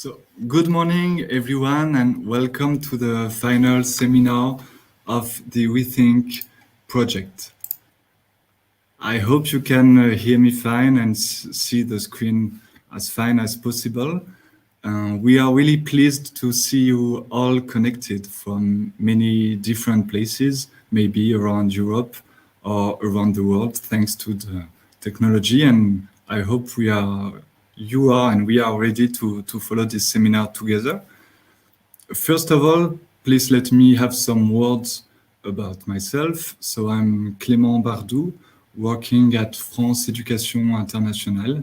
So, good morning, everyone, and welcome to the final seminar of the Rethink project. I hope you can hear me fine and see the screen as fine as possible. We are really pleased to see you all connected from many different places, maybe around Europe or around the world, thanks to the technology. And I hope you are and we are ready to follow this seminar together. First of all, please let me have some words about myself. So I'm Clément Bardoux, working at France Education International,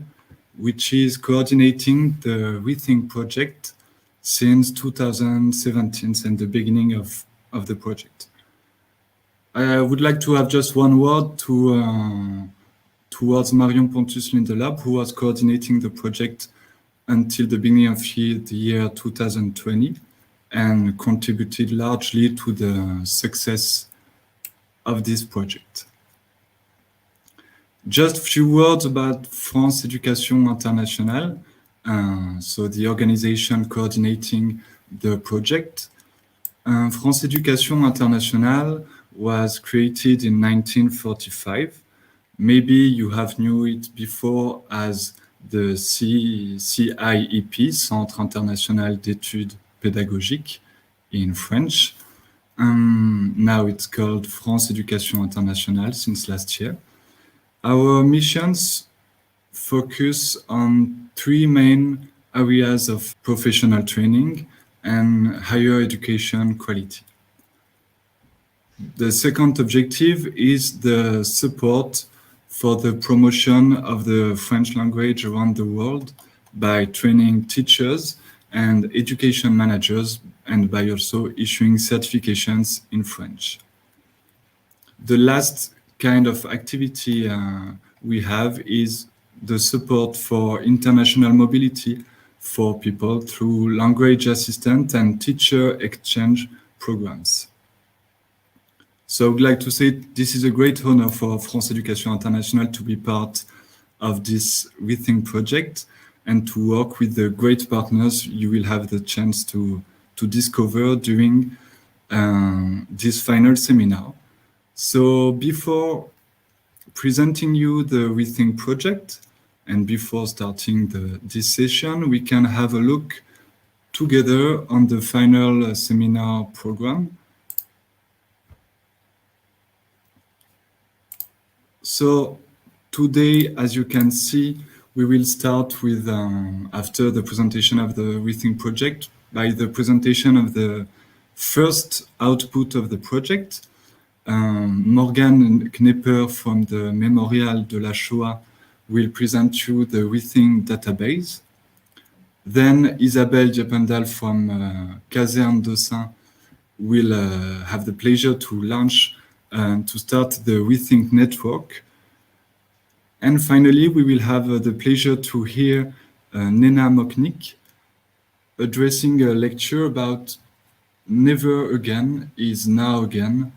which is coordinating the Rethink project since 2017 and the beginning of the project. I would like to have just one word towards Marion Pontus Lindelab, who was coordinating the project until the beginning of the year 2020 and contributed largely to the success of this project. Just a few words about France Education International, so the organization coordinating the project. France Education International was created in 1945. Maybe you have knew it before as the CIEP, Centre International d'Études Pédagogiques in French. Now it's called France Education International since last year. Our missions focus on three main areas of professional training and higher education quality. The second objective is the support for the promotion of the French language around the world by training teachers and education managers and by also issuing certifications in French. The last kind of activity we have is the support for international mobility for people through language assistant and teacher exchange programs. So I would like to say this is a great honor for France Education International to be part of this Rethink project and to work with the great partners you will have the chance to discover during this final seminar. So before presenting you the Rethink project and before starting this session, we can have a look together on the final seminar program. So today, as you can see, we will start with, after the presentation of the Rethink project, by the presentation of the first output of the project. Morgane and Knepper from the Mémorial de la Shoah will present you the Rethink database. Then Isabelle Diependaele from Kazerne Dossin will have the pleasure to launch to start the Rethink Network. And finally, we will have the pleasure to hear Nena Moknik addressing a lecture about Never Again is Now Again,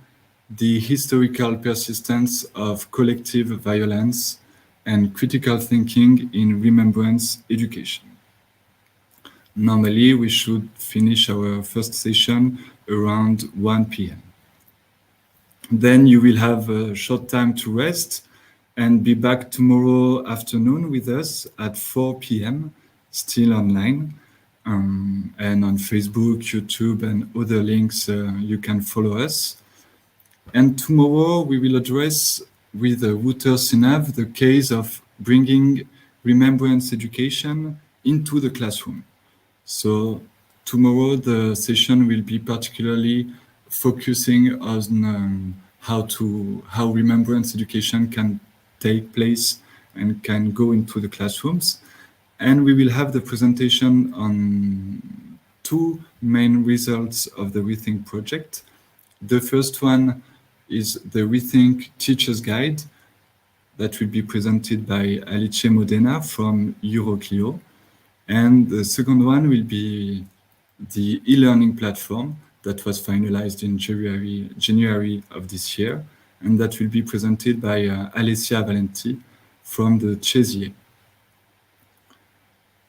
the historical persistence of collective violence and critical thinking in Remembrance Education. Normally, we should finish our first session around 1 p.m. Then you will have a short time to rest and be back tomorrow afternoon with us at 4 p.m., still online. And on Facebook, YouTube, and other links, you can follow us. And tomorrow we will address with Wouter Senav the case of bringing Remembrance Education into the classroom. So tomorrow the session will be particularly focusing on how Remembrance Education can take place and can go into the classrooms. And we will have the presentation on two main results of the Rethink project. The first one is the Rethink Teacher's Guide that will be presented by Alice Modena from Euroclio. And the second one will be the e-learning platform that was finalized in January of this year, and that will be presented by Alessia Valenti from the Chésier.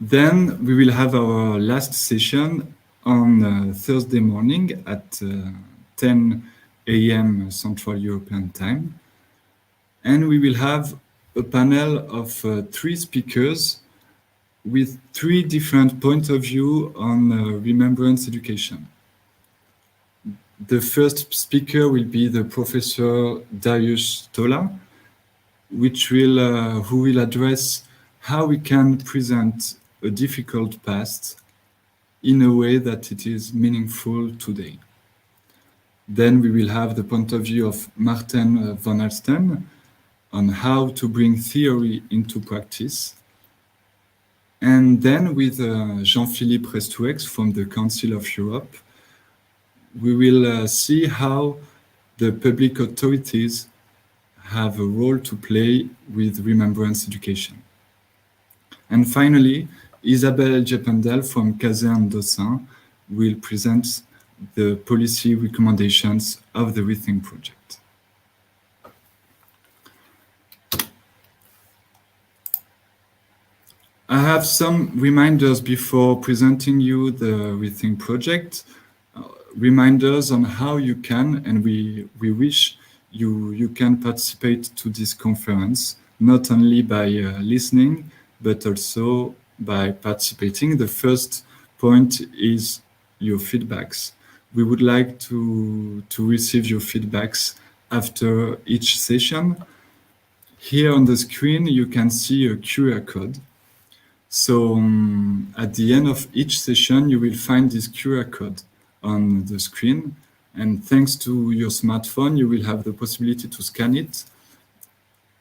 Then we will have our last session on Thursday morning at 10 a.m. Central European Time. And we will have a panel of 3 speakers with 3 different points of view on remembrance education. The first speaker will be the Professor Darius Stola, who will address how we can present a difficult past in a way that it is meaningful today. Then we will have the point of view of Martin van Alsten on how to bring theory into practice. And then with Jean-Philippe Restouex from the Council of Europe, we will see how the public authorities have a role to play with remembrance education. And finally, Isabelle Diependaele from Kazerne Dossin will present the policy recommendations of the Rethink project. I have some reminders before presenting you the Rethink project. Reminders on how you can, and we wish you can participate to this conference, not only by listening, but also by participating. The first point is your feedbacks. We would like to receive your feedbacks after each session. Here on the screen, you can see a QR code. So at the end of each session, you will find this QR code on the screen. And thanks to your smartphone, you will have the possibility to scan it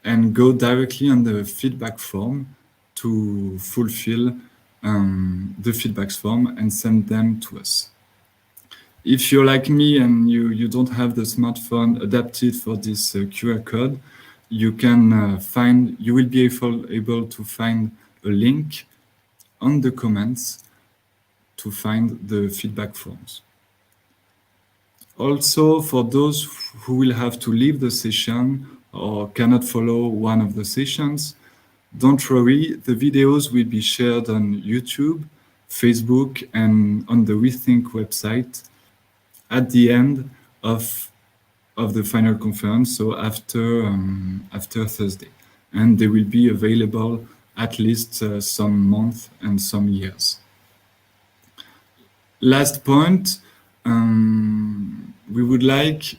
and go directly on the feedback form to fulfill the feedback form and send them to us. If you're like me and you don't have the smartphone adapted for this QR code, you will be able to find a link on the comments to find the feedback forms. Also, for those who will have to leave the session or cannot follow one of the sessions, don't worry, the videos will be shared on YouTube, Facebook, and on the Rethink website at the end of the final conference, so after Thursday. And they will be available at least some months and some years. Last point, we would like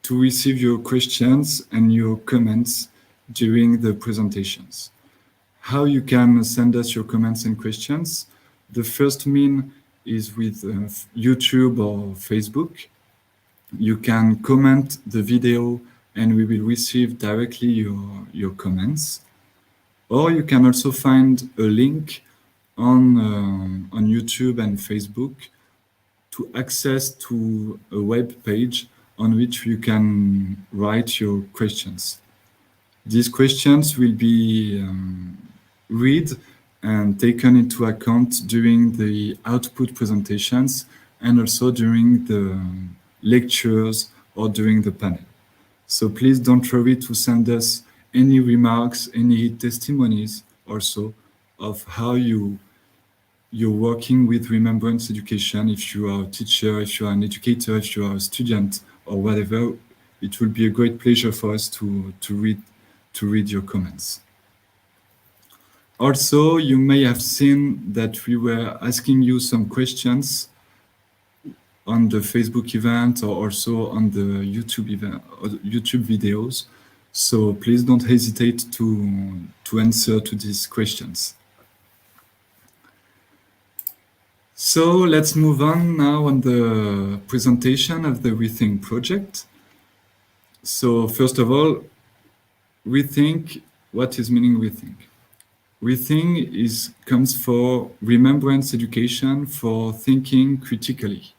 to receive your questions and your comments during the presentations. How you can send us your comments and questions? The first means is with YouTube or Facebook. You can comment the video and we will receive directly your comments. Or you can also find a link on YouTube and Facebook to access to a web page on which you can write your questions. These questions will be read and taken into account during the output presentations and also during the lectures or during the panel. So please don't worry to send us any remarks, any testimonies also of how you're working with remembrance education. If you are a teacher, if you are an educator, if you are a student or whatever, it will be a great pleasure for us to read your comments. Also, you may have seen that we were asking you some questions on the Facebook event or also on the YouTube event or YouTube videos. So please don't hesitate to answer to these questions. So let's move on now on the presentation of the Rethink project. So first of all, Rethink, what is meaning Rethink? Rethink comes for Remembrance Education for Thinking Critically.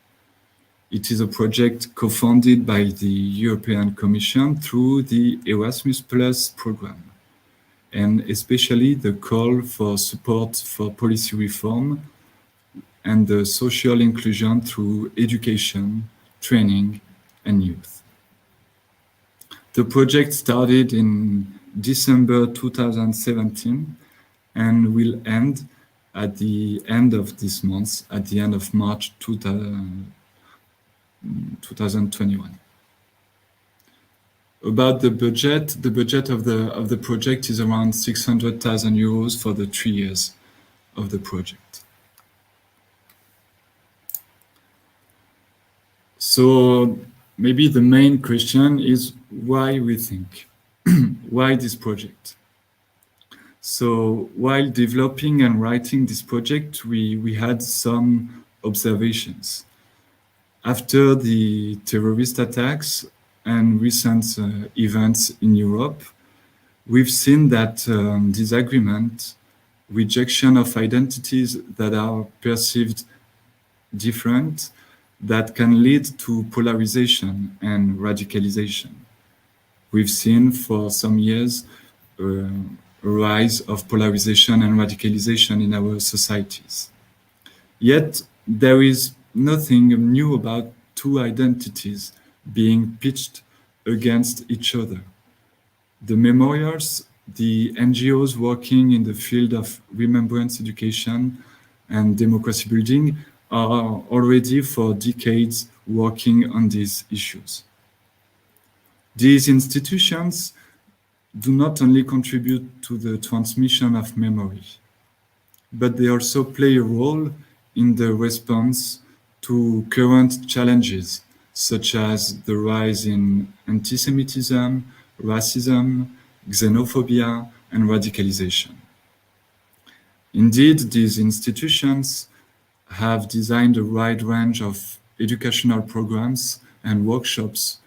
It is a project co-funded by the European Commission through the Erasmus Plus program, and especially the call for support for policy reform and the social inclusion through education, training, and youth. The project started in December 2017 and will end at the end of this month, at the end of March 2021. About the budget of the project is around 600,000 euros for the 3 years of the project. So maybe the main question is why Rethink? Why this project? So while developing and writing this project, we had some observations. After the terrorist attacks and recent events in Europe, we've seen that disagreement, rejection of identities that are perceived different, that can lead to polarization and radicalization. We've seen for some years a rise of polarization and radicalization in our societies. Yet there is nothing new about two identities being pitched against each other. The memorials, the NGOs working in the field of remembrance education and democracy building are already for decades working on these issues. These institutions do not only contribute to the transmission of memory, but they also play a role in the response to current challenges, such as the rise in anti-Semitism, racism, xenophobia, and radicalization. Indeed, these institutions have designed a wide range of educational programs and workshops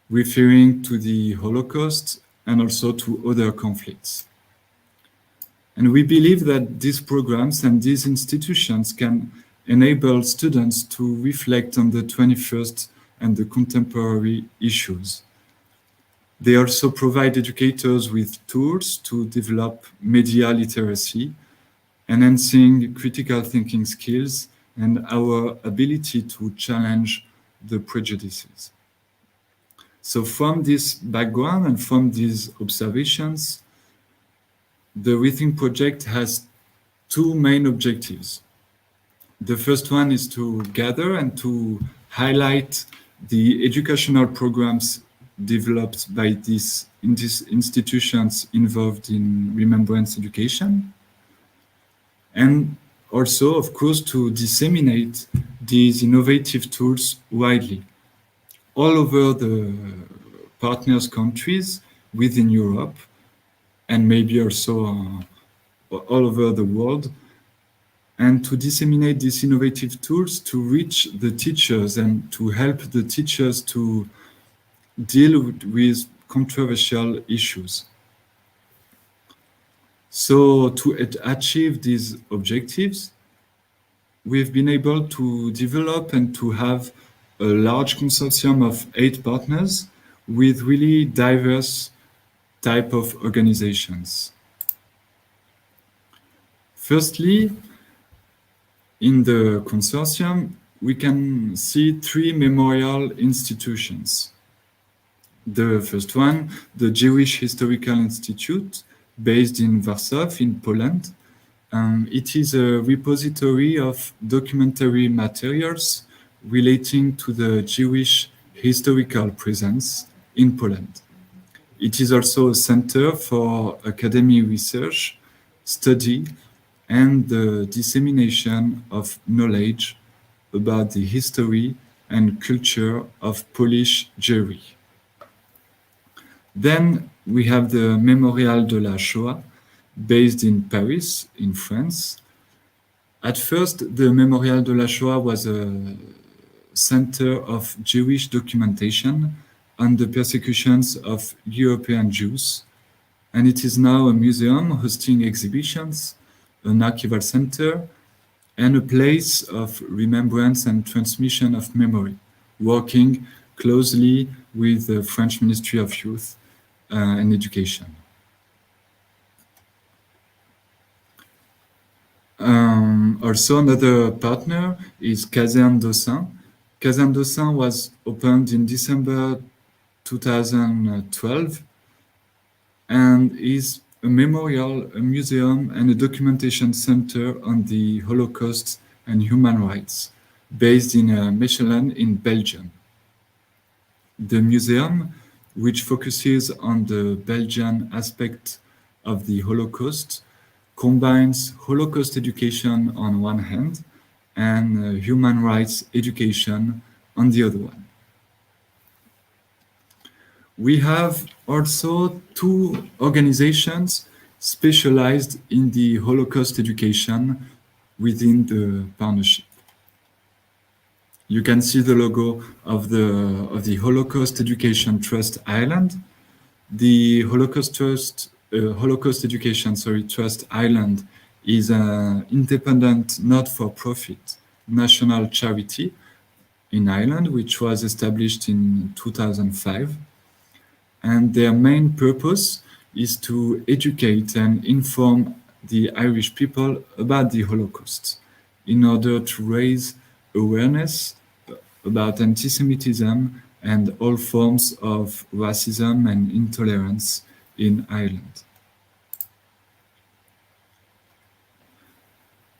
referring to the Holocaust and also to other conflicts. And we believe that these programs and these institutions can enable students to reflect on the 21st and the contemporary issues. They also provide educators with tools to develop media literacy, enhancing critical thinking skills and our ability to challenge the prejudices. So from this background and from these observations, the Rethink project has two main objectives. The first one is to gather and to highlight the educational programs developed by these institutions involved in remembrance education. And also, of course, to disseminate these innovative tools widely, all over the partners' countries within Europe, and maybe also all over the world, and to disseminate these innovative tools to reach the teachers and to help the teachers to deal with controversial issues. So to achieve these objectives, we've been able to develop and to have a large consortium of 8 partners with really diverse type of organizations. Firstly, in the consortium, we can see 3 memorial institutions. The first one, the Jewish Historical Institute, based in Warsaw, in Poland. It is a repository of documentary materials relating to the Jewish historical presence in Poland. It is also a center for academic research, study, and the dissemination of knowledge about the history and culture of Polish Jewry. Then we have the Mémorial de la Shoah, based in Paris, in France. At first, the Mémorial de la Shoah was a center of Jewish documentation on the persecutions of European Jews, and it is now a museum hosting exhibitions, an archival center, and a place of remembrance and transmission of memory, working closely with the French Ministry of Youth and Education. Also, another partner is Kazerne Dossin. Kazerne Dossin was opened in December 2012 and is a memorial, a museum, and a documentation center on the Holocaust and human rights, based in Mechelen in Belgium. The museum, which focuses on the Belgian aspect of the Holocaust, combines Holocaust education on one hand and human rights education on the other one. We have also two organizations specialized in the Holocaust education within the partnership. You can see the logo of the Holocaust Education Trust Ireland. The Holocaust Education Trust Ireland is an independent, not-for-profit national charity in Ireland, which was established in 2005. And their main purpose is to educate and inform the Irish people about the Holocaust in order to raise awareness about anti-Semitism and all forms of racism and intolerance in Ireland.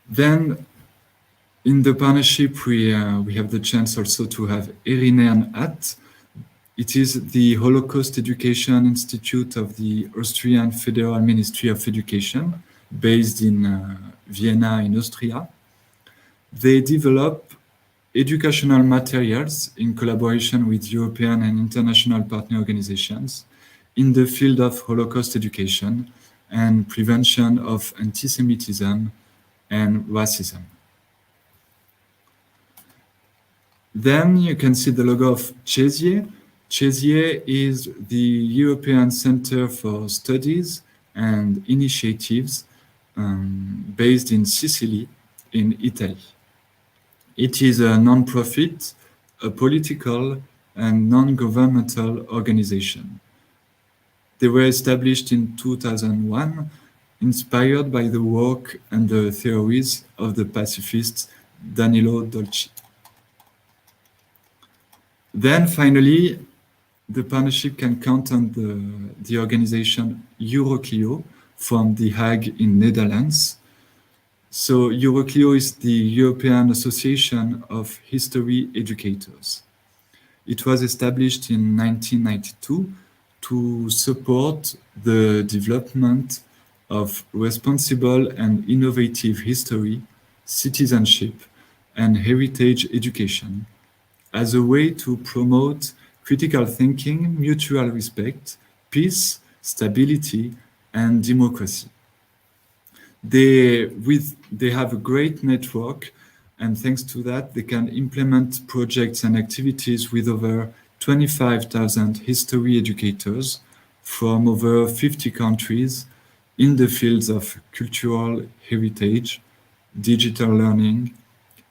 Then, in the partnership, we have the chance also to have Erinnern at. It is the Holocaust Education Institute of the Austrian Federal Ministry of Education, based in Vienna in Austria. They develop educational materials in collaboration with European and international partner organizations in the field of Holocaust education and prevention of anti-Semitism and racism. Then you can see the logo of CESIE. CESIE is the European Center for Studies and Initiatives based in Sicily, in Italy. It is a non-profit, a political and non-governmental organization. They were established in 2001, inspired by the work and the theories of the pacifist Danilo Dolci. Then finally, the partnership can count on the organization Euroclio from The Hague in Netherlands. So Euroclio is the European Association of History Educators. It was established in 1992 to support the development of responsible and innovative history, citizenship, and heritage education as a way to promote critical thinking, mutual respect, peace, stability, and democracy. They have a great network, and thanks to that, they can implement projects and activities with over 25,000 history educators from over 50 countries in the fields of cultural heritage, digital learning,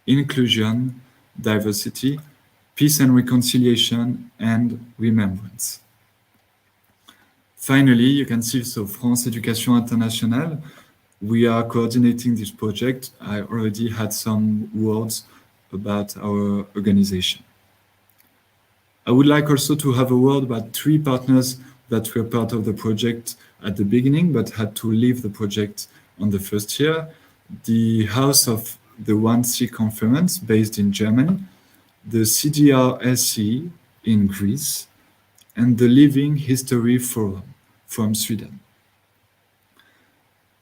inclusion, diversity, peace and reconciliation, and remembrance. Finally, you can see, so France Education Internationale, we are coordinating this project. I already had some words about our organization. I would like also to have a word about three partners that were part of the project at the beginning, but had to leave the project on the first year. The House of the 1C Conference, based in Germany, the CDRSE in Greece, and the Living History Forum from Sweden.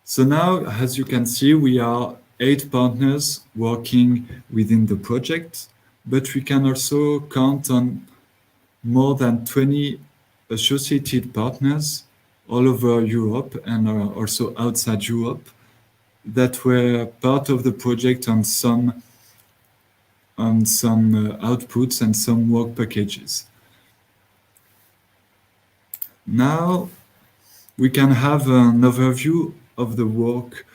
So now, as you can see, we are 8 partners working within the project, but we can also count on more than 20 associated partners all over Europe and also outside Europe that were part of the project on some outputs and some work packages. Now we can have an overview of the work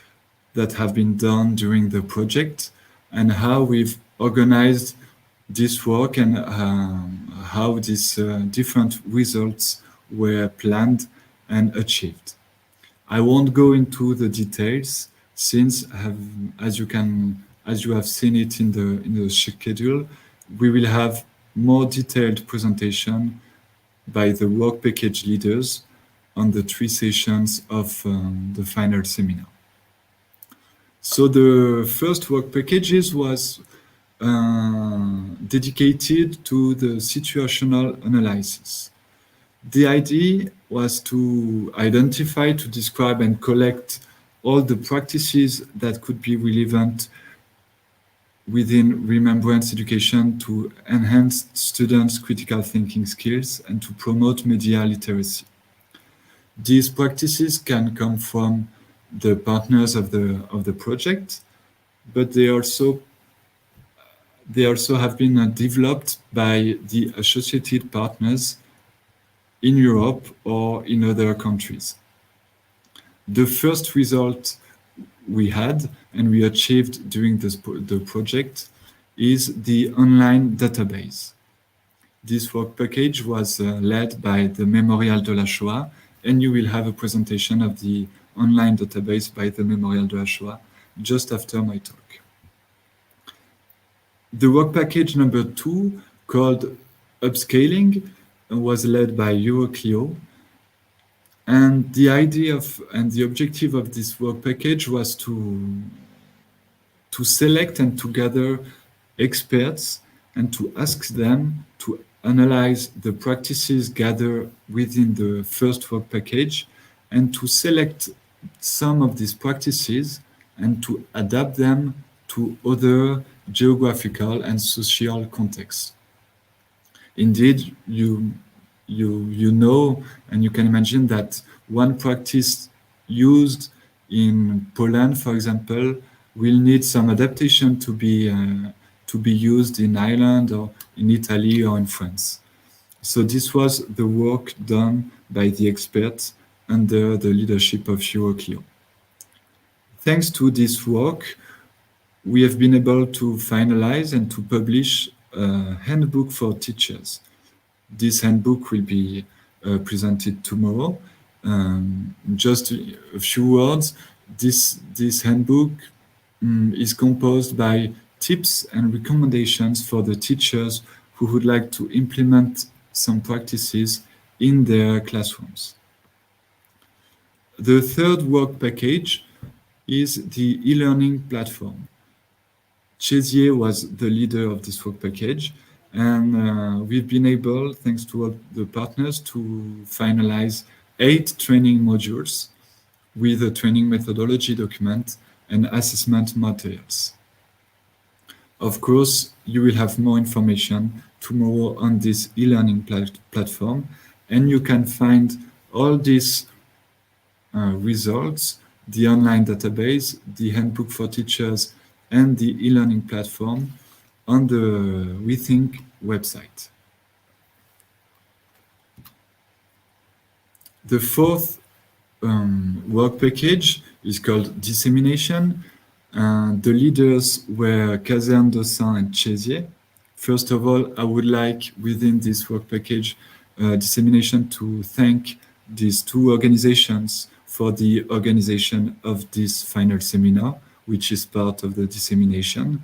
that have been done during the project and how we've organized this work and how these different results were planned and achieved. I won't go into the details since, as you have seen it in the schedule, we will have more detailed presentation by the work package leaders on the 3 sessions of the final seminar. So the first work packages was dedicated to the situational analysis. The idea was to identify, to describe and collect all the practices that could be relevant within Remembrance Education to enhance students' critical thinking skills and to promote media literacy. These practices can come from the partners of the project, but they also have been developed by the associated partners in Europe or in other countries. The first result we had and we achieved during the project is the online database. This work package was led by the Mémorial de la Shoah, and you will have a presentation of the online database by the Mémorial de la Shoah just after my talk. The work package number 2, called Upscaling, was led by Euroclio. And the idea and the objective of this work package was to select and to gather experts and to ask them to analyze the practices gathered within the first work package and to select some of these practices and to adapt them to other geographical and social contexts. Indeed, you know, and you can imagine that one practice used in Poland, for example, will need some adaptation to be used in Ireland or in Italy or in France. So this was the work done by the experts under the leadership of Euroclio. Thanks to this work, we have been able to finalize and to publish a handbook for teachers. This handbook will be presented tomorrow. Just a few words. This handbook is composed by tips and recommendations for the teachers who would like to implement some practices in their classrooms. The third work package is the e-learning platform. Chézier was the leader of this work package, and we've been able, thanks to all the partners, to finalize 8 training modules with a training methodology document and assessment materials. Of course, you will have more information tomorrow on this e-learning platform, and you can find all these results, the online database, the handbook for teachers, and the e-learning platform on the Rethink website. The fourth work package is called dissemination. The leaders were Kazerne, Dossin, and Chézier. First of all, I would like, within this work package, dissemination, to thank these 2 organizations for the organization of this final seminar, which is part of the dissemination.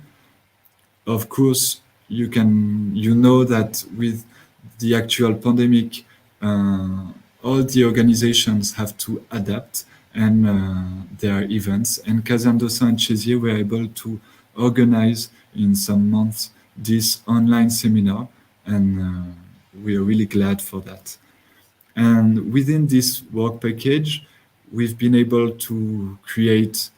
Of course, you know that with the actual pandemic, all the organizations have to adapt and their events. And Kazerne, Dossin, and Chézier were able to organize in some months this online seminar, and we are really glad for that. And within this work package, we've been able to create,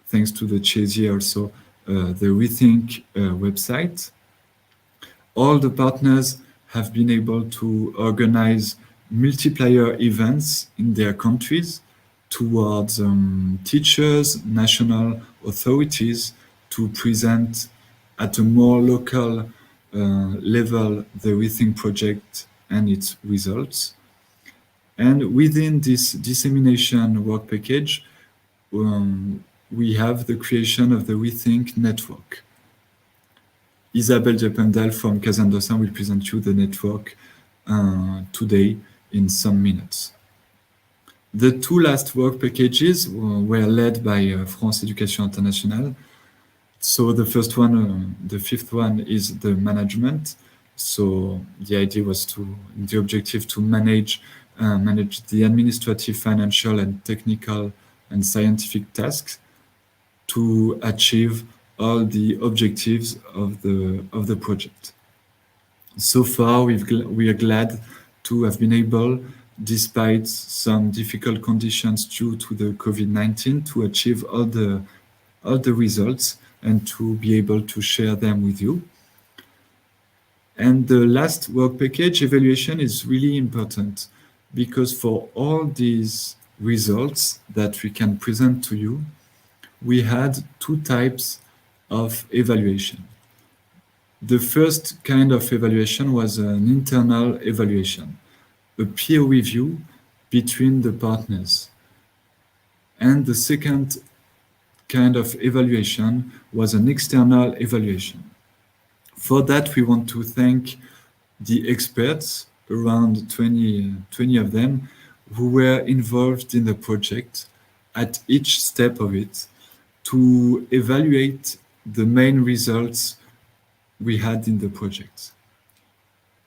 thanks to the Chézier also, the Rethink website. All the partners have been able to organize multiplier events in their countries towards teachers, national authorities, to present at a more local level the Rethink project and its results. And within this dissemination work package, we have the creation of the Rethink Network. Isabelle Diependaele from Kazerne Dossin will present you the network today in some minutes. The 2 last work packages were led by France Education International. So the first one, the 5th one, is the management. So the idea was the objective to manage manage the administrative, financial, and technical and scientific tasks to achieve all the objectives of the project. So far, we are glad to have been able, despite some difficult conditions due to the COVID-19, to achieve all the results and to be able to share them with you. And the last work package evaluation is really important because for all these results that we can present to you, we had two types of evaluation. The first kind of evaluation was an internal evaluation, a peer review between the partners. And the second kind of evaluation was an external evaluation. For that, we want to thank the experts, around 20 of them, who were involved in the project at each step of it to evaluate the main results we had in the project.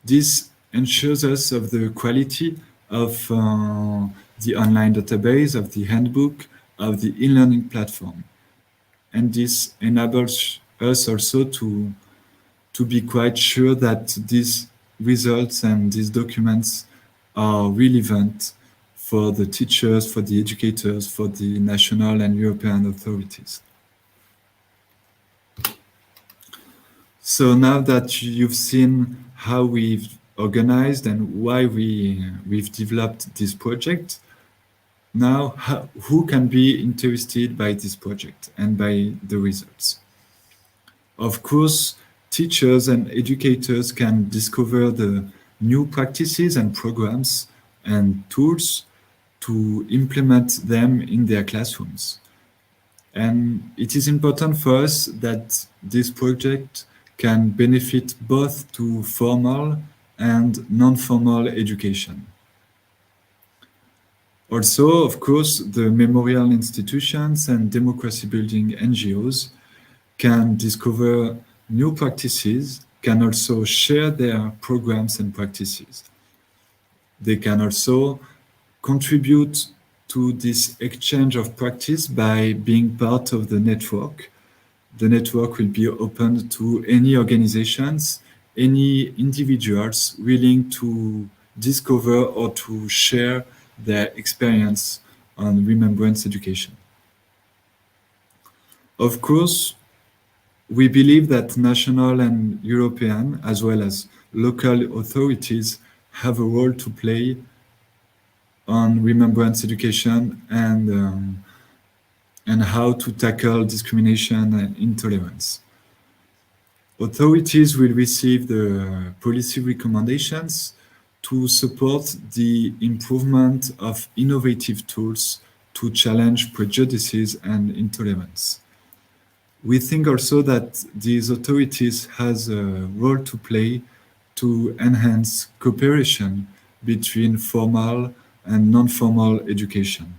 This ensures us of the quality of the online database, of the handbook, of the e-learning platform. And this enables us also to be quite sure that these results and these documents are relevant for the teachers, for the educators, for the national and European authorities. So now that you've seen how we've organized and why we've developed this project, now who can be interested by this project and by the results? Of course, teachers and educators can discover the new practices and programs and tools to implement them in their classrooms. And it is important for us that this project can benefit both to formal and non-formal education. Also, of course, the memorial institutions and democracy-building NGOs can discover new practices, can also share their programs and practices. They can also contribute to this exchange of practice by being part of the network. The network will be open to any organizations, any individuals willing to discover or to share their experience on Remembrance Education. Of course, we believe that national and European, as well as local authorities, have a role to play on Remembrance Education and how to tackle discrimination and intolerance. Authorities will receive the policy recommendations to support the improvement of innovative tools to challenge prejudices and intolerance. We think also that these authorities has a role to play to enhance cooperation between formal and non-formal education.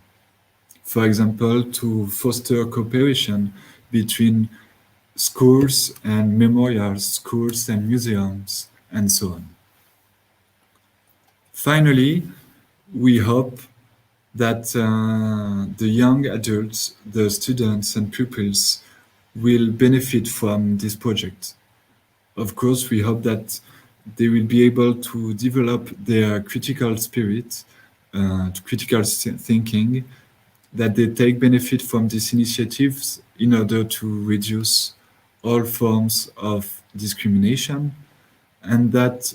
For example, to foster cooperation between schools and memorials, schools and museums, and so on. Finally, we hope that the young adults, the students and pupils will benefit from this project. Of course, we hope that they will be able to develop their critical spirit, critical thinking, that they take benefit from these initiatives in order to reduce all forms of discrimination, and that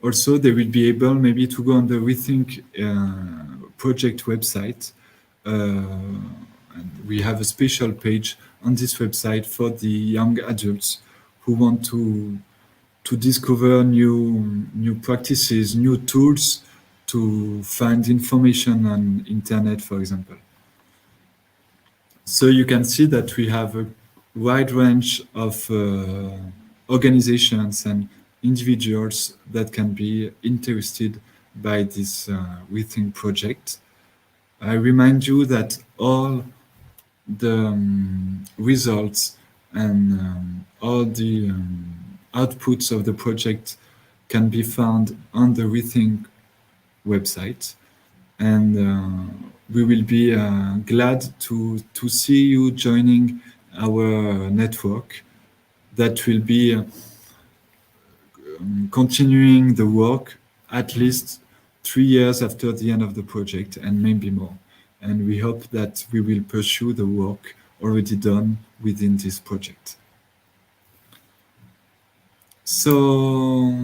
also they will be able maybe to go on the Rethink project website. And we have a special page on this website for the young adults who want to discover new practices, new tools to find information on internet, for example. So you can see that we have a wide range of organizations and individuals that can be interested by this Rethink project. I remind you that all the results and all the outputs of the project can be found on the Rethink website. And we will be glad to see you joining our network that will be continuing the work at least 3 years after the end of the project, and maybe more. And we hope that we will pursue the work already done within this project. So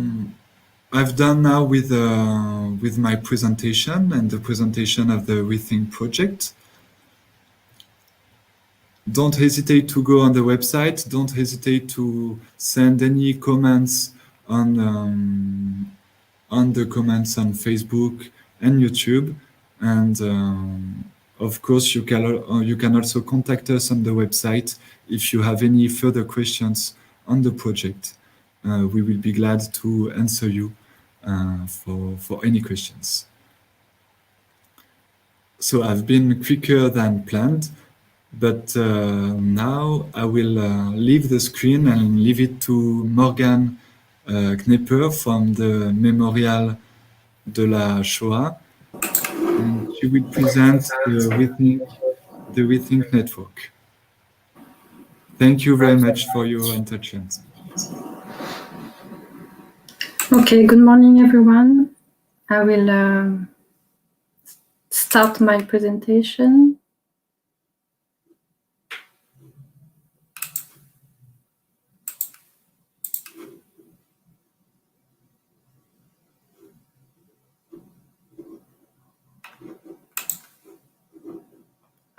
I've done now with my presentation and the presentation of the Rethink project. Don't hesitate to go on the website. Don't hesitate to send any comments on the comments on Facebook and YouTube. And of course, you can also contact us on the website if you have any further questions on the project. We will be glad to answer you for any questions. So I've been quicker than planned, but now I will leave the screen and leave it to Morgane Knepper from the Mémorial de la Shoah. And she will present the Rethink Network. Thank you very much for your attention. Okay, good morning, everyone. I will start my presentation.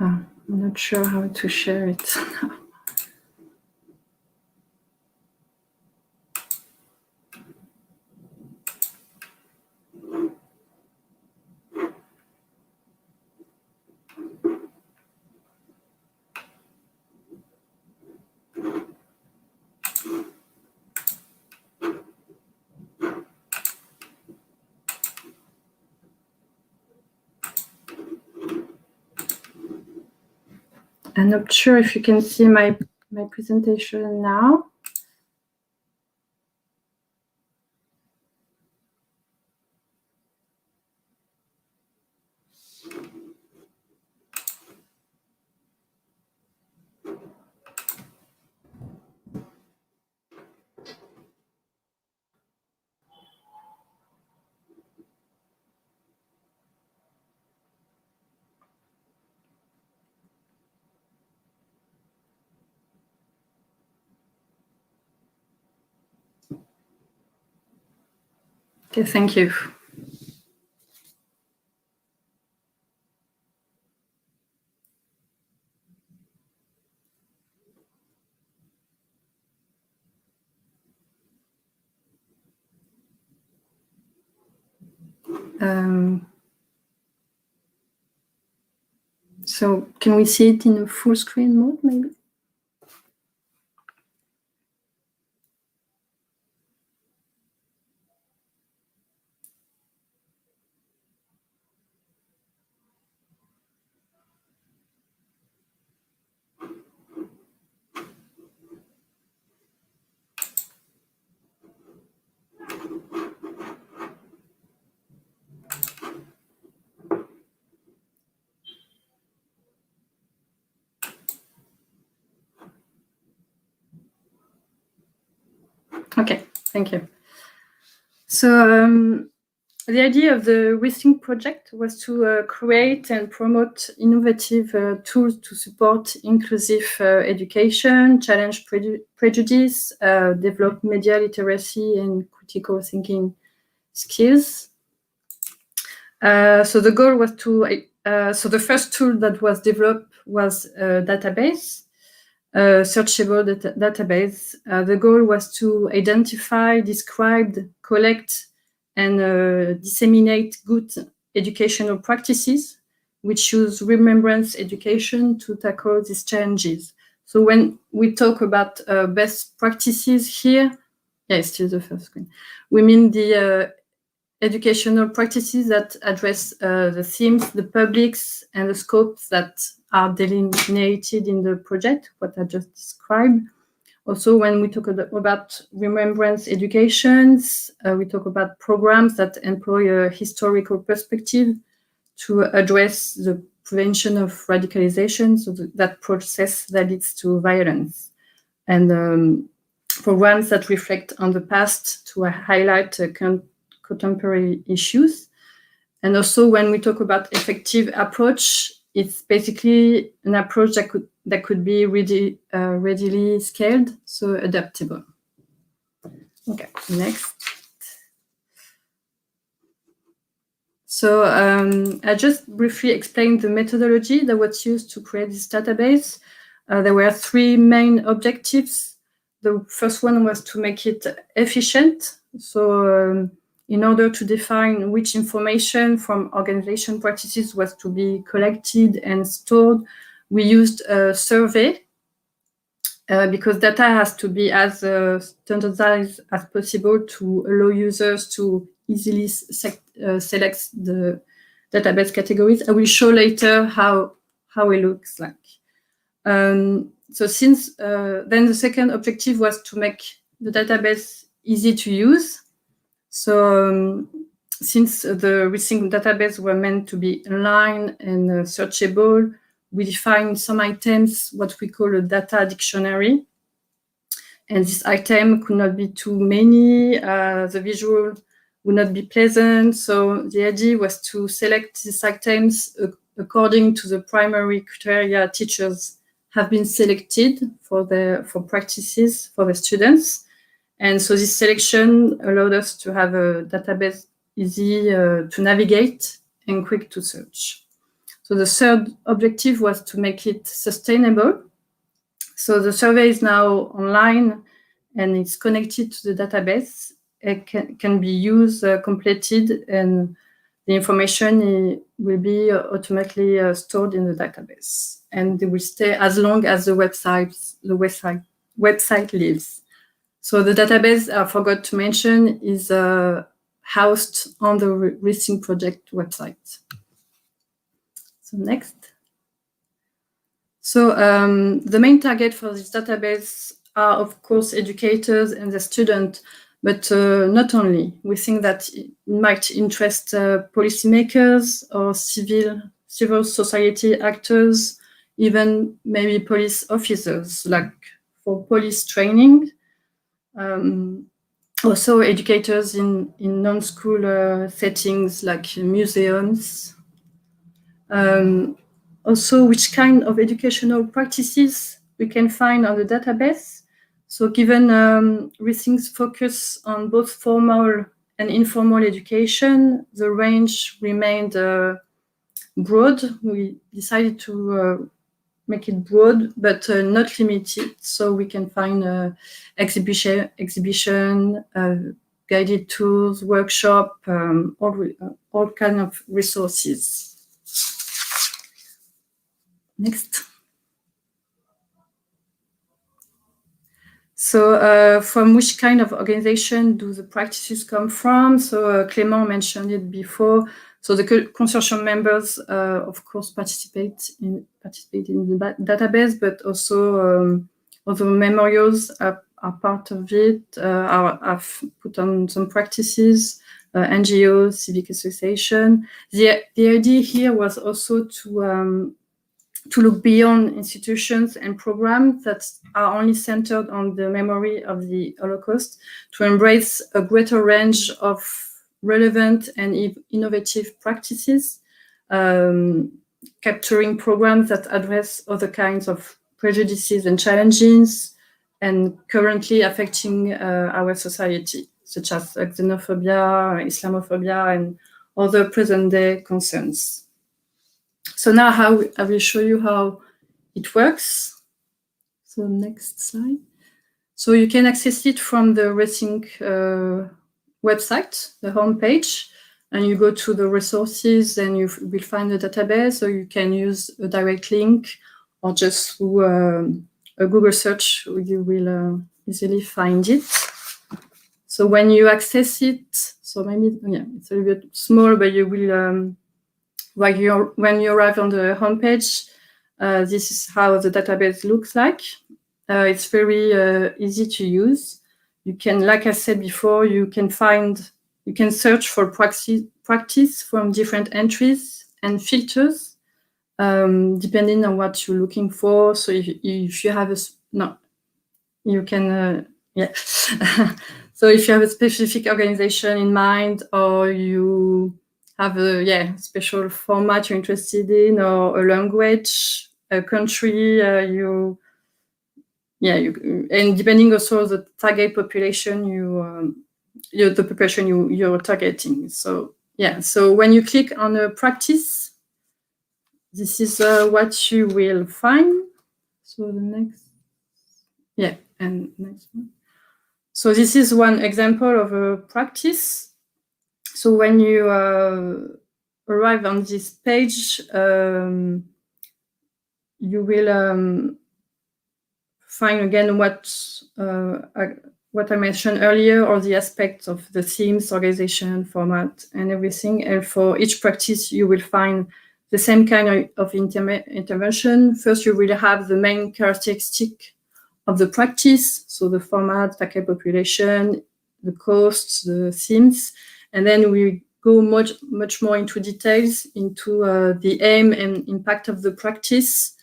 I'm not sure how to share it. I'm not sure if you can see my presentation now. Okay, thank you. So can we see it in a full screen mode, maybe? Okay, thank you. So the idea of the Rethink project was to create and promote innovative tools to support inclusive education, challenge prejudice, develop media literacy and critical thinking skills. So the goal was to, so the first tool that was developed was a database, a searchable database. The goal was to identify, describe, collect, and disseminate good educational practices, which use remembrance education to tackle these challenges. So when we talk about best practices here, yeah, still the first screen, we mean the educational practices that address the themes, the publics, and the scopes that are delineated in the project, what I just described. Also, when we talk about remembrance educations, we talk about programs that employ a historical perspective to address the prevention of radicalization, so that process that leads to violence, and programs that reflect on the past to highlight contemporary issues. And also, when we talk about effective approach, it's basically an approach that could be readily scaled, so adaptable. Okay, next. So I just briefly explained the methodology that was used to create this database. There were three main objectives. The first one was to make it efficient. So in order to define which information from organization practices was to be collected and stored, we used a survey because data has to be as standardized as possible to allow users to easily select the database categories. I will show later how it looks like. So since then the second objective was to make the database easy to use. So since the Rethink database were meant to be online and searchable, we defined some items, what we call a data dictionary. And this item could not be too many, the visual would not be pleasant. So the idea was to select these items according to the primary criteria teachers have been selected for practices for the students. And so this selection allowed us to have a database easy to navigate and quick to search. So the third objective was to make it sustainable. So the survey is now online and it's connected to the database. It can be used, completed, and the information will be automatically stored in the database. And it will stay as long as the website lives. So the database, I forgot to mention, is housed on the Rethink project website. So next. So the main target for this database are, of course, educators and the student, but not only. We think that it might interest policymakers or civil society actors, even maybe police officers, like for police training. Also educators in non-school settings like museums. Also, which kind of educational practices we can find on the database. So given Rethink's focus on both formal and informal education, the range remained broad. We decided to make it broad, but not limited. So we can find exhibition, guided tours, workshop, all kind of resources. Next. So from which kind of organization do the practices come from? So Clément mentioned it before. So the consortium members, of course, participate in the database, but also other memorials are part of it, have put on some practices, NGOs, civic association. The idea here was also to look beyond institutions and programs that are only centered on the memory of the Holocaust, to embrace a greater range of relevant and innovative practices, capturing programs that address other kinds of prejudices and challenges and currently affecting our society, such as xenophobia, Islamophobia, and other present-day concerns. So now I will show you how it works. So next slide. So you can access it from the Rethink website, the homepage, and you go to the resources and you will find the database, or you can use a direct link or just through a Google search, you will easily find it. So when you access it, so maybe, yeah, it's a little bit small, but you will, when you arrive on the homepage, this is how the database looks like. It's very easy to use. You can, like I said before, you can search for practice from different entries and filters, depending on what you're looking for. So if you have you can, yeah. So if you have a specific organization in mind, or you have a special format you're interested in, or a language, a country, and depending also on the target population the population you're targeting. So so when you click on a practice, this is what you will find. So the next, and next one. So this is one example of a practice. So when you arrive on this page, you will find again what I mentioned earlier, all the aspects of the themes, organization, format, and everything. And for each practice, you will find the same kind of intervention. First, you will have the main characteristic of the practice, so the format, target population, the costs, the themes, and then we go much more into details into the aim and impact of the practice.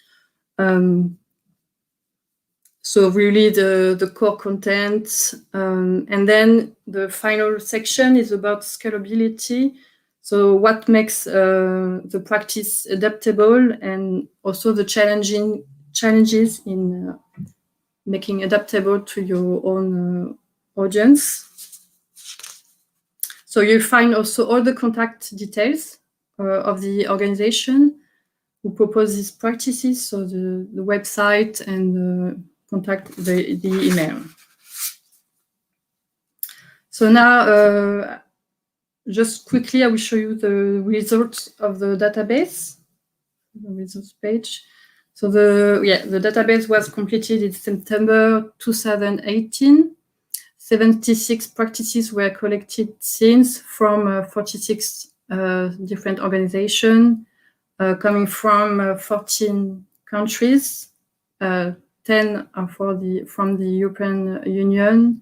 So really the core content, and then the final section is about scalability. So what makes the practice adaptable, and also the challenges in making adaptable to your own audience. So you'll find also all the contact details of the organization who propose these practices, so the website and contact the email. So now, just quickly, I will show you the results of the database, the results page. So the database was completed in September 2018. 76 practices were collected since from 46 different organizations, coming from 14 countries. 10 are from the European Union,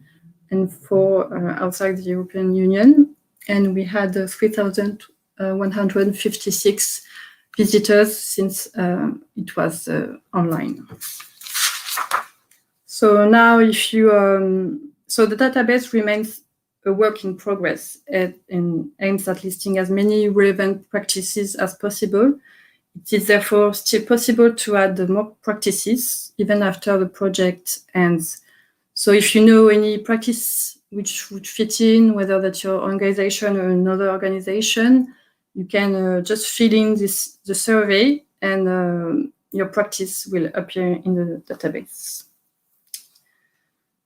and 4 outside the European Union. And we had 3,156 visitors since it was online. So now if you, so the database remains a work in progress and aims at listing as many relevant practices as possible. It is therefore still possible to add more practices even after the project ends. So if you know any practice which would fit in, whether that's your organization or another organization, you can just fill in the survey, and your practice will appear in the database.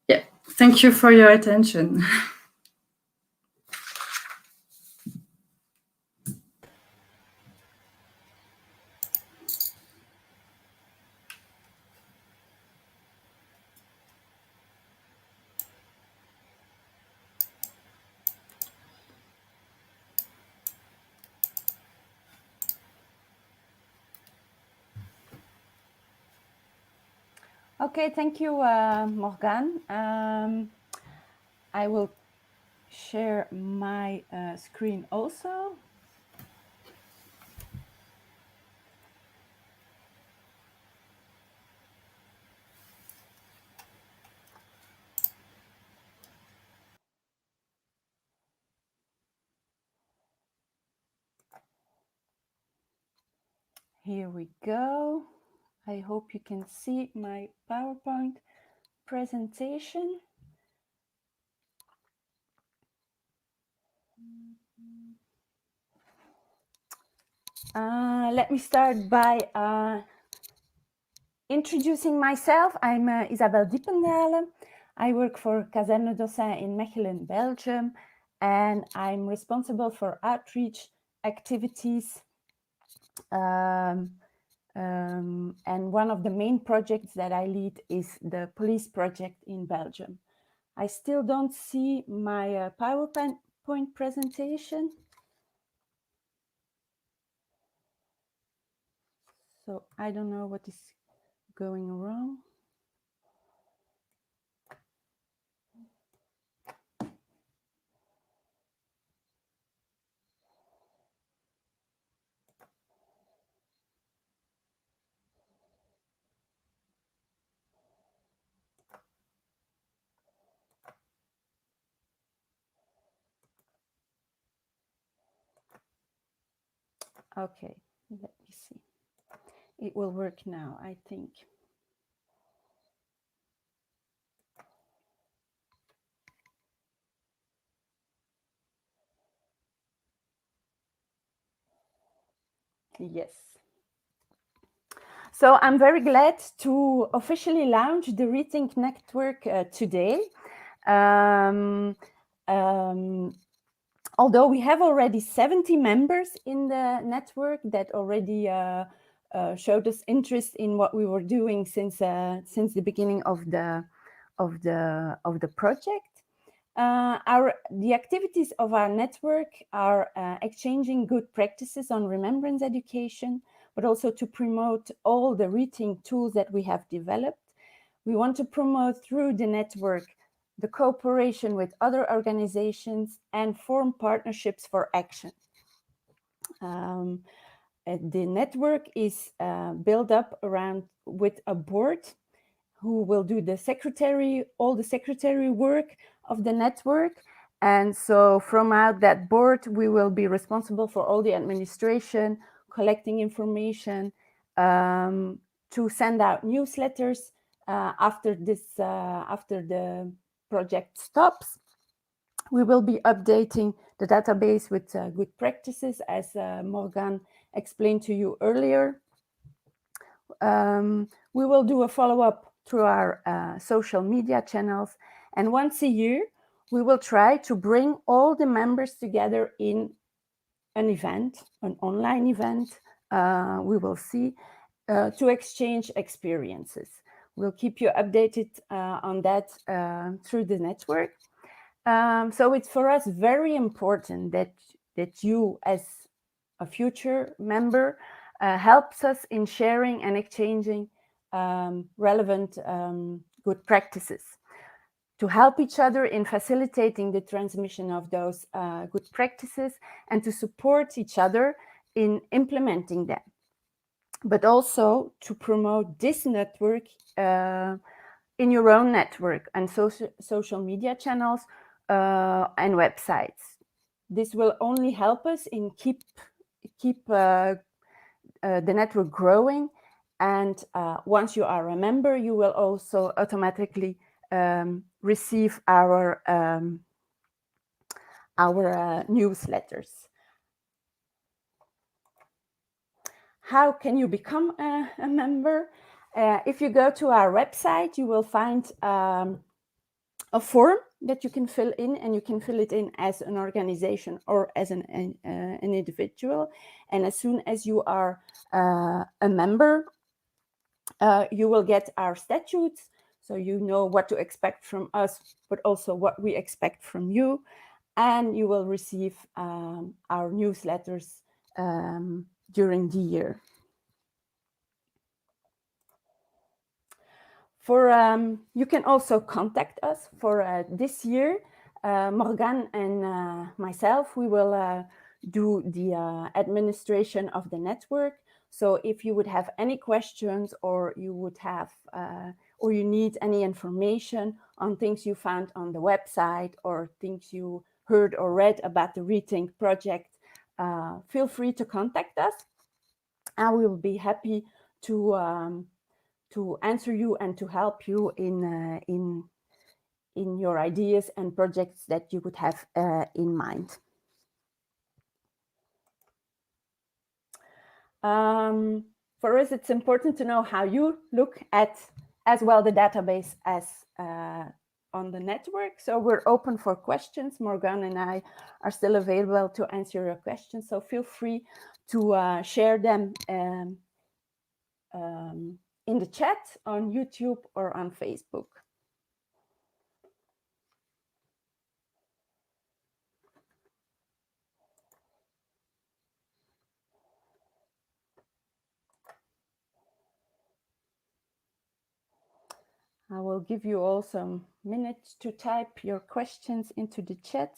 Yeah, thank you for your attention. Okay, thank you, Morgane. I will share my screen also. Here we go. I hope you can see my PowerPoint presentation. Let me start by introducing myself. I'm Isabelle Diependaele. I work for Kazerne Dossin in Mechelen, Belgium, and I'm responsible for outreach activities. And one of the main projects that I lead is the police project in Belgium. I still don't see my PowerPoint presentation. So I don't know what is going wrong. Okay, let me see. It will work now, I think. Yes. So I'm very glad to officially launch the Rethink Network today. Although we have already 70 members in the network that already showed us interest in what we were doing since the beginning of the project. The activities of our network are exchanging good practices on remembrance education, but also to promote all the Rethink tools that we have developed. We want to promote through the network the cooperation with other organizations and form partnerships for action. The network is built up around with a board who will do all the secretary work of the network. And so from out that board, we will be responsible for all the administration, collecting information, to send out newsletters after the project stops. We will be updating the database with good practices, as Morgane explained to you earlier. We will do a follow-up through our social media channels. And once a year, we will try to bring all the members together in an event, an online event, we will see, to exchange experiences. We'll keep you updated on that through the network. So it's for us very important that you, as a future member, helps us in sharing and exchanging relevant good practices, to help each other in facilitating the transmission of those good practices, and to support each other in implementing them, but also to promote this network in your own network and social media channels and websites. This will only help us in keep the network growing. And once you are a member, you will also automatically receive our newsletters. How can you become a member? If you go to our website, you will find a form that you can fill in, and you can fill it in as an organization or as an individual. And as soon as you are a member, you will get our statutes, so you know what to expect from us, but also what we expect from you. And you will receive our newsletters during the year. You can also contact us for this year. Morgane and myself, we will do the administration of the network. So if you would have any questions, or you would have, or you need any information on things you found on the website, or things you heard or read about the Rethink project, feel free to contact us, and we will be happy to answer you and to help you in your ideas and projects that you would have in mind. For us, it's important to know how you look at as well the database as on the network. So we're open for questions. Morgane and I are still available to answer your questions. So feel free to share them in the chat on YouTube or on Facebook. I will give you all some minutes to type your questions into the chat.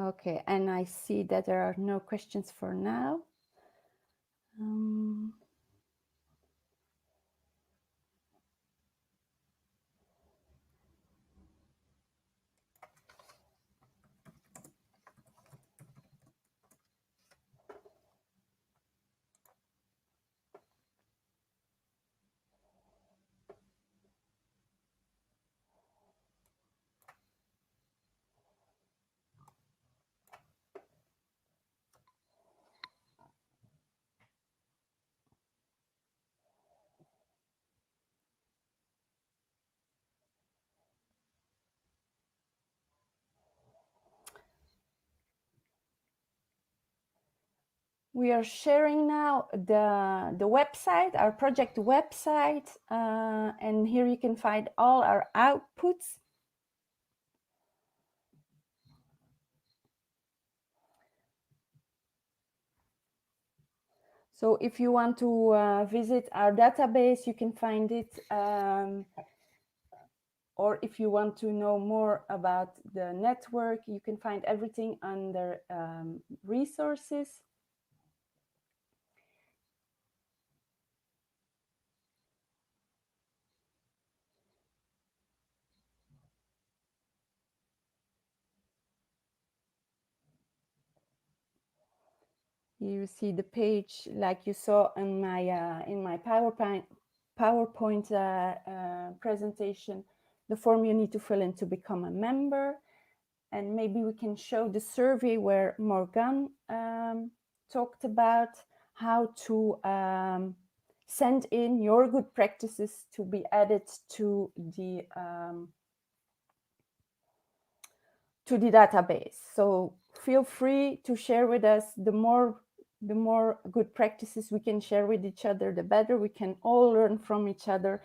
Okay, and I see that there are no questions for now. We are sharing now the website, our project website, and here you can find all our outputs. So if you want to visit our database, you can find it. Or if you want to know more about the network, you can find everything under resources. You see the page like you saw in my PowerPoint presentation, the form you need to fill in to become a member. And maybe we can show the survey where Morgane talked about how to send in your good practices to be added to the database. So feel free to share with us. The more good practices we can share with each other, the better. We can all learn from each other.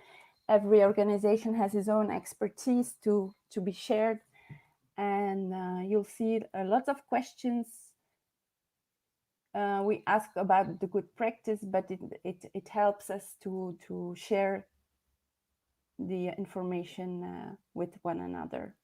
Every organization has its own expertise to be shared. And you'll see a lot of questions we ask about the good practice, but it helps us to share the information with one another.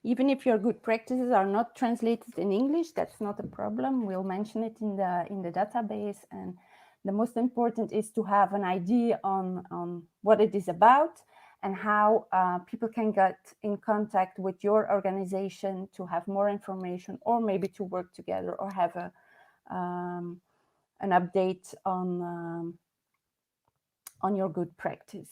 Even if your good practices are not translated in English, that's not a problem. We'll mention it in the database. And the most important is to have an idea on what it is about and how people can get in contact with your organization to have more information, or maybe to work together, or have an update on your good practice.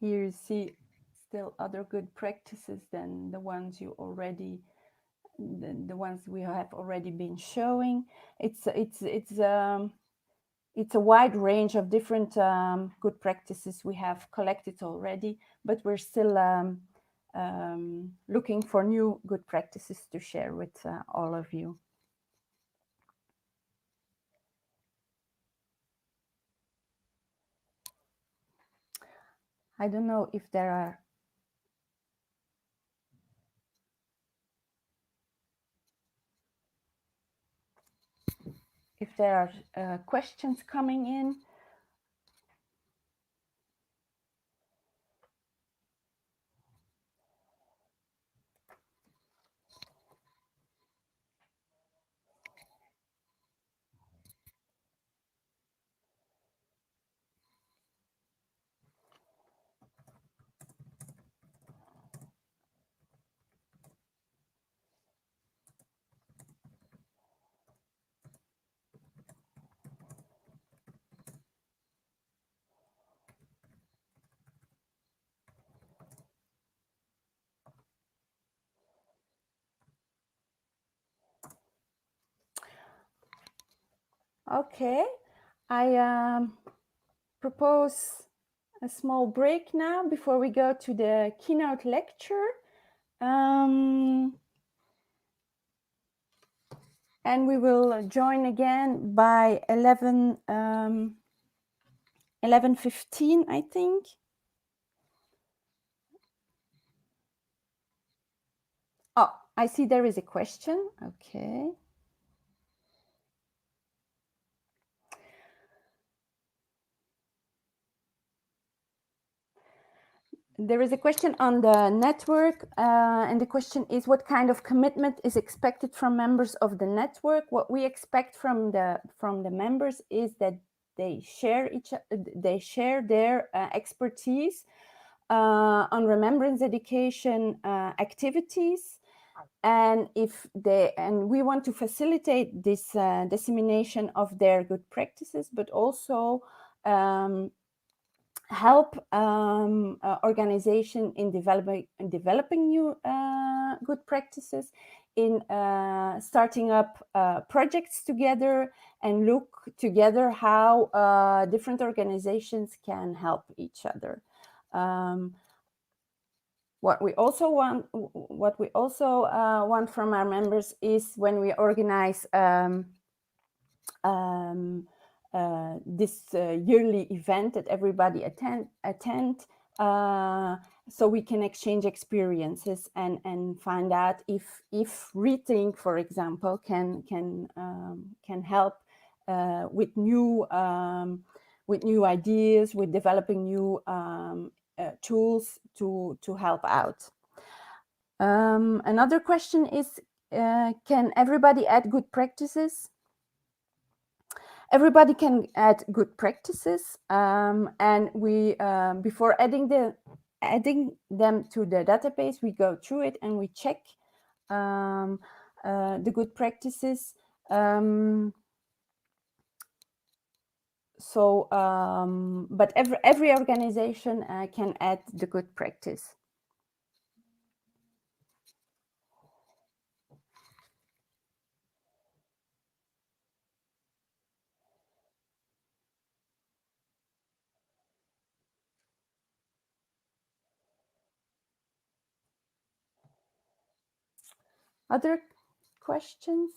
Here you see still other good practices than the ones you already, the ones we have already been showing. It's a wide range of different good practices we have collected already, but we're still looking for new good practices to share with all of you. I don't know if there are questions coming in. Okay, I propose a small break now before we go to the keynote lecture. and we will join again by 11:15, I think. Oh, I see there is a question. Okay. There is a question on the network, and the question is, what kind of commitment is expected from members of the network? What we expect from the members is that they share their expertise on remembrance education activities, and we want to facilitate this dissemination of their good practices, but also help organization in developing new good practices, in starting up projects together, and look together how different organizations can help each other. What we also want from our members is, when we organize this yearly event that everybody attend, so we can exchange experiences and find out if Rethink, for example, can help with new ideas, with developing new tools to help out. Another question is, can everybody add good practices? Everybody can add good practices, and we before adding them to the database, we go through it and we check the good practices. But every organization can add the good practice. Other questions?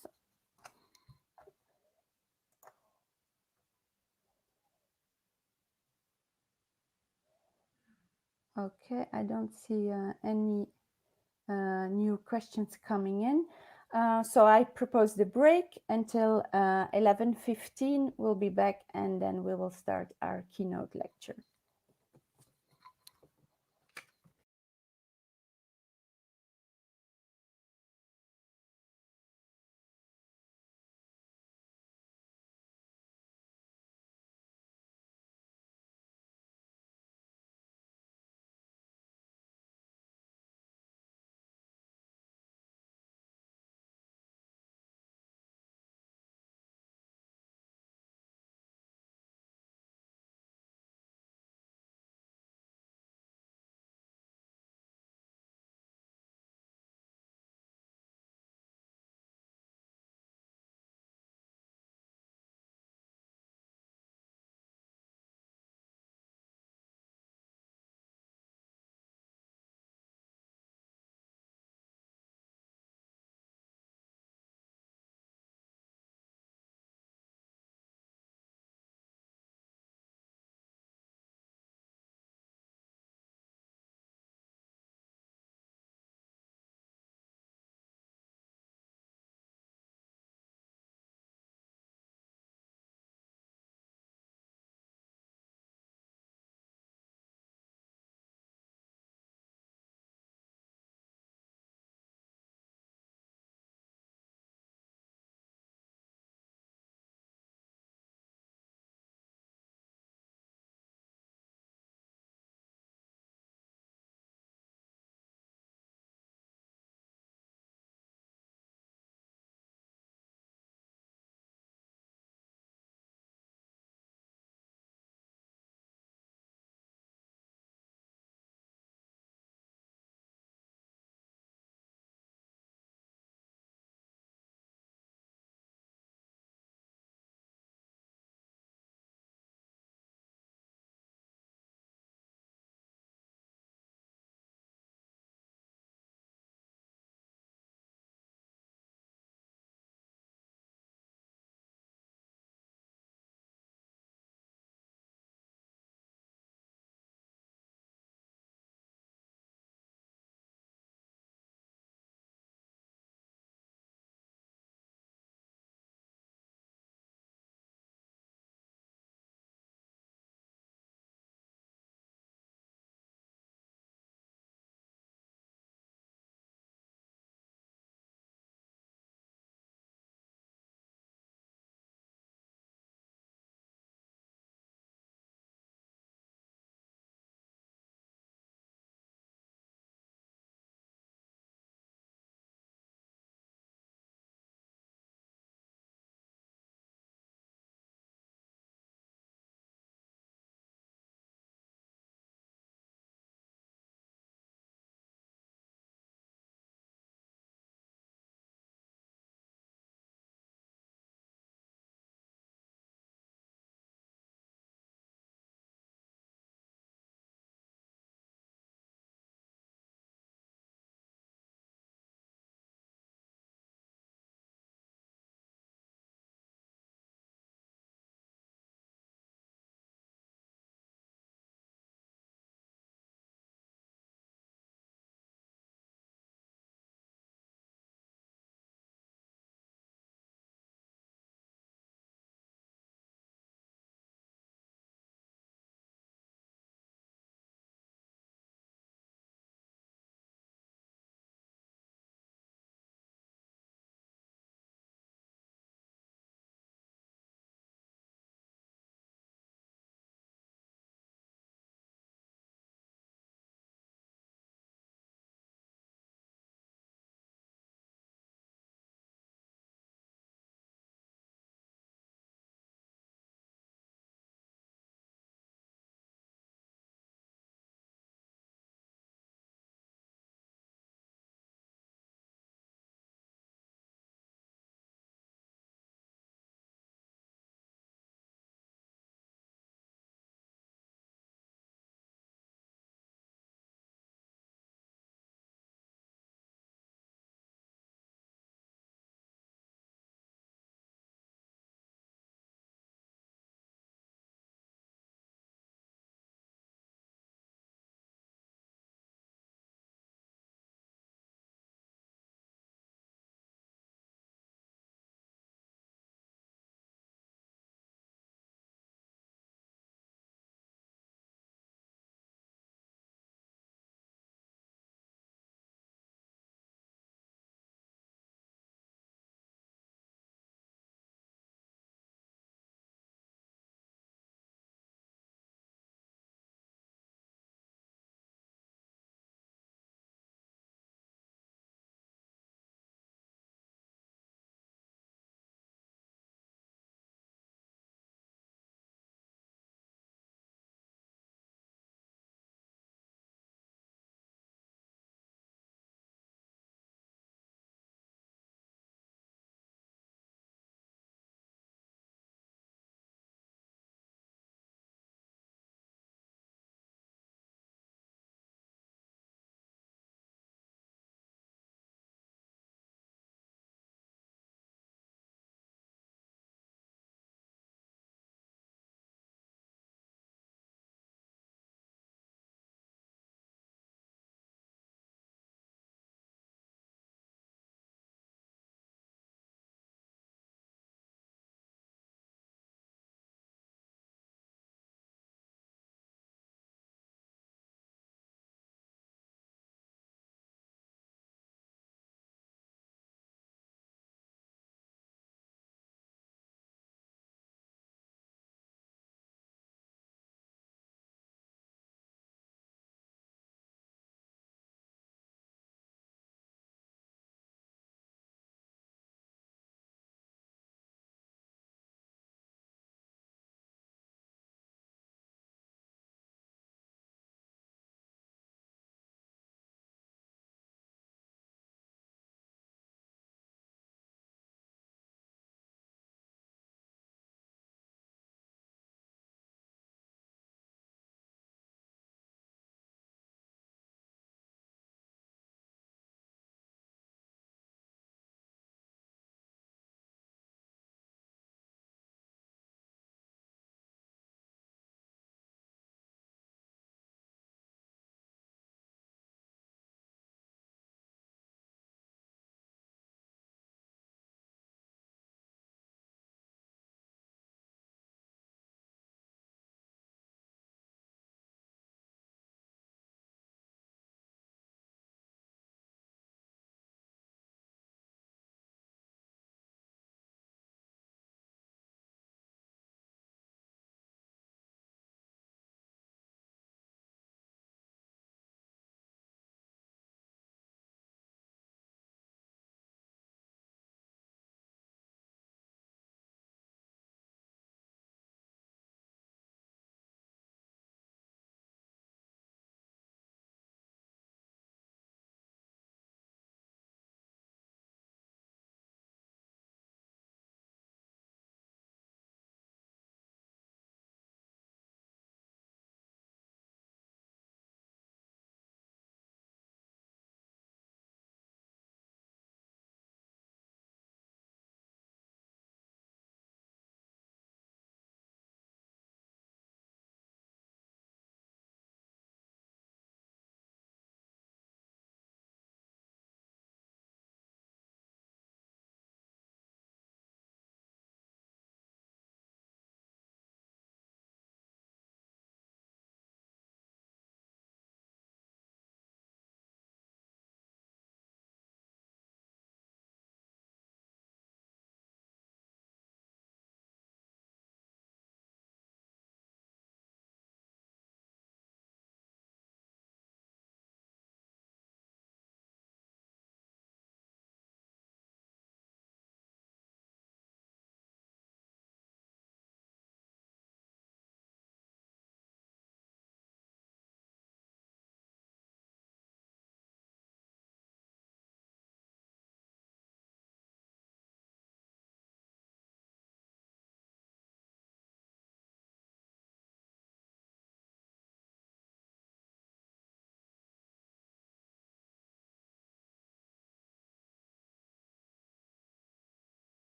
Okay, I don't see any new questions coming in. So I propose the break until 11:15. We'll be back, and then we will start our keynote lecture.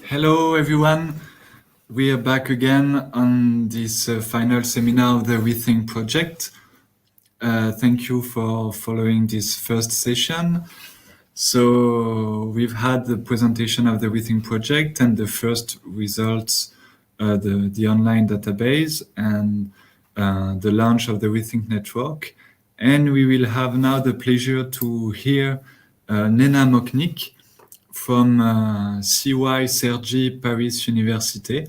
Hello, everyone. We are back again on this final seminar of the Rethink project. Thank you for following this first session. So we've had the presentation of the Rethink project and the first results, the online database and the launch of the Rethink Network. And we will have now the pleasure to hear Nena Moknik from CY Cergy Paris Université.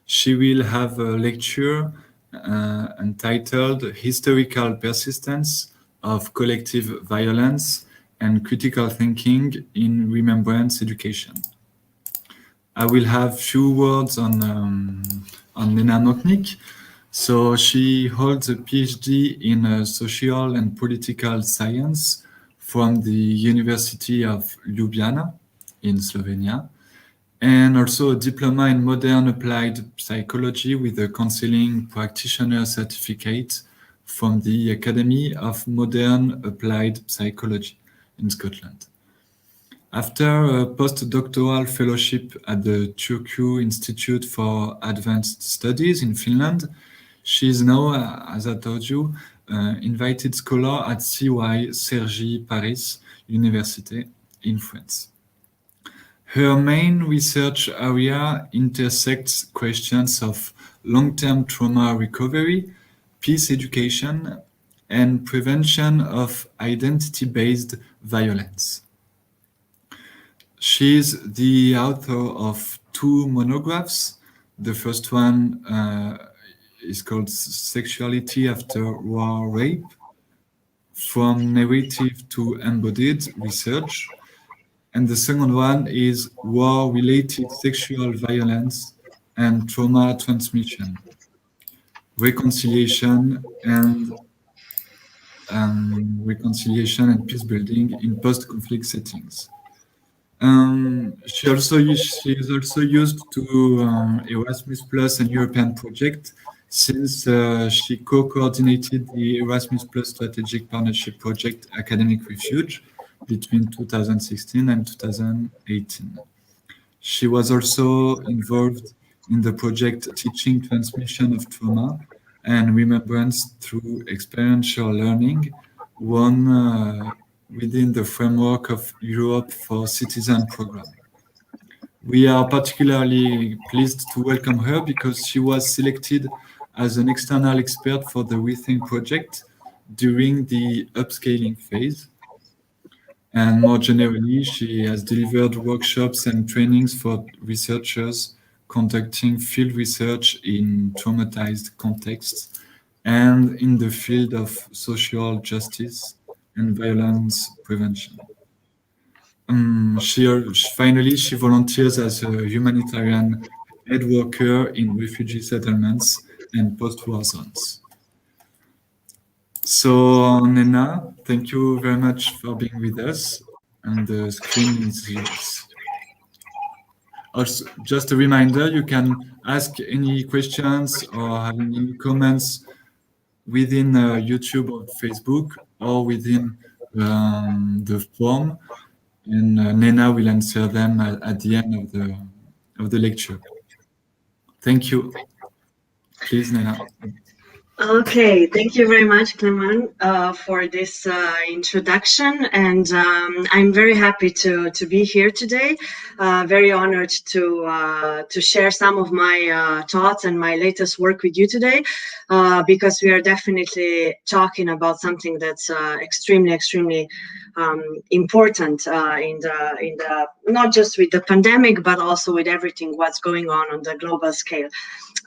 She will have a lecture entitled Historical Persistence of Collective Violence and Critical Thinking in Remembrance Education. I will have few words on Nena Moknik. So she holds a PhD in social and political science from the University of Ljubljana in Slovenia, and also a diploma in modern applied psychology with a counseling practitioner certificate from the Academy of Modern Applied Psychology in Scotland. After a postdoctoral fellowship at the Turku Institute for Advanced Studies in Finland, she is now, as I told you, invited scholar at CY Cergy Paris Université in France. Her main research area intersects questions of long-term trauma recovery, peace education, and prevention of identity-based violence. She is the author of 2 monographs. The first one is called Sexuality After War Rape, From Narrative to Embodied Research. And the second one is War-Related Sexual Violence and Trauma Transmission, Reconciliation and Peace Building in Post-Conflict Settings. She is also used to Erasmus Plus and European project since she co-coordinated the Erasmus Plus Strategic Partnership Project Academic Refuge between 2016 and 2018. She was also involved in the project Teaching Transmission of Trauma and Remembrance through Experiential Learning, one within the framework of Europe for Citizen program. We are particularly pleased to welcome her because she was selected as an external expert for the Rethink project during the upscaling phase. And more generally, she has delivered workshops and trainings for researchers conducting field research in traumatized contexts and in the field of social justice and violence prevention. Finally, she volunteers as a humanitarian aid worker in refugee settlements and post-war zones. So, Nena, thank you very much for being with us, and the screen is yours. Also, just a reminder, you can ask any questions or have any comments within YouTube or Facebook or within the form, and Nena will answer them at the end of the lecture. Thank you. Please, Nena. Okay, thank you very much, Clément, for this introduction, and I'm very happy to be here today. Very honored to share some of my thoughts and my latest work with you today, because we are definitely talking about something that's extremely important in the not just with the pandemic, but also with everything what's going on the global scale.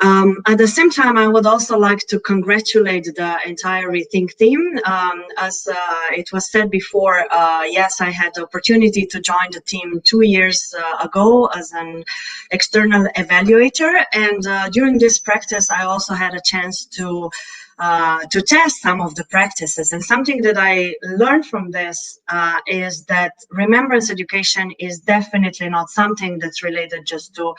At the same time, I would also like to congratulate the entire Rethink team. As it was said before, yes, I had the opportunity to join the team 2 years ago as an external evaluator. And during this practice, I also had a chance to test some of the practices. And something that I learned from this is that remembrance education is definitely not something that's related just to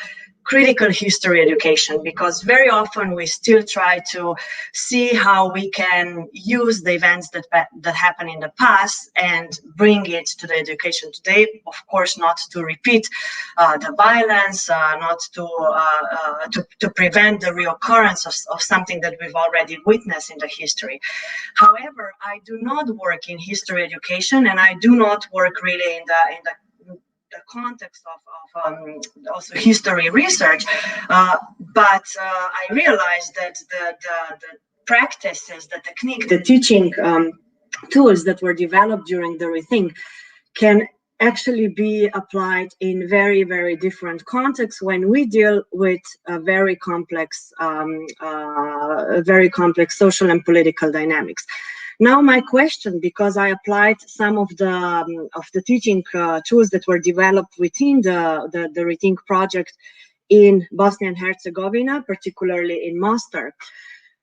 critical history education, because very often we still try to see how we can use the events that happen in the past and bring it to the education today. Of course, not to repeat the violence, not to prevent the reoccurrence of something that we've already witnessed in the history. However, I do not work in history education, and I do not work really in the context of also history research, but I realized that the practices, the technique, the teaching tools that were developed during the Rethink can actually be applied in very, very different contexts when we deal with very complex social and political dynamics. Now, my question, because I applied some of the teaching tools that were developed within the Rethink project in Bosnia and Herzegovina, particularly in Mostar.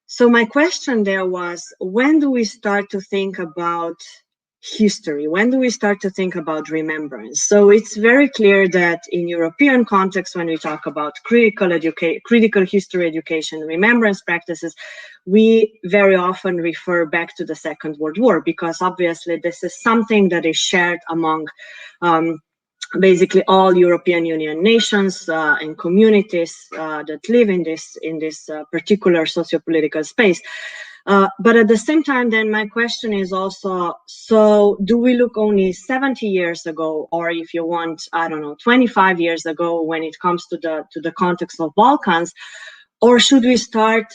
So my question there was, when do we start to think about history? When do we start to think about remembrance? So it's very clear that in European context, when we talk about critical history education, remembrance practices, we very often refer back to the Second World War, because obviously this is something that is shared among basically all European Union nations and communities that live in this particular socio-political space. But at the same time, then my question is also, so do we look only 70 years ago, or if you want, I don't know, 25 years ago when it comes to the context of Balkans, or should we start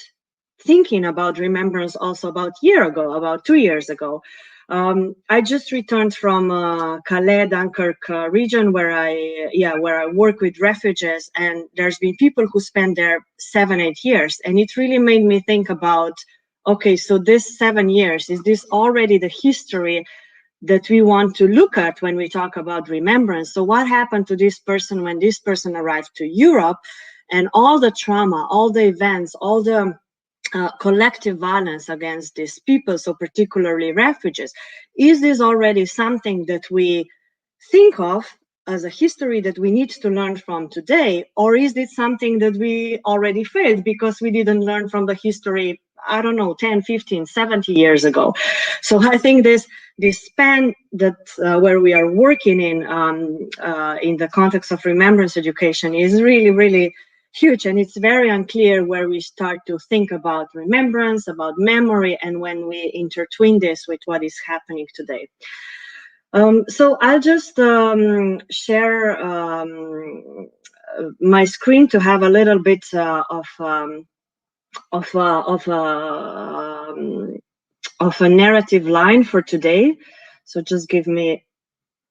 thinking about remembrance also about a year ago, about 2 years ago? I just returned from Calais, Dunkirk region where I work with refugees, and there's been people who spend there 7-8 years, and it really made me think about, okay, so this 7 years, is this already the history that we want to look at when we talk about remembrance? So what happened to this person when this person arrived to Europe, and all the trauma, all the events, all the collective violence against these people, so particularly refugees? Is this already something that we think of as a history that we need to learn from today, or is it something that we already failed because we didn't learn from the history, I don't know, 10, 15, 70 years ago? So I think this span that where we are working in the context of remembrance education is really, really huge, and it's very unclear where we start to think about remembrance, about memory, and when we intertwine this with what is happening today. So I'll just share my screen to have a little bit of a narrative line for today. So just give me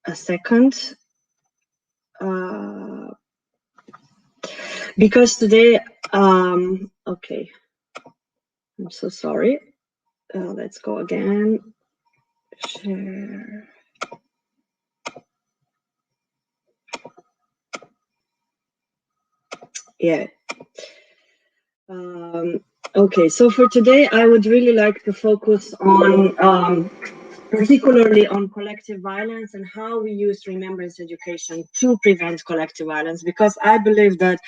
a second. Because today, okay, I'm so sorry. Let's go again. Share. Yeah. Okay, so for today, I would really like to focus on particularly on collective violence and how we use remembrance education to prevent collective violence, because I believe that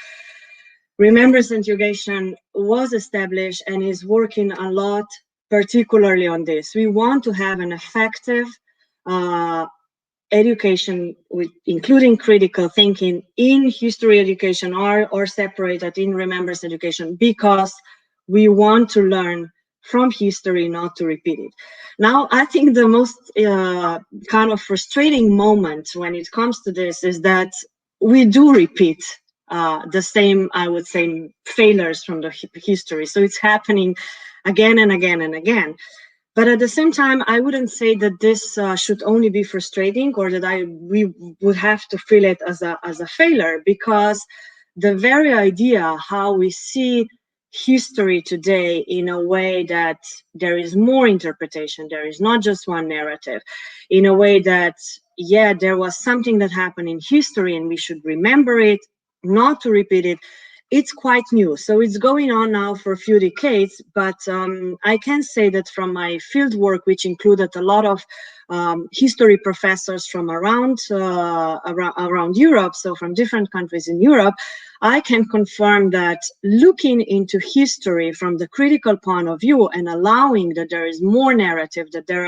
remembrance education was established and is working a lot, particularly on this. We want to have an effective education with including critical thinking in history education or separated in remembrance education, because we want to learn from history, not to repeat it. Now, I think the most kind of frustrating moment when it comes to this is that we do repeat the same, I would say, failures from the history. So it's happening again and again and again. But at the same time, I wouldn't say that this should only be frustrating, or that we would have to feel it as a failure, because the very idea how we see history today in a way that there is more interpretation, there is not just one narrative, in a way that, yeah, there was something that happened in history and we should remember it, not to repeat it. It's quite new. So it's going on now for a few decades, but I can say that from my field work, which included a lot of history professors from around Europe, so from different countries in Europe, I can confirm that looking into history from the critical point of view and allowing that there is more narrative, that there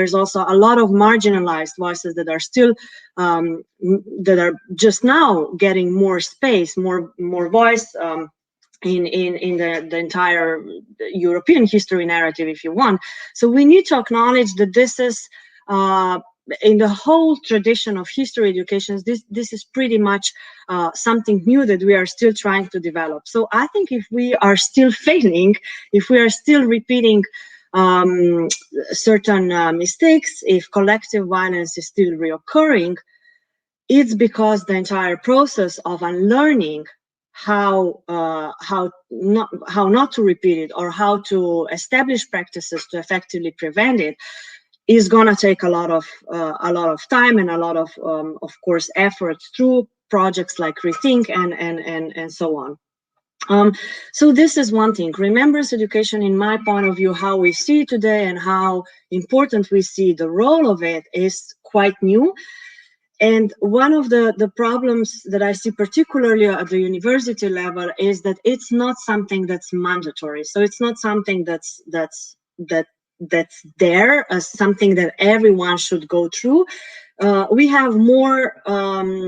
is also a lot of marginalized voices that are still that are just now getting more space, more voice in the entire European history narrative, if you want. So we need to acknowledge that this is in the whole tradition of history education, this is pretty much something new that we are still trying to develop. So I think if we are still failing, if we are still repeating certain mistakes, if collective violence is still reoccurring, it's because the entire process of unlearning how not to repeat it, or how to establish practices to effectively prevent it, is going to take a lot of time and a lot of course, effort through projects like Rethink and so on. So this is one thing. Remembrance education, in my point of view, how we see it today and how important we see the role of it, is quite new. And one of the problems that I see particularly at the university level is that it's not something that's mandatory. So it's not something that's there as something that everyone should go through. We have more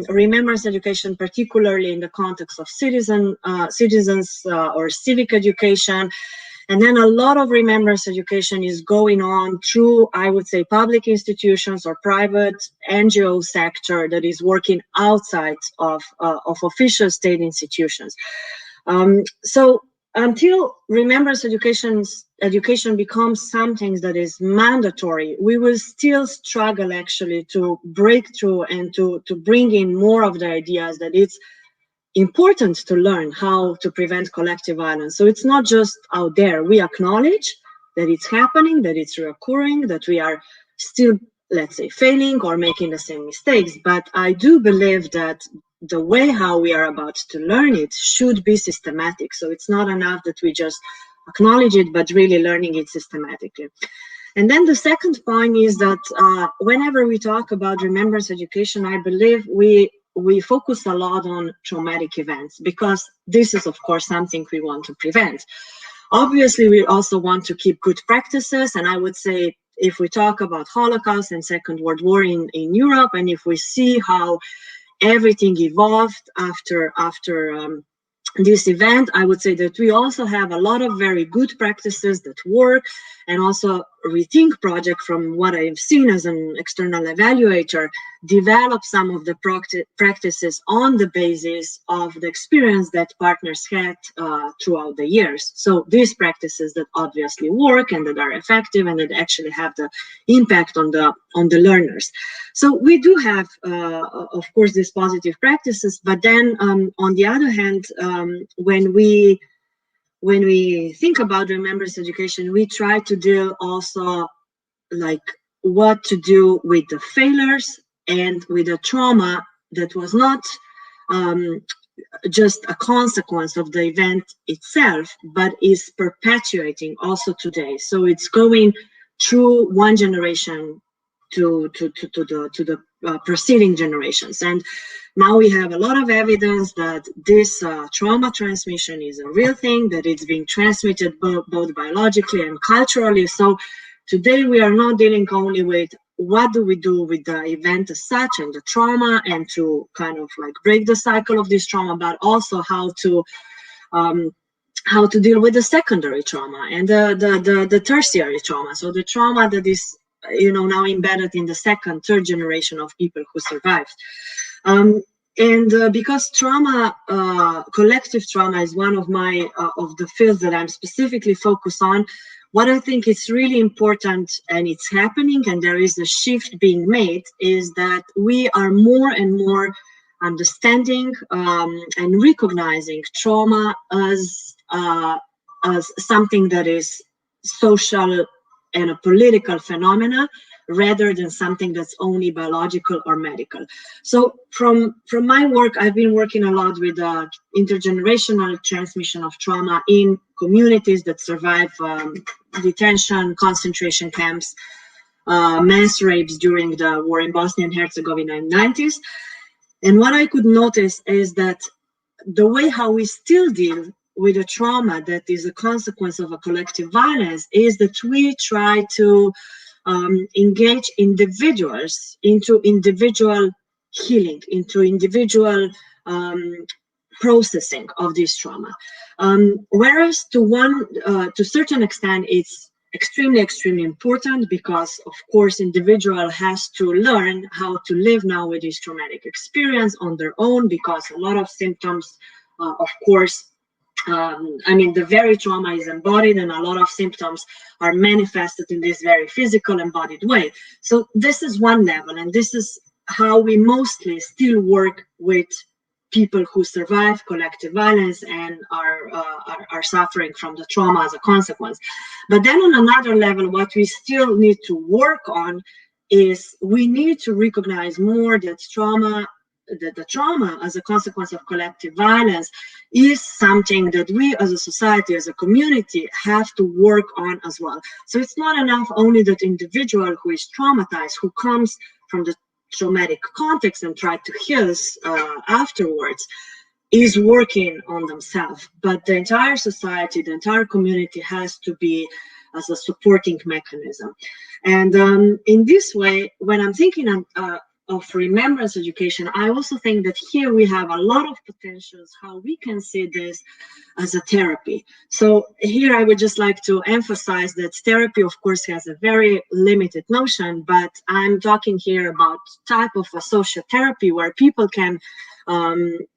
remembrance education, particularly in the context of citizens or civic education. And then a lot of remembrance education is going on through, I would say, public institutions or private NGO sector that is working outside of official state institutions. So until remembrance education becomes something that is mandatory, we will still struggle actually to break through and to bring in more of the ideas that it's important to learn how to prevent collective violence. So it's not just out there. We acknowledge that it's happening, that it's recurring, that we are still, let's say, failing or making the same mistakes. But I do believe that the way how we are about to learn it should be systematic. So it's not enough that we just acknowledge it, but really learning it systematically. And then the second point is that whenever we talk about remembrance education, I believe we focus a lot on traumatic events, because this is, of course, something we want to prevent. Obviously, we also want to keep good practices. And I would say, if we talk about Holocaust and Second World War in Europe, and if we see how everything evolved after this event, I would say that we also have a lot of very good practices that work, and also Rethink project, from what I've seen as an external evaluator, develop some of the practices on the basis of the experience that partners had throughout the years. So these practices that obviously work and that are effective and that actually have the impact on the learners. So we do have, of course, these positive practices, but then on the other hand, when we think about remembrance education, we try to deal also like what to do with the failures and with the trauma that was not just a consequence of the event itself, but is perpetuating also today. So it's going through one generation to the preceding generations. And now we have a lot of evidence that this trauma transmission is a real thing, that it's being transmitted both biologically and culturally. So today we are not dealing only with what do we do with the event as such and the trauma, and to kind of like break the cycle of this trauma, but also how to deal with the secondary trauma and the tertiary trauma. So the trauma that is, you know, now embedded in the second, third generation of people who survived. Because trauma, collective trauma, is one of my of the fields that I'm specifically focused on, what I think is really important, and it's happening, and there is a shift being made, is that we are more and more understanding and recognizing trauma as something that is social and a political phenomena, rather than something that's only biological or medical. So from my work, I've been working a lot with intergenerational transmission of trauma in communities that survive detention, concentration camps, mass rapes during the war in Bosnia and Herzegovina in the 90s. And what I could notice is that the way how we still deal with a trauma that is a consequence of a collective violence is that we try to engage individuals into individual healing, into individual processing of this trauma. Whereas to a certain extent, it's extremely important because, of course, individual has to learn how to live now with this traumatic experience on their own, because a lot of symptoms, of course, I mean, the very trauma is embodied, and a lot of symptoms are manifested in this very physical embodied way. So this is one level, and this is how we mostly still work with people who survive collective violence and are suffering from the trauma as a consequence. But then on another level, what we still need to work on is we need to recognize more that the trauma as a consequence of collective violence is something that we as a society, as a community, have to work on as well. So it's not enough only that individual who is traumatized, who comes from the traumatic context and try to heal afterwards, is working on themselves, but the entire society, the entire community has to be as a supporting mechanism. And in this way, when I'm thinking of remembrance education, I also think that here we have a lot of potentials how we can see this as a therapy. So here I would just like to emphasize that therapy, of course, has a very limited notion, but I'm talking here about type of a social therapy where people can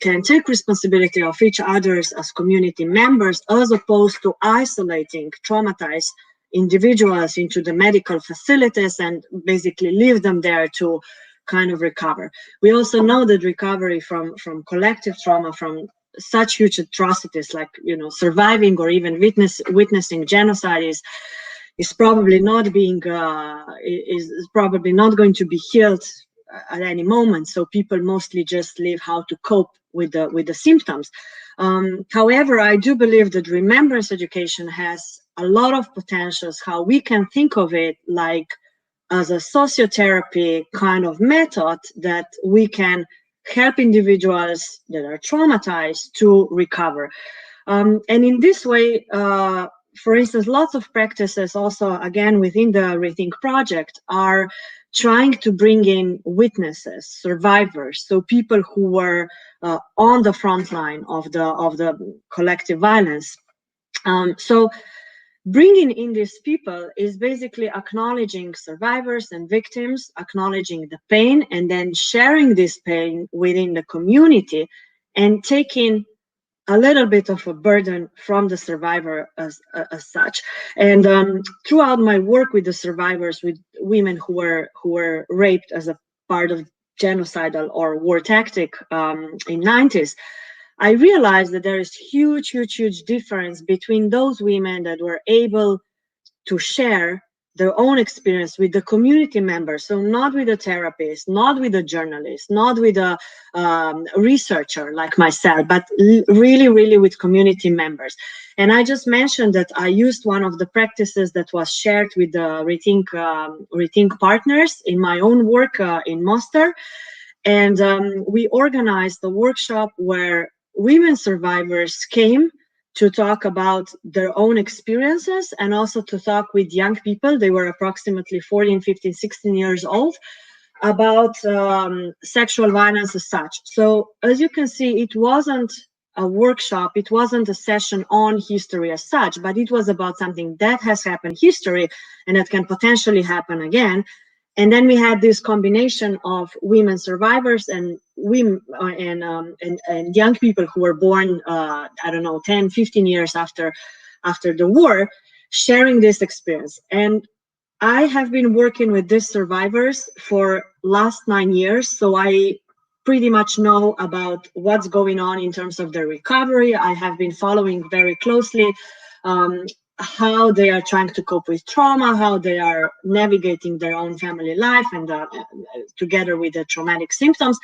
take responsibility of each others as community members, as opposed to isolating traumatized individuals into the medical facilities and basically leave them there to kind of recover. We also know that recovery from collective trauma, from such huge atrocities like, you know, surviving or even witnessing genocide is probably not being is probably not going to be healed at any moment. So people mostly just live how to cope with the symptoms. However, I do believe that remembrance education has a lot of potentials how we can think of it like as a sociotherapy kind of method that we can help individuals that are traumatized to recover. And in this way, for instance, lots of practices also, again, within the Rethink project are trying to bring in witnesses, survivors, so people who were on the front line of the collective violence. So bringing in these people is basically acknowledging survivors and victims, acknowledging the pain, and then sharing this pain within the community and taking a little bit of a burden from the survivor as such. And throughout my work with the survivors, with women who were raped as a part of genocidal or war tactic in 90s, I realized that there is huge difference between those women that were able to share their own experience with the community members, so not with a therapist, not with a journalist, not with a researcher like myself, but really with community members. And I just mentioned that I used one of the practices that was shared with the Rethink partners in my own work in Mostar. And we organized a workshop where women survivors came to talk about their own experiences and also to talk with young people. They were approximately 14, 15, 16 years old, about sexual violence as such. So as you can see, it wasn't a workshop, it wasn't a session on history as such, but it was about something that has happened in history and that can potentially happen again. And then we had this combination of women survivors and women and young people who were born, I don't know, 10, 15 years after the war, sharing this experience. And I have been working with these survivors for last 9 years, so I pretty much know about what's going on in terms of their recovery. I have been following very closely how they are trying to cope with trauma, how they are navigating their own family life and together with the traumatic symptoms.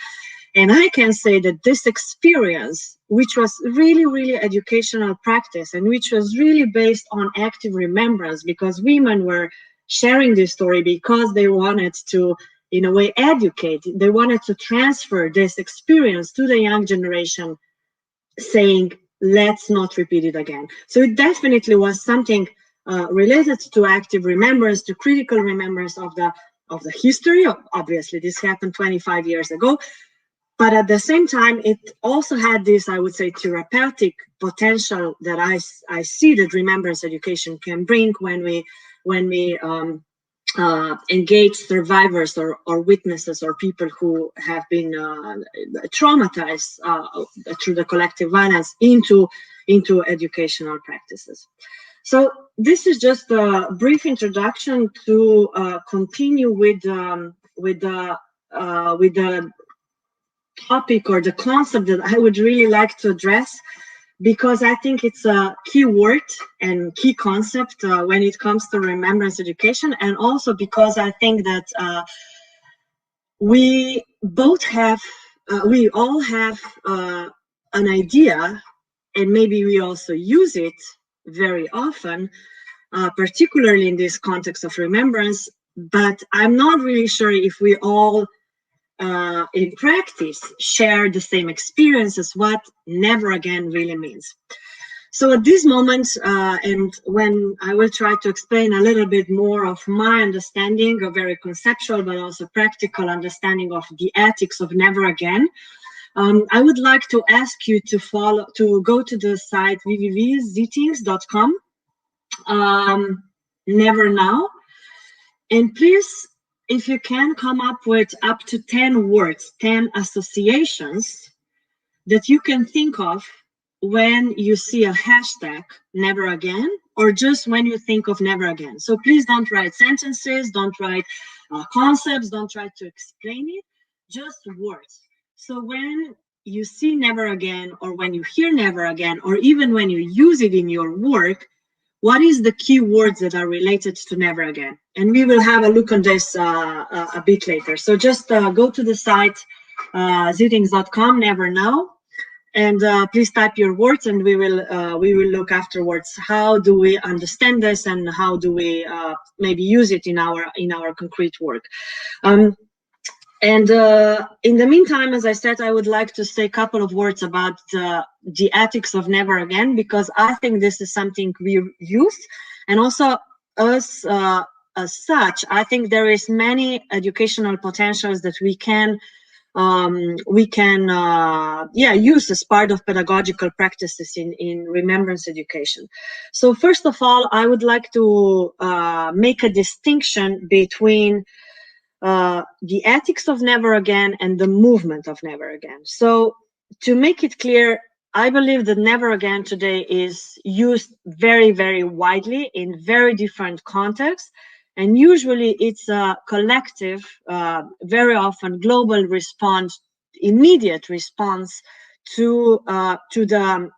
And I can say that this experience, which was really educational practice and which was really based on active remembrance, because women were sharing this story because they wanted to, in a way, educate. They wanted to transfer this experience to the young generation, saying, let's not repeat it again. So it definitely was something related to active remembrance, to critical remembrance of the history. Obviously, this happened 25 years ago. But at the same time, it also had this, I would say, therapeutic potential that I see that remembrance education can bring when we engage survivors or witnesses or people who have been traumatized through the collective violence into educational practices. So this is just a brief introduction to continue with the topic or the concept that I would really like to address, because I think it's a key word and key concept when it comes to remembrance education, and also because I think that we all have an idea, and maybe we also use it very often, particularly in this context of remembrance, but I'm not really sure if we all in practice share the same experiences, what never again really means. So at this moment, and when I will try to explain a little bit more of my understanding, a very conceptual but also practical understanding of the ethics of never again, I would like to ask you to go to the site www.zitings.com, never now, and please, if you can, come up with up to 10 words, 10 associations that you can think of when you see a hashtag never again, or just when you think of never again. So please don't write sentences, don't write concepts, don't try to explain it, just words. So when you see never again, or when you hear never again, or even when you use it in your work, what is the key words that are related to never again? And we will have a look on this a bit later. So just go to the site zitings.com, never now, and please type your words, and we will look afterwards. How do we understand this, and how do we maybe use it in our concrete work? And in the meantime, as I said, I would like to say a couple of words about the ethics of never again, because I think this is something we use, and also us as such, I think there is many educational potentials that we can use as part of pedagogical practices in remembrance education. So first of all, I would like to make a distinction between the ethics of never again and the movement of never again. So to make it clear, I believe that never again today is used very, very widely in very different contexts. And usually it's a collective, very often global response, immediate response to the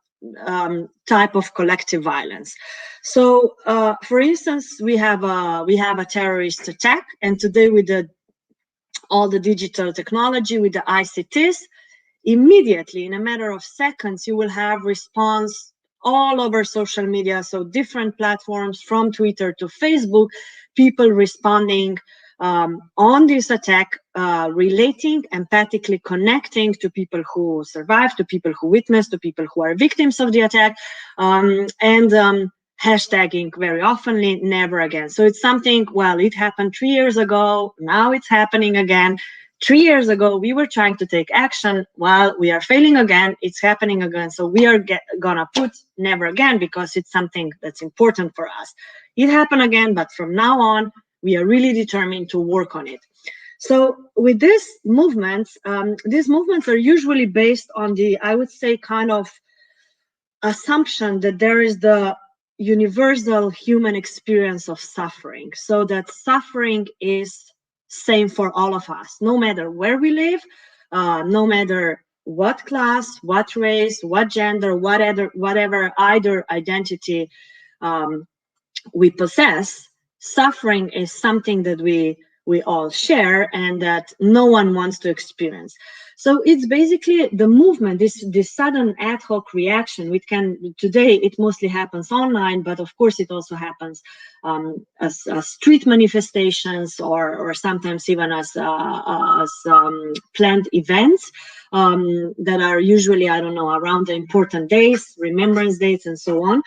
type of collective violence. So, for instance, we have a terrorist attack, and today with all the digital technology, with the ICTs, immediately in a matter of seconds, you will have response all over social media. So different platforms, from Twitter to Facebook, people responding on this attack, relating, empathically connecting to people who survived, to people who witnessed, to people who are victims of the attack, and hashtagging very oftenly never again. So it's something, well, it happened 3 years ago, now it's happening again. 3 years ago, we were trying to take action. While we are failing again, it's happening again. So we are gonna put never again, because it's something that's important for us. It happened again, but from now on, we are really determined to work on it. So with these movements are usually based on the, I would say, kind of assumption that there is the universal human experience of suffering. So that suffering is same for all of us, no matter where we live, no matter what class, what race, what gender, whatever either identity we possess. Suffering is something that we all share and that no one wants to experience. So it's basically the movement, this sudden ad hoc reaction, which today it mostly happens online, but of course it also happens as street manifestations or sometimes even as planned events that are usually, I don't know, around the important days, remembrance dates and so on.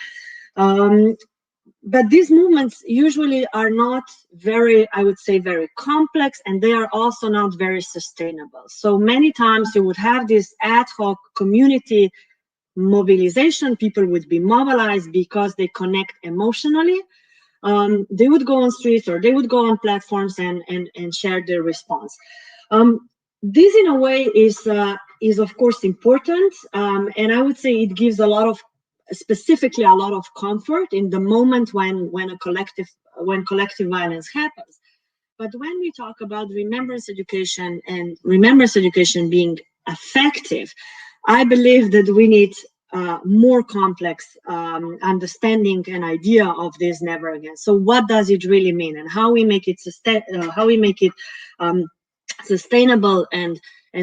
But these movements usually are not very, I would say, very complex, and they are also not very sustainable. So many times you would have this ad hoc community mobilization. People would be mobilized because they connect emotionally. They would go on streets or they would go on platforms and share their response. This in a way is of course important, and I would say it gives specifically a lot of comfort in the moment when collective violence happens. But when we talk about remembrance education and remembrance education being effective, I believe that we need more complex understanding and idea of this never again. So what does it really mean, and how we make it sustainable and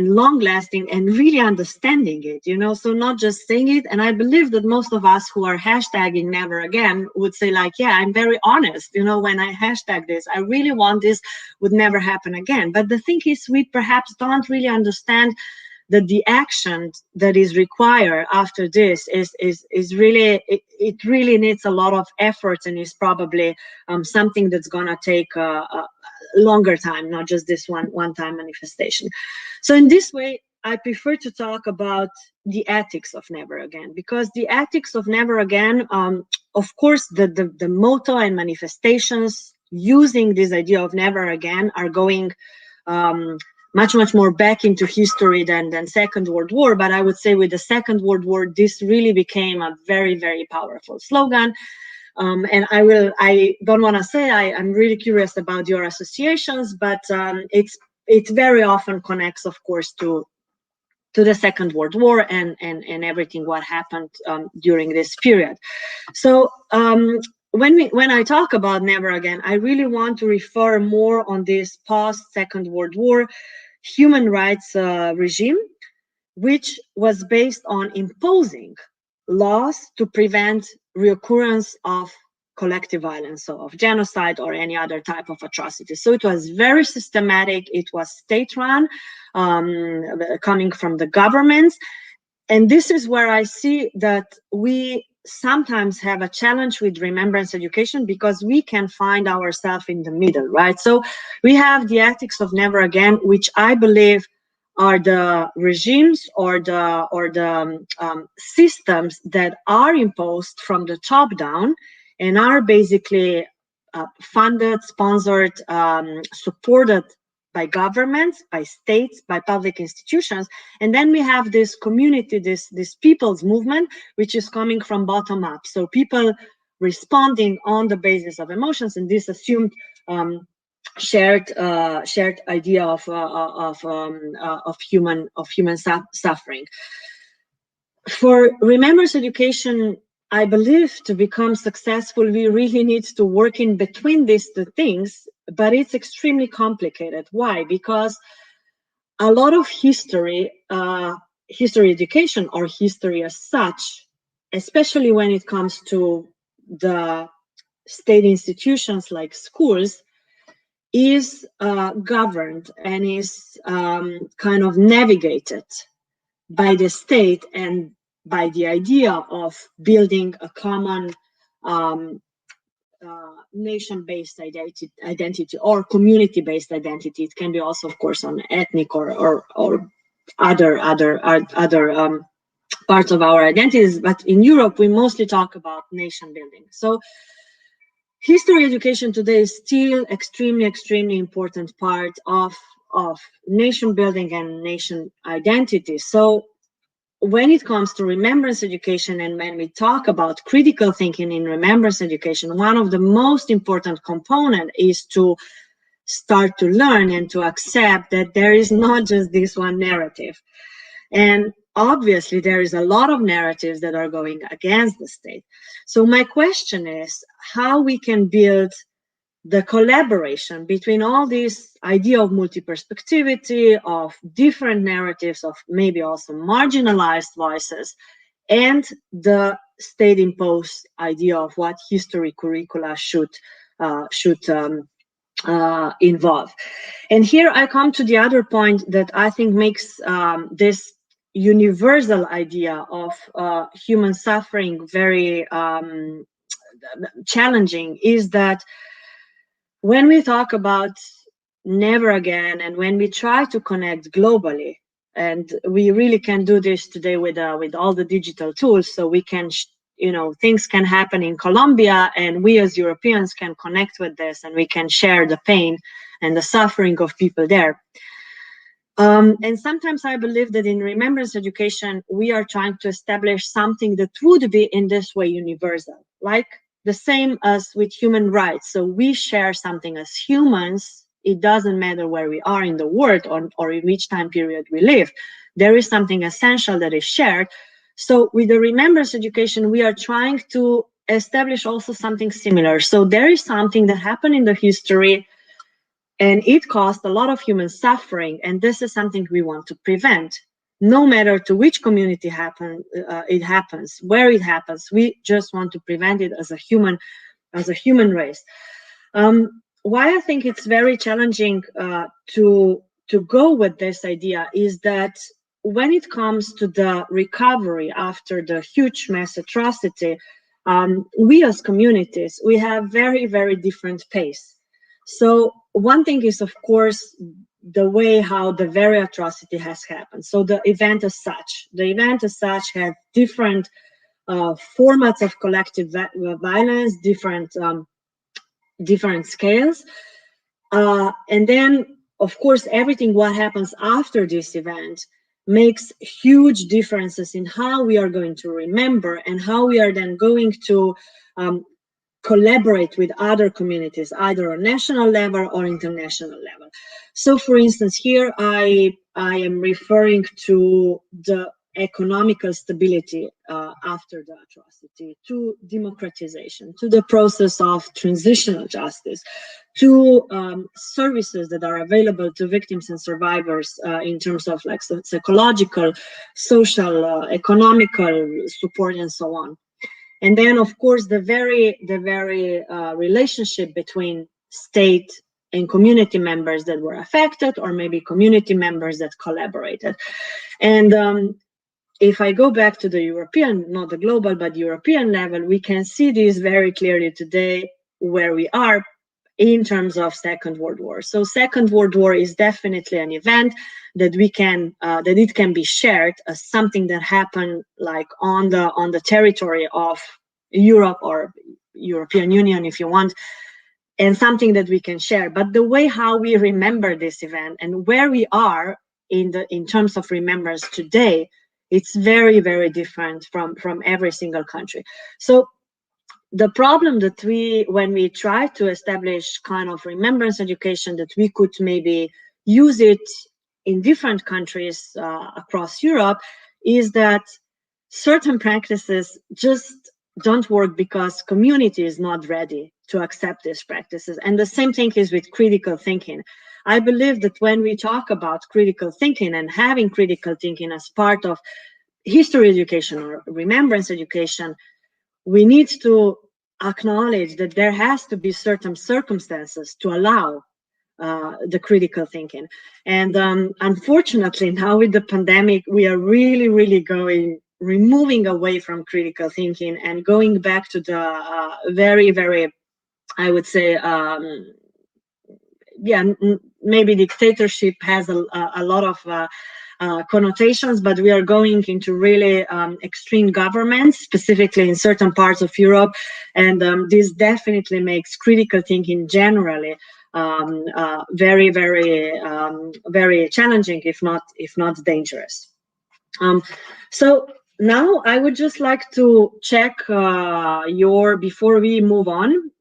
long lasting, and really understanding it, so not just saying it. And I believe that most of us who are hashtagging never again would say like, yeah, I'm very honest, when I hashtag this, I really want this would never happen again. But the thing is, we perhaps don't really understand that the action that is required after this is really, it really needs a lot of effort, and is probably something that's gonna take a longer time, not just this one-time manifestation. So in this way, I prefer to talk about the ethics of never again, because the ethics of never again, of course, the motto and manifestations using this idea of never again are going much more back into history than Second World War. But I would say with the Second World War, this really became a very, very powerful slogan. And I don't want to say, I'm really curious about your associations, but it very often connects, of course, to the Second World War and everything what happened during this period. So when I talk about never again, I really want to refer more on this post-Second World War human rights regime, which was based on imposing laws to prevent reoccurrence of collective violence, so of genocide or any other type of atrocity. So it was very systematic, it was state-run, coming from the governments. And this is where I see that we sometimes have a challenge with remembrance education, because we can find ourselves in the middle, right? So we have the ethics of never again, which I believe are the regimes or the systems that are imposed from the top down and are basically funded, sponsored, supported by governments, by states, by public institutions. And then we have this community, this people's movement, which is coming from bottom up. So people responding on the basis of emotions, and this assumed shared idea of human suffering. For remembrance education, I believe to become successful, we really need to work in between these two things, but it's extremely complicated. Why? Because a lot of history education or history as such, especially when it comes to the state institutions like schools, is governed and is kind of navigated by the state and by the idea of building a common nation-based identity or community-based identity. It can be also, of course, on ethnic or other parts of our identities. But in Europe, we mostly talk about nation building. So history education today is still extremely important part of nation building and nation identity. So when it comes to remembrance education, and when we talk about critical thinking in remembrance education, one of the most important components is to start to learn and to accept that there is not just this one narrative. And obviously, there is a lot of narratives that are going against the state. So my question is how we can build the collaboration between all this idea of multi-perspectivity, of different narratives, of maybe also marginalized voices, and the state-imposed idea of what history curricula should involve. And here I come to the other point that I think makes this universal idea of human suffering very challenging, is that when we talk about never again, and when we try to connect globally, and we really can do this today with all the digital tools, so we can things can happen in Colombia, and we as Europeans can connect with this, and we can share the pain and the suffering of people there. And sometimes I believe that in remembrance education, we are trying to establish something that would be in this way universal, like the same as with human rights. So we share something as humans. It doesn't matter where we are in the world or in which time period we live. There is something essential that is shared. So with the remembrance education, we are trying to establish also something similar. So there is something that happened in the history, and it caused a lot of human suffering. And this is something we want to prevent. No matter to which community it happens, where it happens, we just want to prevent it as a human race. Why I think it's very challenging to go with this idea is that when it comes to the recovery after the huge mass atrocity, we as communities, we have very, very different pace. So one thing is, of course, the way how the very atrocity has happened. So the event as such had different formats of collective violence, different scales. And then, of course, everything what happens after this event makes huge differences in how we are going to remember and how we are then going to collaborate with other communities, either on national level or international level. So, for instance, here I am referring to the economical stability after the atrocity, to democratization, to the process of transitional justice, to services that are available to victims and survivors in terms of like psychological, social, economical support, and so on. And then, of course, the very relationship between state and community members that were affected, or maybe community members that collaborated. And if I go back to the European, not the global, but European level, we can see this very clearly today where we are in terms of Second World War. So Second World War is definitely an event that we can that it can be shared as something that happened like on the territory of Europe or European Union, if you want, and something that we can share. But the way how we remember this event and where we are in terms of remembrance today, it's very, very different from every single country. So the problem that when we try to establish kind of remembrance education, that we could maybe use it in different countries across Europe, is that certain practices just don't work because community is not ready to accept these practices. And the same thing is with critical thinking. I believe that when we talk about critical thinking and having critical thinking as part of history education or remembrance education, we need to acknowledge that there has to be certain circumstances to allow the critical thinking. And unfortunately, now with the pandemic, we are really, really removing away from critical thinking and going back to the very, very, I would say, maybe dictatorship has a lot of connotations, but we are going into really extreme governments, specifically in certain parts of Europe, and this definitely makes critical thinking generally very, very, very challenging, if not dangerous. So now I would just like to check before we move on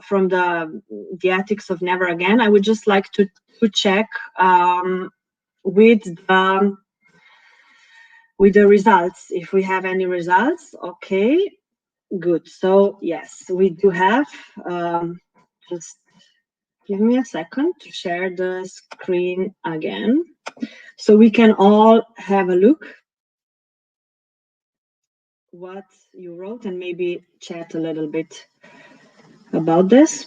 from the ethics of never again. I would just like to check with the results, if we have any results. Okay, good. So yes, we do have Just give me a second to share the screen again, so we can all have a look what you wrote and maybe chat a little bit about this.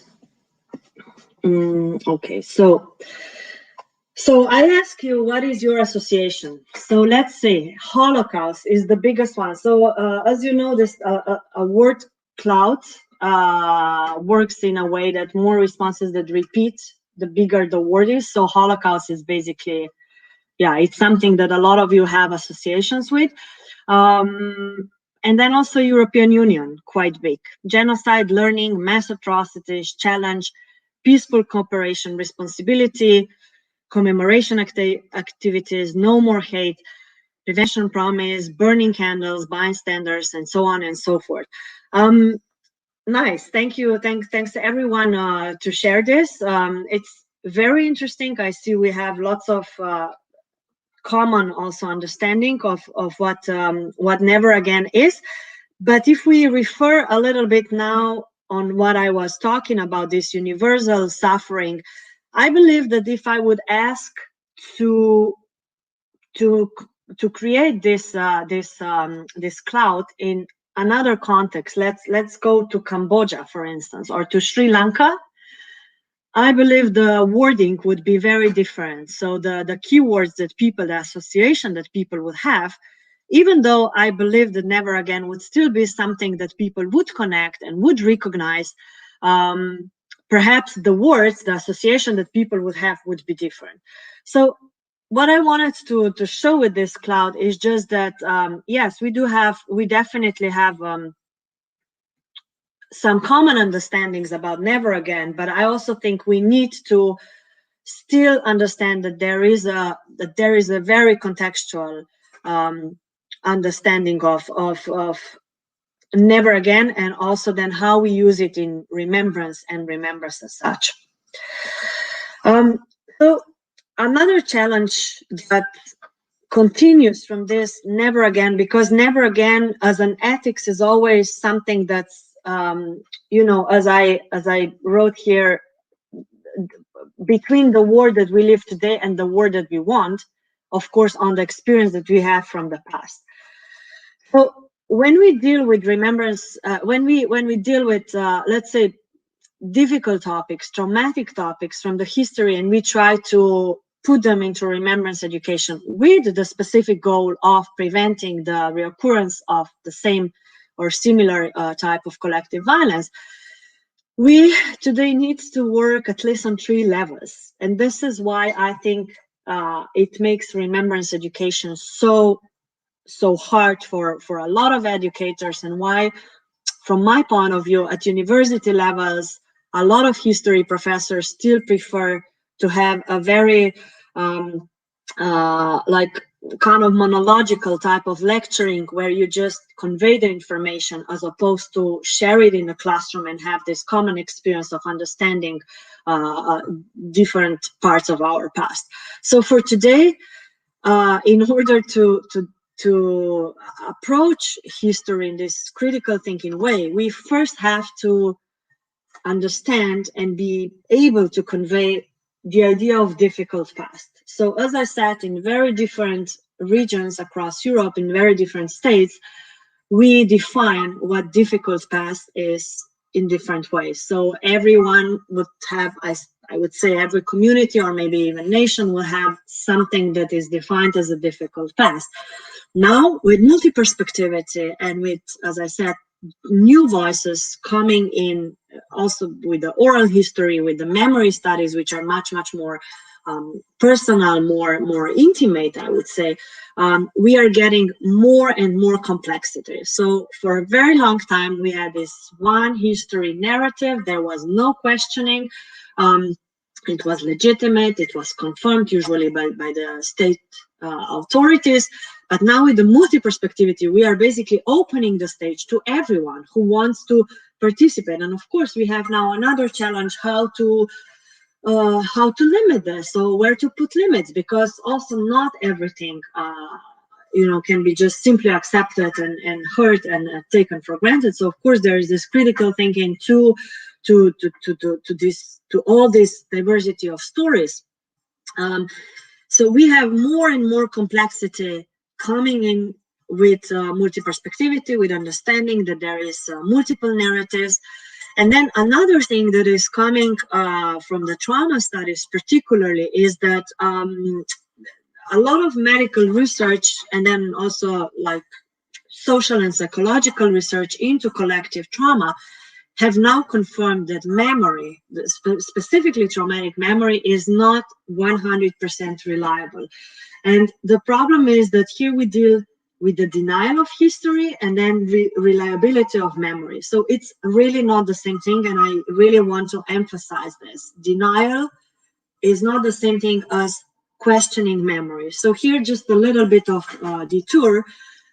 Okay, so I ask you, what is your association? So let's say Holocaust is the biggest one. So as you know, this a word cloud works in a way that more responses that repeat, the bigger the word is. So Holocaust is basically, yeah, it's something that a lot of you have associations with. And then also European Union, quite big. Genocide, learning, mass atrocities, challenge, peaceful cooperation, responsibility, commemoration activities, no more hate, prevention promise, burning candles, bystanders, and so on and so forth. Nice, thank you. Thanks to everyone to share this. It's very interesting. I see we have lots of common also understanding of what Never Again is. But if we refer a little bit now on what I was talking about, this universal suffering, I believe that if I would ask to create this cloud in another context, let's go to Cambodia, for instance, or to Sri Lanka, I believe the wording would be very different. So the keywords that people, the association that people would have, even though I believe that Never Again would still be something that people would connect and would recognize, perhaps the words, the association that people would have would be different. So what I wanted to show with this cloud is just that, yes, we definitely have some common understandings about Never Again, but I also think we need to still understand that there is a very contextual understanding of Never Again, and also then how we use it in remembrance and remembrance as such. So another challenge that continues from this Never Again, because Never Again as an ethics is always something that's you know, as I wrote here, between the world that we live today and the world that we want, of course, on the experience that we have from the past. So when we deal with remembrance, when we deal with let's say difficult topics, traumatic topics from the history, and we try to put them into remembrance education with the specific goal of preventing the reoccurrence of the same or similar type of collective violence, we today need to work at least on 3 levels. And this is why I think it makes remembrance education so hard for a lot of educators, and why, from my point of view, at university levels, a lot of history professors still prefer to have a very like kind of monological type of lecturing, where you just convey the information as opposed to share it in the classroom and have this common experience of understanding different parts of our past. So for today, in order to approach history in this critical thinking way, we first have to understand and be able to convey the idea of difficult past. So as I said, in very different regions across Europe, in very different states, we define what difficult past is in different ways. So everyone would have, I would say every community or maybe even nation will have something that is defined as a difficult past. Now, with multi-perspectivity and with, as I said, new voices coming in, also with the oral history, with the memory studies, which are much more personal, more intimate, I would say, we are getting more and more complexity. So for a very long time, we had this one history narrative. There was no questioning. It was legitimate. It was confirmed usually by the state authorities. But now with the multi-perspectivity, we are basically opening the stage to everyone who wants to participate. And of course, we have now another challenge, how to limit this, so where to put limits, because also not everything you know, can be just simply accepted and heard and taken for granted. So of course there is this critical thinking to to all this diversity of stories. So we have more and more complexity coming in with multi-perspectivity, with understanding that there is multiple narratives. And then another thing that is coming from the trauma studies particularly is that a lot of medical research, and then also like social and psychological research into collective trauma, have now confirmed that memory, specifically traumatic memory, is not 100% reliable. And the problem is that here we deal with the denial of history and then reliability of memory. So it's really not the same thing, and I really want to emphasize this. Denial is not the same thing as questioning memory. So here just a little bit of detour.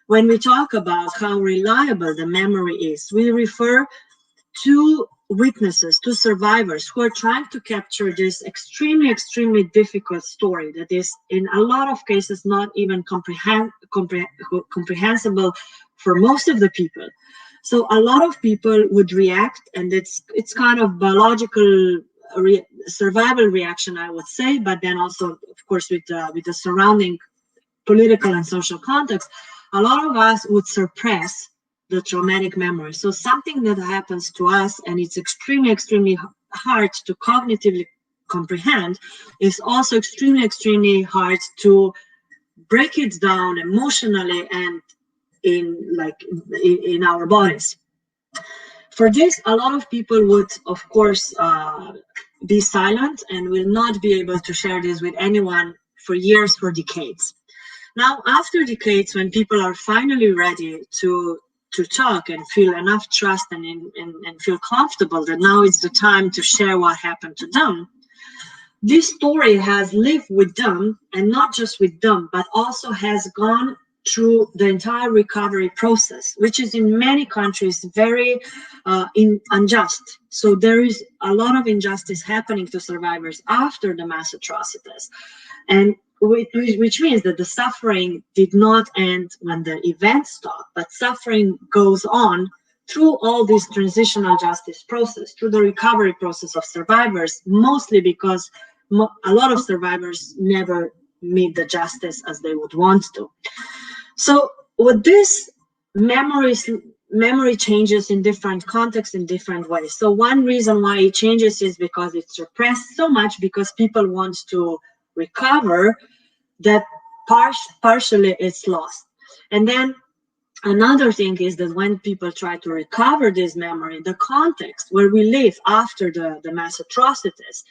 When we talk about how reliable the memory is, we refer to witnesses, to survivors who are trying to capture this extremely, extremely difficult story that is in a lot of cases not even comprehensible for most of the people. So a lot of people would react, and it's kind of biological survival reaction, I would say, but then also, of course, with the surrounding political and social context, a lot of us would suppress the traumatic memory. So something that happens to us and it's extremely, extremely hard to cognitively comprehend is also extremely, extremely hard to break it down emotionally and in our bodies. For this, a lot of people would, of course, be silent and will not be able to share this with anyone for years, for decades. Now, after decades, when people are finally ready to talk and feel enough trust and feel comfortable that now it's the time to share what happened to them, this story has lived with them, and not just with them, but also has gone through the entire recovery process, which is in many countries very unjust. So there is a lot of injustice happening to survivors after the mass atrocities, and which means that the suffering did not end when the event stopped, but suffering goes on through all this transitional justice process, through the recovery process of survivors, mostly because a lot of survivors never meet the justice as they would want to. So with this, memory changes in different contexts in different ways. So one reason why it changes is because it's repressed so much because people want to recover that partially it's lost. And then another thing is that when people try to recover this memory, the context where we live after the mass atrocities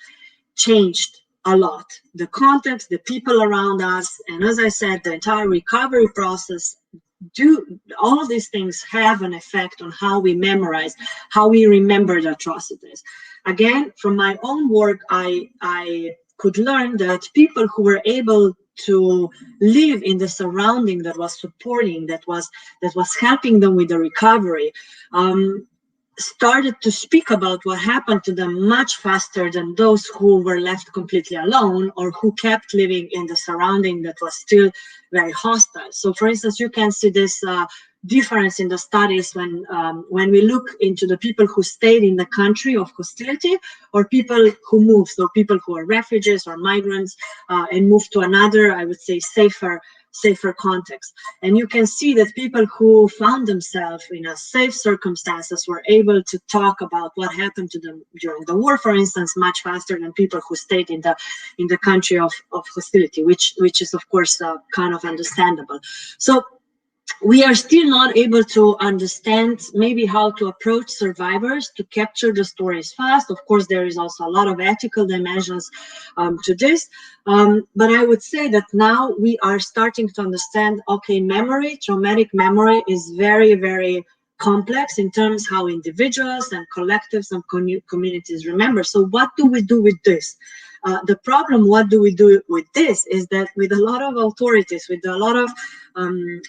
changed a lot. The context, the people around us, and as I said, the entire recovery process, all of these things have an effect on how we memorize, how we remember the atrocities. Again, from my own work, I could learn that people who were able to live in the surrounding that was supporting, that was helping them with the recovery, started to speak about what happened to them much faster than those who were left completely alone or who kept living in the surrounding that was still very hostile. So for instance, you can see this difference in the studies when we look into the people who stayed in the country of hostility or people who moved, so people who are refugees or migrants and moved to another, I would say, safer context. And you can see that people who found themselves in a safe circumstances were able to talk about what happened to them during the war, for instance, much faster than people who stayed in the country of hostility, which is of course kind of understandable. So we are still not able to understand maybe how to approach survivors to capture the stories fast. Of course, there is also a lot of ethical dimensions to this. But I would say that now we are starting to understand, okay, memory, traumatic memory is very, very complex in terms how individuals and collectives and communities remember. So what do we do with this? The problem, what do we do with this, is that with a lot of authorities, with a lot of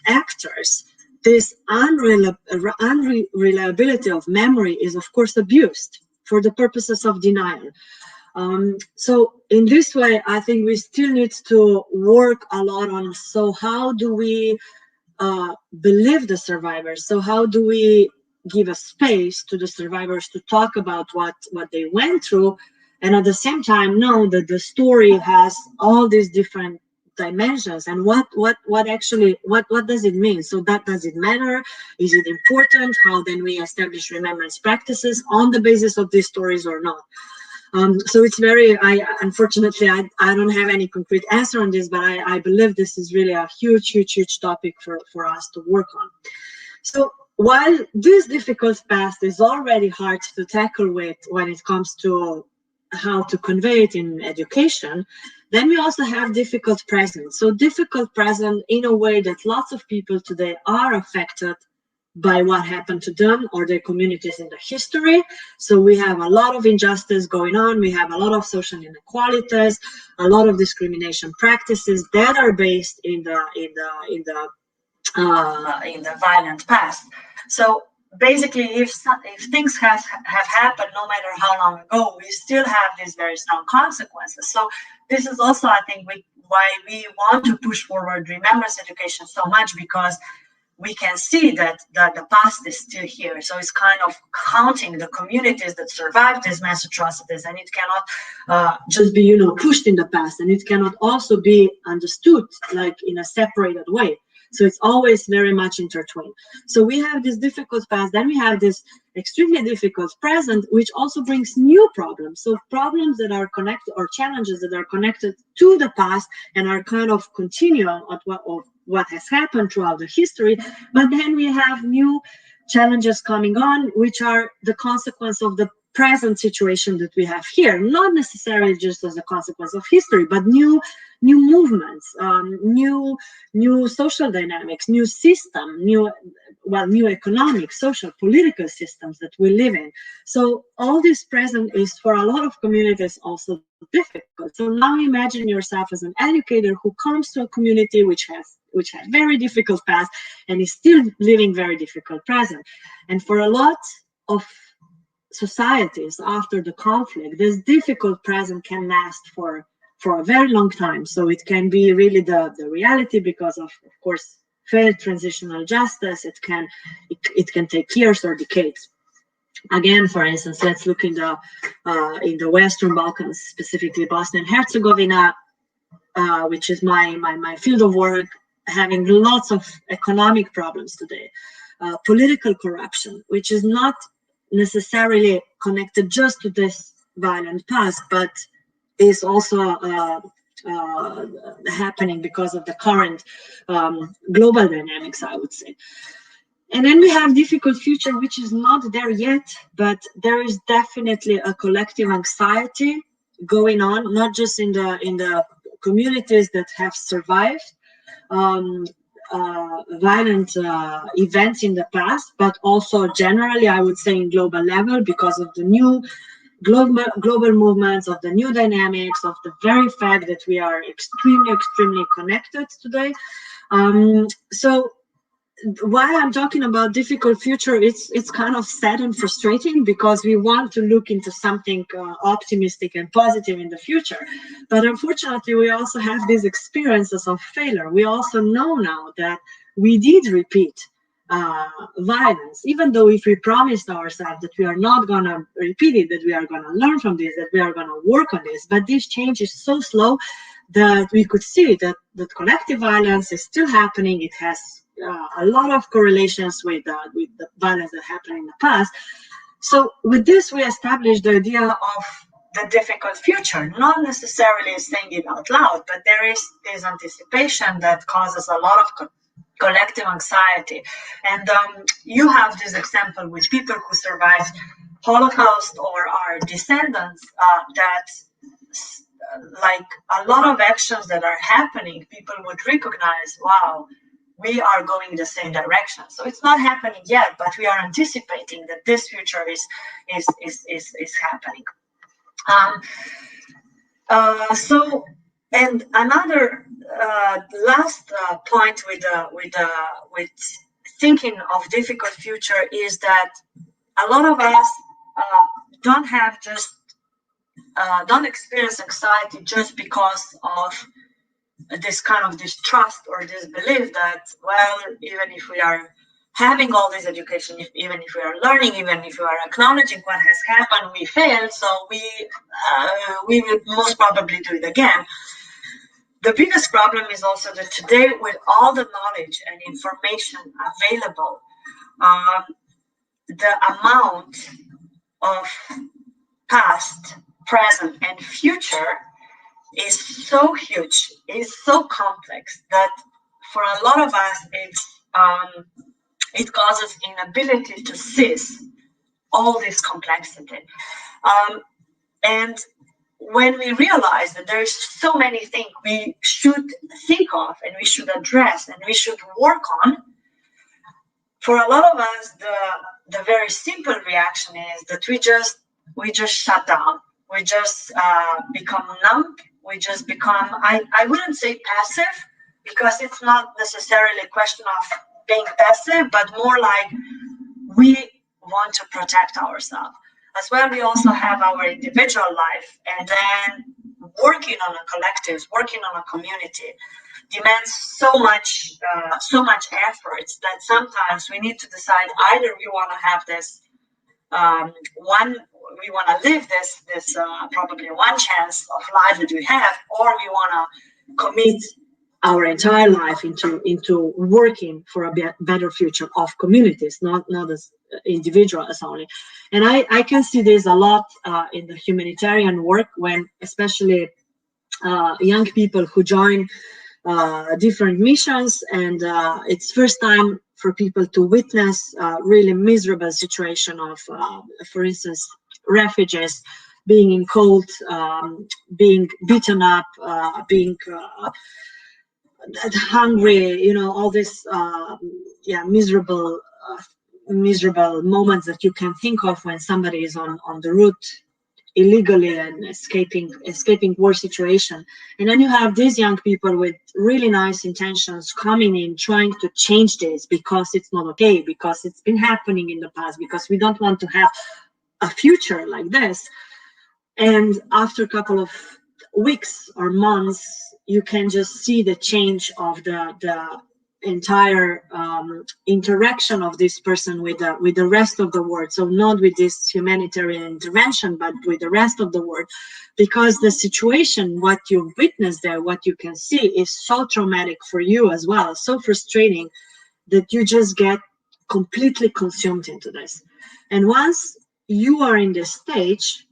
actors, this unreliability of memory is of course abused for the purposes of denial. So in this way, I think we still need to work a lot on, so how do we believe the survivors? So how do we give a space to the survivors to talk about what they went through, and at the same time know that the story has all these different dimensions, and what does it mean? So that, does it matter? Is it important? How then we establish remembrance practices on the basis of these stories or not? So it's very, unfortunately, I don't have any concrete answer on this, but I believe this is really a huge topic for us to work on. So while this difficult past is already hard to tackle with when it comes to how to convey it in education, then we also have difficult present. So difficult present in a way that lots of people today are affected by what happened to them or their communities in the history. So we have a lot of injustice going on. We have a lot of social inequalities, a lot of discrimination practices that are based in the violent past. So basically, if things have happened, no matter how long ago, we still have these very strong consequences. So this is also, I think, why we want to push forward remembrance education so much, because we can see that the past is still here. So it's kind of counting the communities that survived these mass atrocities, and it cannot just be, pushed in the past, and it cannot also be understood like in a separated way. So it's always very much intertwined. So we have this difficult past, then we have this extremely difficult present, which also brings new problems. So problems that are connected, or challenges that are connected to the past and are kind of continuum of what has happened throughout the history. But then we have new challenges coming on, which are the consequence of the present situation that we have here, not necessarily just as a consequence of history, but new movements, new social dynamics, new system, new economic, social, political systems that we live in. So all this present is for a lot of communities also difficult. So now imagine yourself as an educator who comes to a community which had very difficult past and is still living very difficult present. And for a lot of societies after the conflict, this difficult present can last for a very long time. So it can be really the reality because of course, failed transitional justice. It can take years or decades. Again, for instance, let's look in the Western Balkans, specifically Bosnia and Herzegovina, which is my field of work, having lots of economic problems today. Political corruption, which is not necessarily connected just to this violent past, but is also happening because of the current global dynamics, I would say. And then we have difficult future, which is not there yet, but there is definitely a collective anxiety going on, not just in the communities that have survived violent events in the past, but also generally, I would say, in global level, because of the new global movements, of the new dynamics, of the very fact that we are extremely connected today. So why I'm talking about difficult future, it's kind of sad and frustrating, because we want to look into something optimistic and positive in the future. But unfortunately, we also have these experiences of failure. We also know now that we did repeat violence, even though if we promised ourselves that we are not going to repeat it, that we are going to learn from this, that we are going to work on this. But this change is so slow that we could see that collective violence is still happening. It has a lot of correlations with the violence that happened in the past. So with this, we established the idea of the difficult future, not necessarily saying it out loud, but there is this anticipation that causes a lot of collective anxiety. And you have this example with people who survived Holocaust or are descendants that like a lot of actions that are happening, people would recognize, wow, we are going the same direction. So it's not happening yet, but we are anticipating that this future is happening. So, and another last point with thinking of difficult future is that a lot of us don't experience anxiety just because of this kind of distrust or this belief that, well, even if we are having all this education, even if we are learning, even if we are acknowledging what has happened, we failed, so we will most probably do it again. The biggest problem is also that today, with all the knowledge and information available, the amount of past, present, and future is so huge, is so complex, that for a lot of us, it causes inability to seize all this complexity. And when we realize that there is so many things we should think of and we should address and we should work on, for a lot of us, the very simple reaction is that we just shut down. We just become numb. We just become, I wouldn't say passive, because it's not necessarily a question of being passive, but more like we want to protect ourselves. As well, we also have our individual life, and then working on a collective, working on a community demands so much effort that sometimes we need to decide either we want to have this we want to live this probably one chance of life that we have, or we want to commit our entire life into working for a better future of communities, not as individuals only. And I can see this a lot in the humanitarian work, when especially young people who join different missions, and it's first time for people to witness really miserable situation of, for instance, refugees being in cold, being beaten up, being hungry, all this miserable moments that you can think of when somebody is on the route illegally and escaping war situation. And then you have these young people with really nice intentions coming in, trying to change this because it's not okay, because it's been happening in the past, because we don't want to have a future like this. And after a couple of weeks or months, you can just see the change of the entire interaction of this person with the rest of the world. So not with this humanitarian intervention, but with the rest of the world, because the situation, what you witness there, what you can see, is so traumatic for you as well, so frustrating, that you just get completely consumed into this. And once you are in this stage,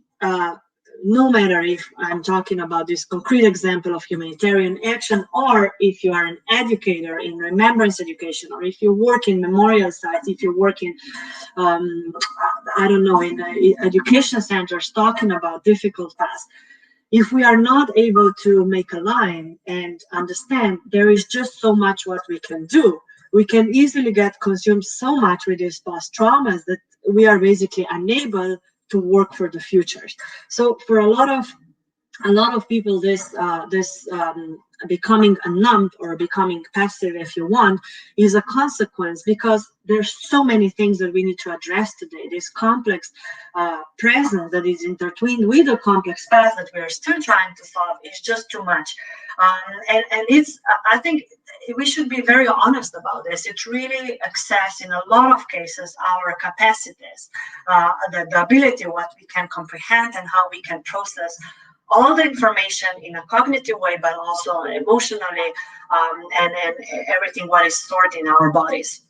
no matter if I'm talking about this concrete example of humanitarian action, or if you are an educator in Remembrance Education, or if you work in Mémorial sites, if you work in, I don't know, in education centers talking about difficult past, if we are not able to make a line and understand there is just so much what we can do, we can easily get consumed so much with these past traumas that we are basically unable to work for the futures. So for a lot of people, this becoming a numb or becoming passive, if you want, is a consequence, because there's so many things that we need to address today. This complex present that is intertwined with the complex past that we're still trying to solve is just too much. And it's, I think we should be very honest about this. It really access in a lot of cases our capacities, the ability, what we can comprehend and how we can process all the information in a cognitive way, but also emotionally, and everything what is stored in our bodies.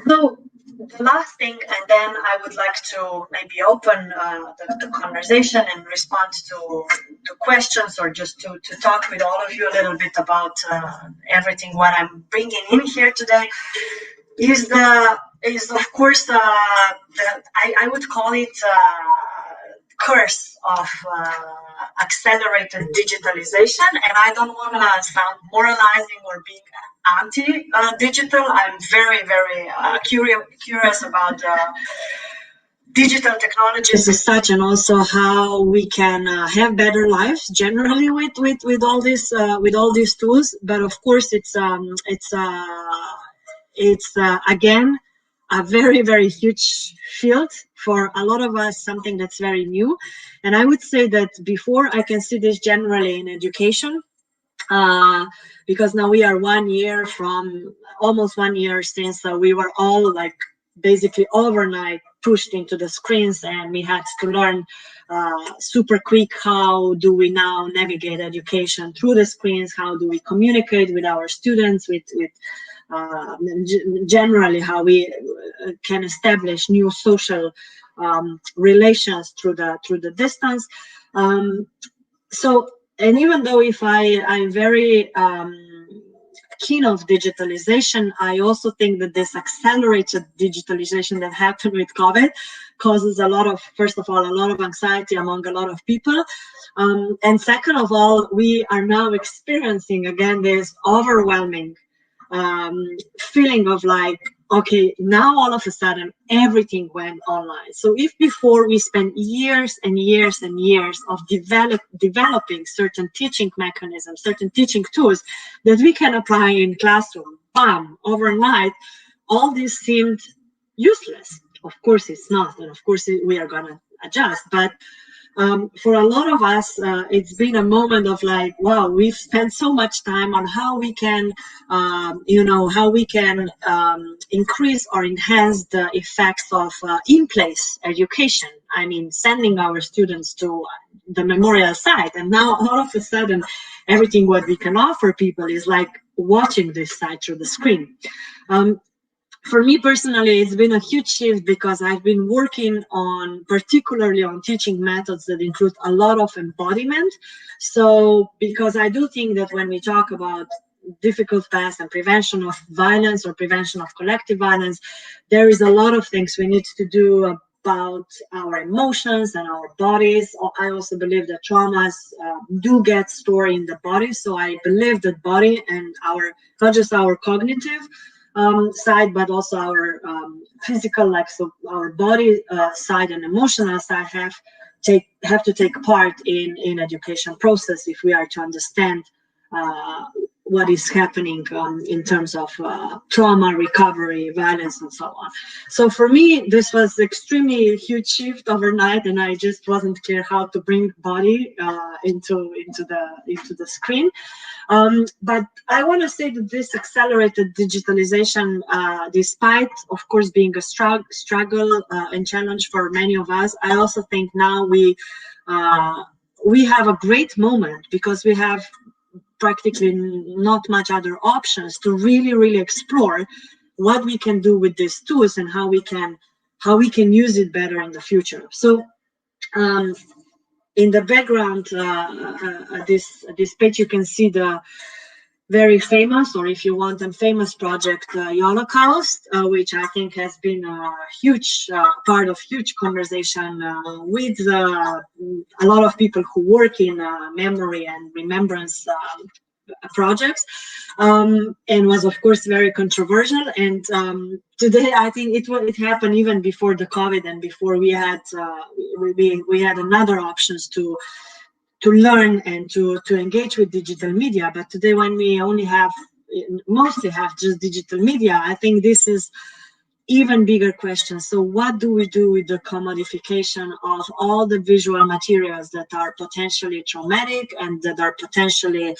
So the last thing, and then I would like to maybe open the conversation and respond to questions, or just to talk with all of you a little bit about everything what I'm bringing in here today, is of course I would call it curse of accelerated digitalization. And I don't want to sound moralizing or being anti-digital. I'm very, very curious about digital technologies as such, and also how we can have better lives generally with all these tools. But of course, it's again a very, very huge field for a lot of us, something that's very new. And I would say that before I can see this generally in education, because now we are 1 year from, almost 1 year since we were all like basically overnight pushed into the screens, and we had to learn super quick how do we now navigate education through the screens, how do we communicate with our students, with generally how we can establish new social relations through the distance. So, and even though if I'm very keen of digitalization, I also think that this accelerated digitalization that happened with COVID causes a lot of, first of all, a lot of anxiety among a lot of people. And second of all, we are now experiencing again this overwhelming feeling of like, okay, now all of a sudden everything went online. So if before we spent years and years and years of developing certain teaching mechanisms, certain teaching tools that we can apply in classroom, bam, overnight, all this seemed useless. Of course it's not, and of course we are gonna adjust, but for a lot of us, it's been a moment of like, wow, we've spent so much time on how we can, how we can increase or enhance the effects of in-place education. I mean, sending our students to the Mémorial site, and now all of a sudden, everything what we can offer people is like watching this site through the screen. For me personally, it's been a huge shift because I've been working on, particularly on teaching methods that include a lot of embodiment. So, because I do think that when we talk about difficult past and prevention of violence or prevention of collective violence, there is a lot of things we need to do about our emotions and our bodies. I also believe that traumas do get stored in the body. So I believe that body and not just our cognitive side, but also our physical, like, so our body side and emotional side have to take part in education process if we are to understand what is happening in terms of trauma, recovery, violence, and so on. So for me, this was extremely huge shift overnight, and I just wasn't clear how to bring body into the screen. But I want to say that this accelerated digitalization, despite, of course, being a struggle and challenge for many of us, I also think now we have a great moment because we have practically not much other options to really explore what we can do with these tools and how we can use it better in the future. So in the background, this page, you can see the very famous, or if you want, a famous project, Holocaust, which I think has been a huge part of huge conversation with a lot of people who work in memory and remembrance projects, and was of course very controversial. And today I think it happened even before the COVID and before we had another options to learn and to engage with digital media. But today, when we mostly have just digital media, I think this is even bigger question. So what do we do with the commodification of all the visual materials that are potentially traumatic and that are potentially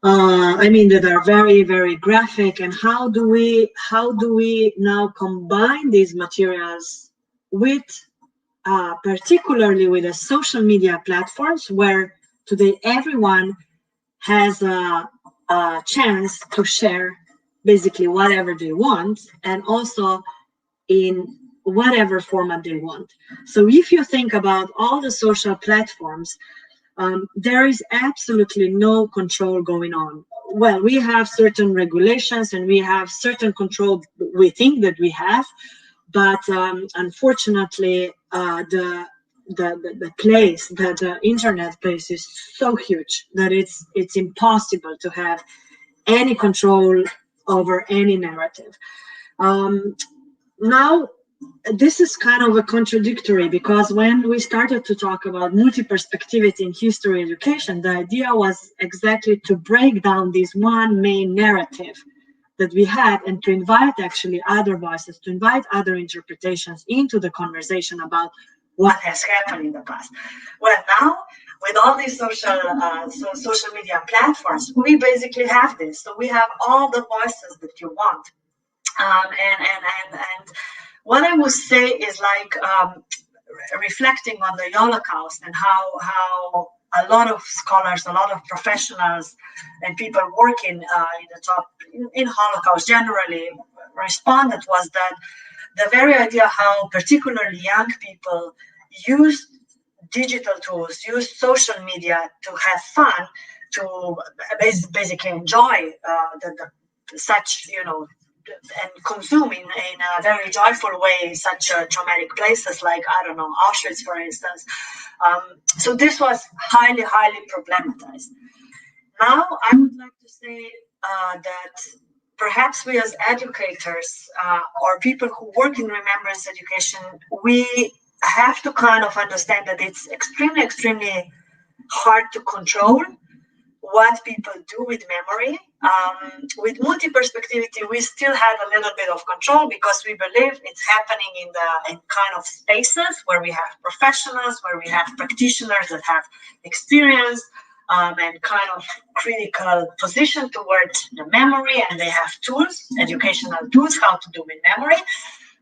that are very, very graphic, and how do we now combine these materials with particularly with the social media platforms, where today everyone has a chance to share basically whatever they want, and also in whatever format they want. So if you think about all the social platforms, there is absolutely no control going on. Well, we have certain regulations and we have certain control we think that we have, but unfortunately, the internet place is so huge that it's impossible to have any control over any narrative. Now, this is kind of a contradictory, because when we started to talk about multi-perspectivity in history education, the idea was exactly to break down this one main narrative that we had, and to invite actually other voices, to invite other interpretations into the conversation about what has happened in the past. Well, now with all these social media platforms, we basically have this. So we have all the voices that you want. And what I would say is like reflecting on the Holocaust and how a lot of scholars, a lot of professionals and people working in Holocaust generally responded was that the very idea how particularly young people use digital tools, use social media to have fun, to basically enjoy such, and consume in a very joyful way such traumatic places like, I don't know, Auschwitz, for instance. So this was highly, highly problematized. Now, I would like to say that perhaps we as educators or people who work in remembrance education, we have to kind of understand that it's extremely, extremely hard to control what people do with memory. With multi-perspectivity, we still have a little bit of control because we believe it's happening in kind of spaces where we have professionals, where we have practitioners that have experience and kind of critical position towards the memory, and they have tools, educational tools, how to do with memory.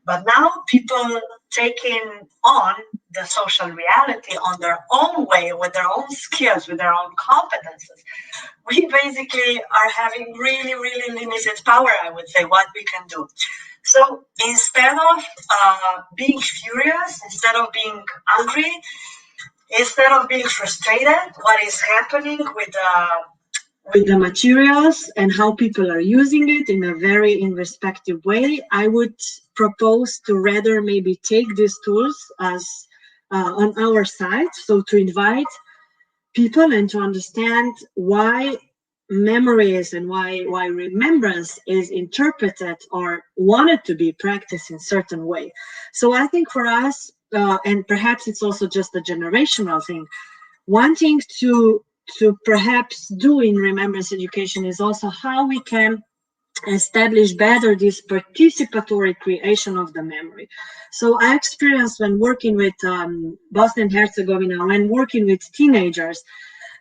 But now people taking on the social reality on their own way, with their own skills, with their own competences. We basically are having really, really limited power, I would say, what we can do. So instead of being furious, instead of being angry, instead of being frustrated, what is happening with the materials and how people are using it in a very irrespective way, I would propose to rather maybe take these tools as on our side, so to invite people and to understand why memory is and why remembrance is interpreted or wanted to be practiced in certain way. So I think for us, and perhaps it's also just a generational thing, one thing to perhaps do in remembrance education is also how we can establish better this participatory creation of the memory. So I experienced when working with Bosnia and Herzegovina, when working with teenagers,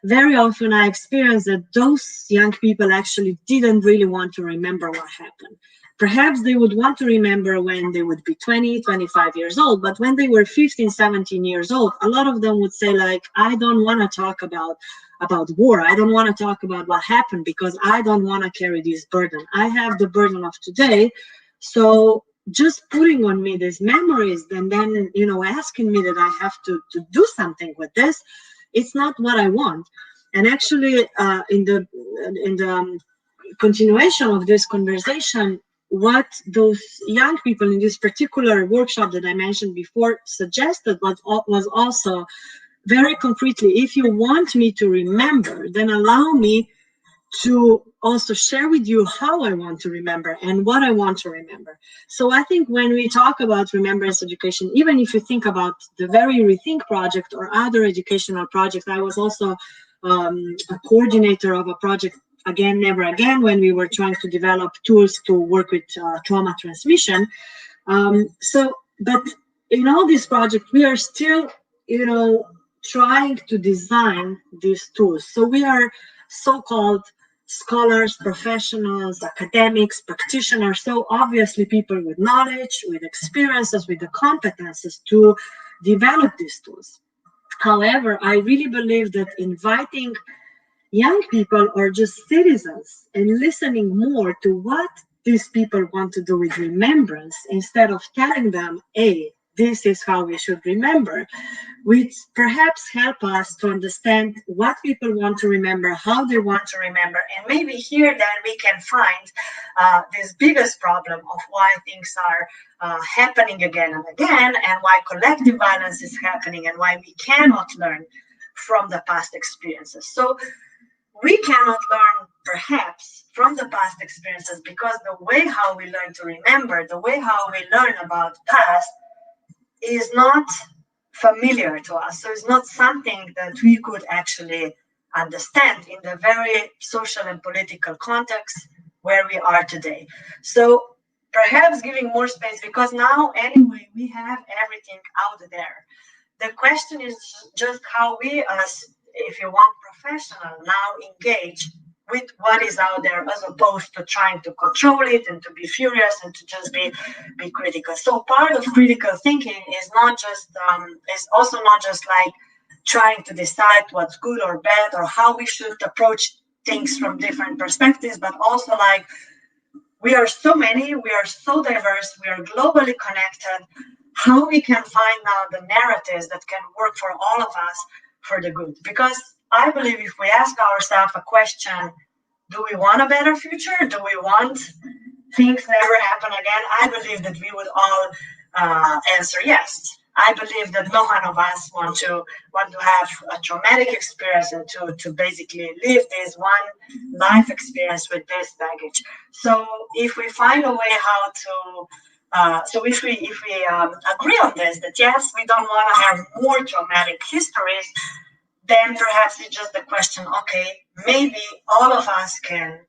very often I experienced that those young people actually didn't really want to remember what happened. Perhaps they would want to remember when they would be 20, 25 years old, but when they were 15, 17 years old, a lot of them would say like, I don't want to talk about war. I don't want to talk about what happened because I don't want to carry this burden. I have the burden of today. So just putting on me these memories and then, asking me that I have to do something with this, it's not what I want. And actually, in the continuation of this conversation, what those young people in this particular workshop that I mentioned before suggested was also very concretely, if you want me to remember, then allow me to also share with you how I want to remember and what I want to remember. So I think when we talk about remembrance education, even if you think about the very Rethink project or other educational projects, I was also a coordinator of a project, Again, Never Again, when we were trying to develop tools to work with trauma transmission. But in all these projects, we are still, trying to design these tools. So we are so-called scholars, professionals, academics, practitioners, so obviously people with knowledge, with experiences, with the competences to develop these tools. However, I really believe that inviting young people or just citizens and listening more to what these people want to do with remembrance, instead of telling them, hey, this is how we should remember, which perhaps help us to understand what people want to remember, how they want to remember, and maybe here then we can find this biggest problem of why things are happening again and again, and why collective violence is happening, and why we cannot learn from the past experiences. So we cannot learn perhaps from the past experiences because the way how we learn to remember, the way how we learn about past is not familiar to us. So it's not something that we could actually understand in the very social and political context where we are today. So perhaps giving more space, because now anyway, we have everything out there. The question is just how we as if you want professional, now engage with what is out there as opposed to trying to control it and to be furious and to just be critical. So part of critical thinking is not just is also not just like trying to decide what's good or bad or how we should approach things from different perspectives, but also like we are so many, we are so diverse, we are globally connected. How we can find now the narratives that can work for all of us for the good? Because I believe if we ask ourselves a question, do we want a better future? Do we want things never happen again? I believe that we would all answer yes. I believe that no one of us want to have a traumatic experience and to basically live this one life experience with this baggage. So if we find a way how to, so if we agree on this, that yes, we don't want to have more traumatic histories, then perhaps it's just the question, okay, maybe all of us can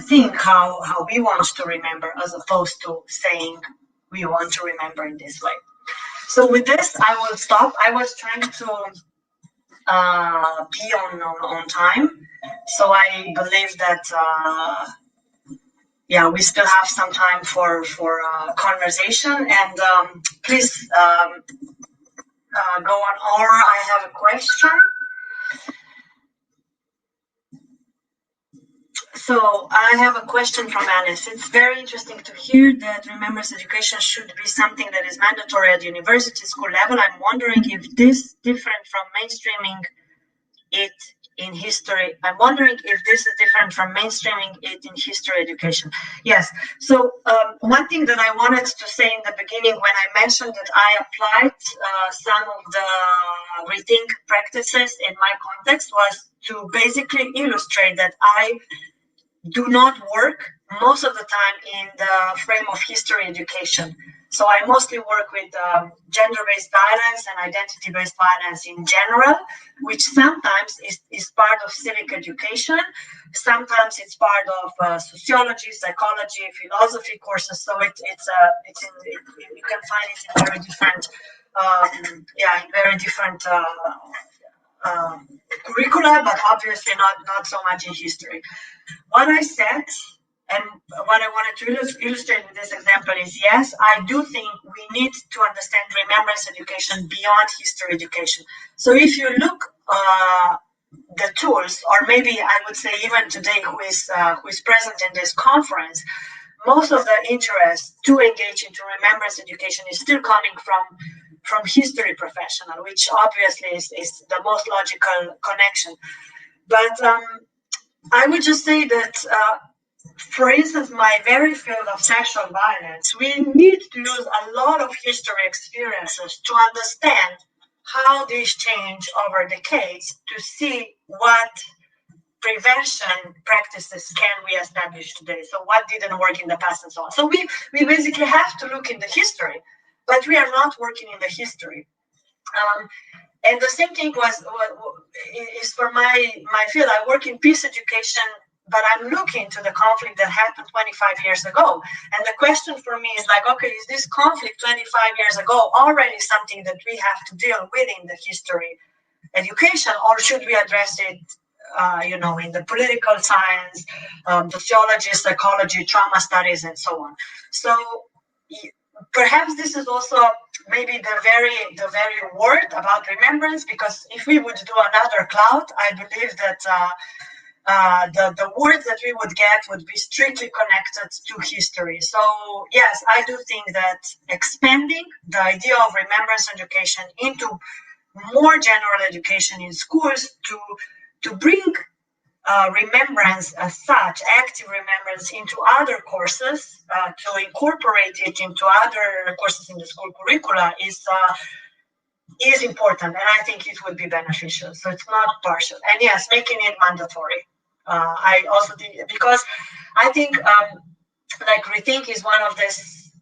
think how we want to remember as opposed to saying we want to remember in this way. So with this, I will stop. I was trying to be on time. So I believe that, yeah, we still have some time for conversation. And please go on. Or I have a question. So I have a question from Alice. It's very interesting to hear that Remembrance Education should be something that is mandatory at university school level. I'm wondering if this different from mainstreaming it in history. I'm wondering if this is different from mainstreaming it in history education. Yes. So one thing that I wanted to say in the beginning when I mentioned that I applied some of the Rethink practices in my context was to basically illustrate that I do not work most of the time in the frame of history education. So I mostly work with gender-based violence and identity-based violence in general, which sometimes is part of civic education. Sometimes it's part of sociology, psychology, philosophy courses. So you can find it in very different, curricula, but obviously not so much in history. What I said and what I wanted to illustrate with this example is, yes, I do think we need to understand remembrance education beyond history education. So if you look the tools, or maybe I would say even today who is present in this conference, most of the interest to engage into remembrance education is still coming from history professional, which obviously is the most logical connection. But I would just say that, for instance, my very field of sexual violence, we need to use a lot of history experiences to understand how these change over decades to see what prevention practices can we establish today. So what didn't work in the past and so on. So we basically have to look in the history, but we are not working in the history. And the same thing is for my field. I work in peace education, but I'm looking to the conflict that happened 25 years ago. And the question for me is like, okay, is this conflict 25 years ago already something that we have to deal with in the history education, or should we address it, in the political science, sociology, psychology, trauma studies, and so on? So perhaps this is also maybe the very word about remembrance, because if we would do another cloud, I believe that the words that we would get would be strictly connected to history. So yes, I do think that expanding the idea of remembrance education into more general education in schools to bring remembrance as such, active remembrance, into other courses, to incorporate it into other courses in the school curricula is important, and I think it would be beneficial. So it's not partial, and yes, making it mandatory. I also think, because I think like Rethink is one of the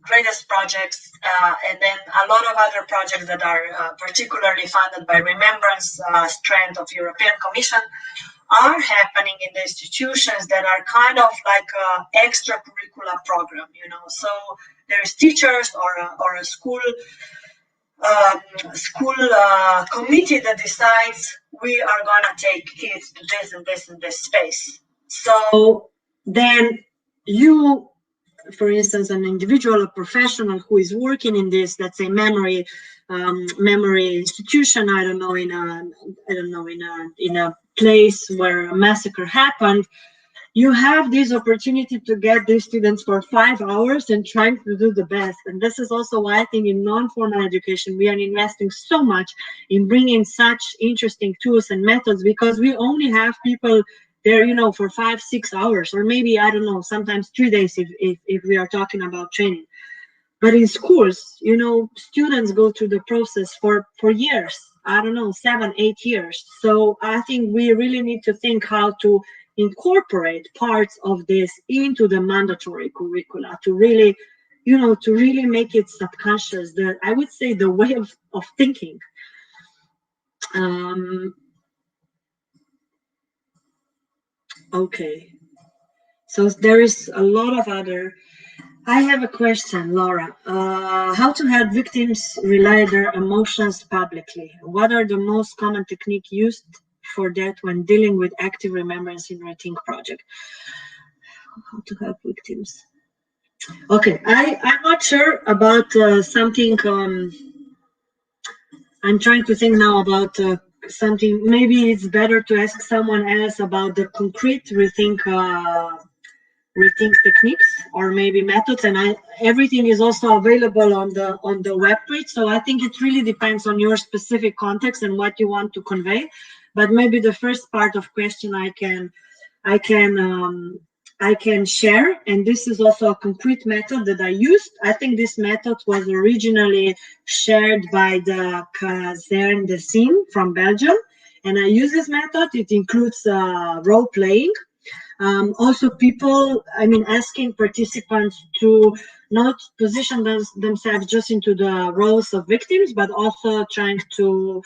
greatest projects, and then a lot of other projects that are particularly funded by Remembrance strand of European Commission are happening in the institutions that are kind of like an extracurricular program, So there's teachers or a school school committee that decides we are gonna take kids to this and this and this space. So then you, for instance, an individual, a professional who is working in this, let's say, memory institution, I don't know, in a place where a massacre happened, you have this opportunity to get these students for 5 hours and trying to do the best. And this is also why I think in non-formal education, we are investing so much in bringing such interesting tools and methods, because we only have people there, you know, for 5-6 hours, or maybe, I don't know, sometimes 3 days if we are talking about training. But in schools, you know, students go through the process for years, I don't know, 7-8 years. So I think we really need to think how to incorporate parts of this into the mandatory curricula to really, you know, to really make it subconscious, I would say the way of thinking. Okay, so there is a lot of other. I have a question, Laura. How to help victims relay their emotions publicly? What are the most common techniques used for that when dealing with active remembrance in Rethink project? How to help victims? Okay, I'm not sure about something. I'm trying to think now about something. Maybe it's better to ask someone else about the concrete Rethink techniques or maybe methods, and everything is also available on the web page. So I think it really depends on your specific context and what you want to convey. But maybe the first part of question I can share, and this is also a concrete method that I used. I think this method was originally shared by the Kazerne Dossin from Belgium, and I use this method. It includes role playing. Also people, asking participants to not position themselves just into the roles of victims, but also trying to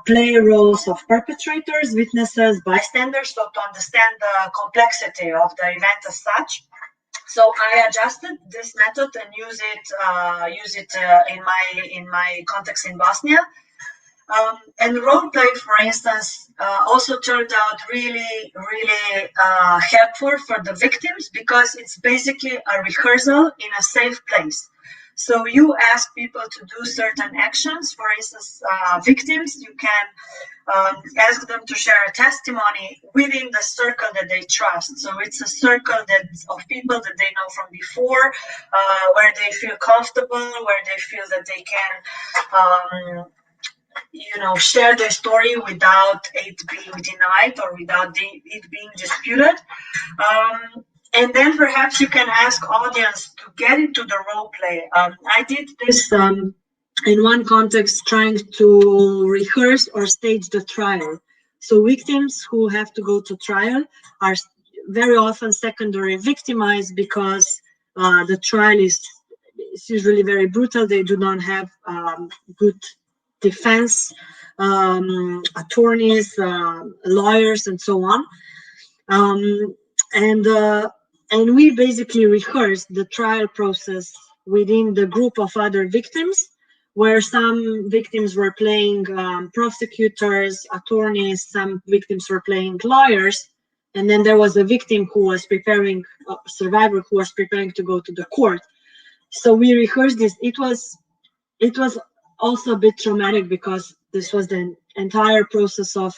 play roles of perpetrators, witnesses, bystanders, so to understand the complexity of the event as such. So I adjusted this method and use it in my context in Bosnia. And role play, for instance, also turned out really helpful for the victims, because it's basically a rehearsal in a safe place. So you ask people to do certain actions. For instance, victims, you can ask them to share a testimony within the circle that they trust. So it's a circle of people that they know from before, where they feel comfortable, where they feel that they can share their story without it being denied or without it being disputed. And then perhaps you can ask audience to get into the role play. I did this in one context, trying to rehearse or stage the trial. So victims who have to go to trial are very often secondary victimized, because the trial is usually very brutal. They do not have good defense attorneys, lawyers, and so on. And we basically rehearsed the trial process within the group of other victims, where some victims were playing prosecutors, attorneys, some victims were playing lawyers, and then there was a victim who was preparing, a survivor who was preparing to go to the court. So we rehearsed this. It was also a bit traumatic, because this was the entire process of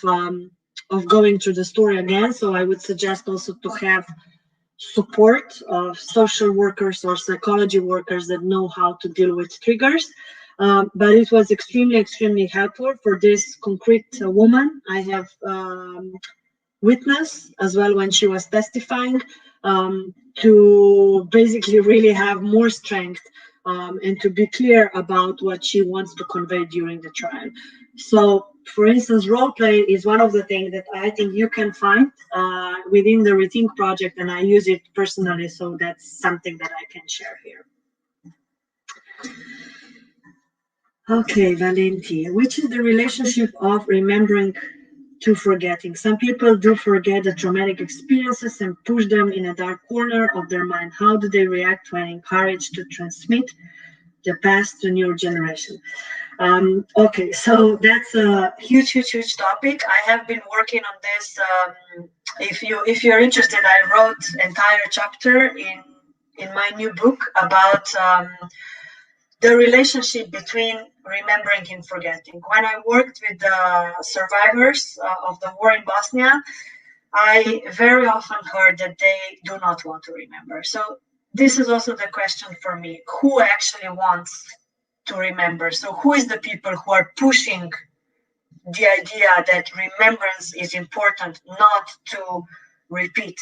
going through the story again. So I would suggest also to have support of social workers or psychology workers that know how to deal with triggers. But it was extremely helpful for this concrete woman. I have witnessed as well when she was testifying, to basically really have more strength and to be clear about what she wants to convey during the trial. So, for instance, role play is one of the things that I think you can find within the Rethink project, and I use it personally, so that's something that I can share here. Okay, Valenti, which is the relationship of remembering to forgetting? Some people do forget the traumatic experiences and push them in a dark corner of their mind. How do they react when encouraged to transmit the past to new generation. Okay, so that's a huge topic. I have been working on this. If you're interested, I wrote entire chapter in my new book about the relationship between remembering and forgetting. When I worked with the survivors of the war in Bosnia, I very often heard that they do not want to remember. So this is also the question for me: who actually wants to remember? So who is the people who are pushing the idea that remembrance is important, not to repeat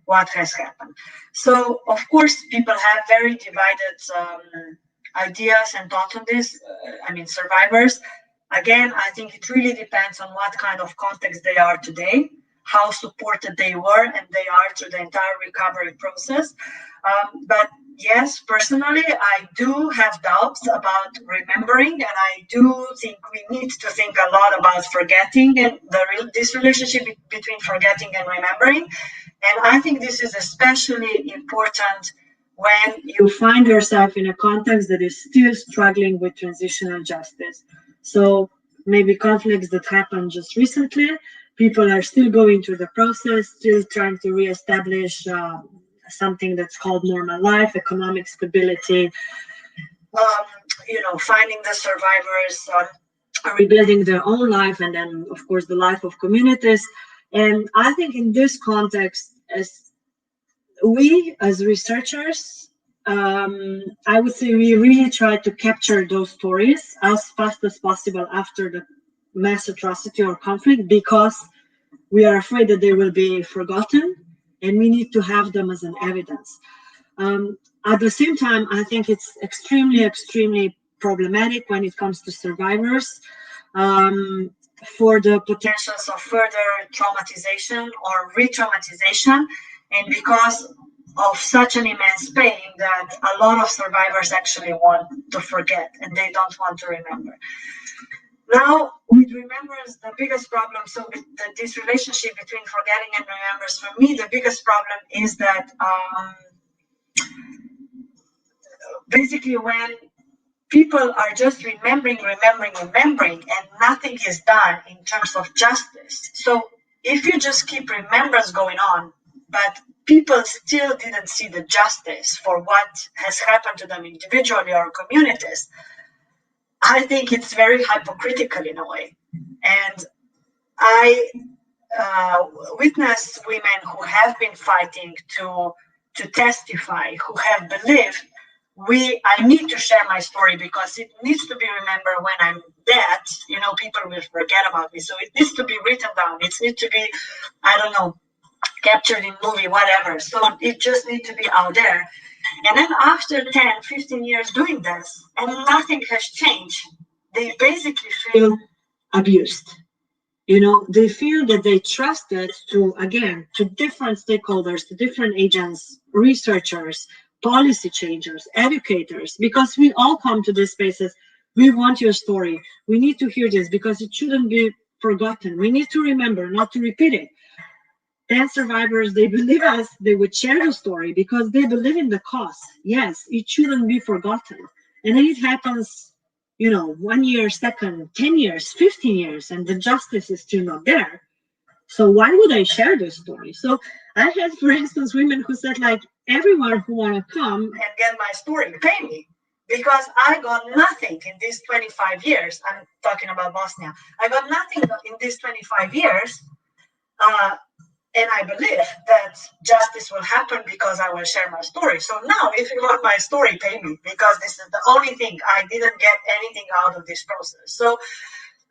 what has happened? So of course people have very divided ideas and thoughts on this. Survivors, again, I think it really depends on what kind of context they are today, how supported they were and they are through the entire recovery process. But yes, personally, I do have doubts about remembering, and I do think we need to think a lot about forgetting and this relationship between forgetting and remembering. And I think this is especially important when you find yourself in a context that is still struggling with transitional justice. So maybe conflicts that happened just recently, people are still going through the process, still trying to reestablish something that's called normal life, economic stability, finding the survivors, rebuilding their own life, and then, of course, the life of communities. And I think in this context, as researchers, I would say we really try to capture those stories as fast as possible after the mass atrocity or conflict, because we are afraid that they will be forgotten and we need to have them as an evidence. At the same time, I think it's extremely problematic when it comes to survivors, for the potentials of further traumatization or re-traumatization, and because of such an immense pain that a lot of survivors actually want to forget and they don't want to remember. Now, with remembrance, the biggest problem, so with this relationship between forgetting and remembrance, for me, the biggest problem is that basically when people are just remembering, and nothing is done in terms of justice. So if you just keep remembrance going on, but people still didn't see the justice for what has happened to them individually or communities, I think it's very hypocritical in a way. And I witness women who have been fighting to testify, who have believed I need to share my story because it needs to be remembered when I'm dead. People will forget about me. So it needs to be written down. It needs to be, captured in movie, whatever. So it just needs to be out there. And then after 10, 15 years doing this, and nothing has changed, they basically feel abused. They feel that they trusted to different stakeholders, to different agents, researchers, policy changers, educators, because we all come to these spaces. We want your story. We need to hear this because it shouldn't be forgotten. We need to remember, not to repeat it. Then survivors, they believe us, they would share the story because they believe in the cause. Yes, it shouldn't be forgotten. And then it happens, 1 year, second, 10 years, 15 years, and the justice is still not there. So why would I share this story? So I had, for instance, women who said, everyone who want to come and get my story, pay me. Because I got nothing in these 25 years. I'm talking about Bosnia. I got nothing in these 25 years. And I believe that justice will happen because I will share my story. So now, if you want my story, pay me, because this is the only thing. I didn't get anything out of this process. So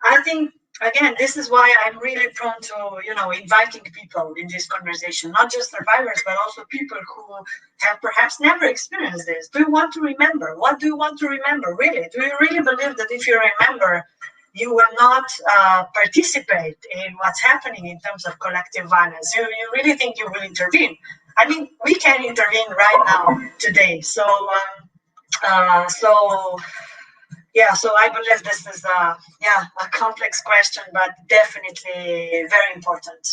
I think, again, this is why I'm really prone to, inviting people in this conversation, not just survivors, but also people who have perhaps never experienced this. Do you want to remember? What do you want to remember, really? Do you really believe that if you remember, you will not participate in what's happening in terms of collective violence? You really think you will intervene? We can intervene right now, today. So I believe this is a complex question, but definitely very important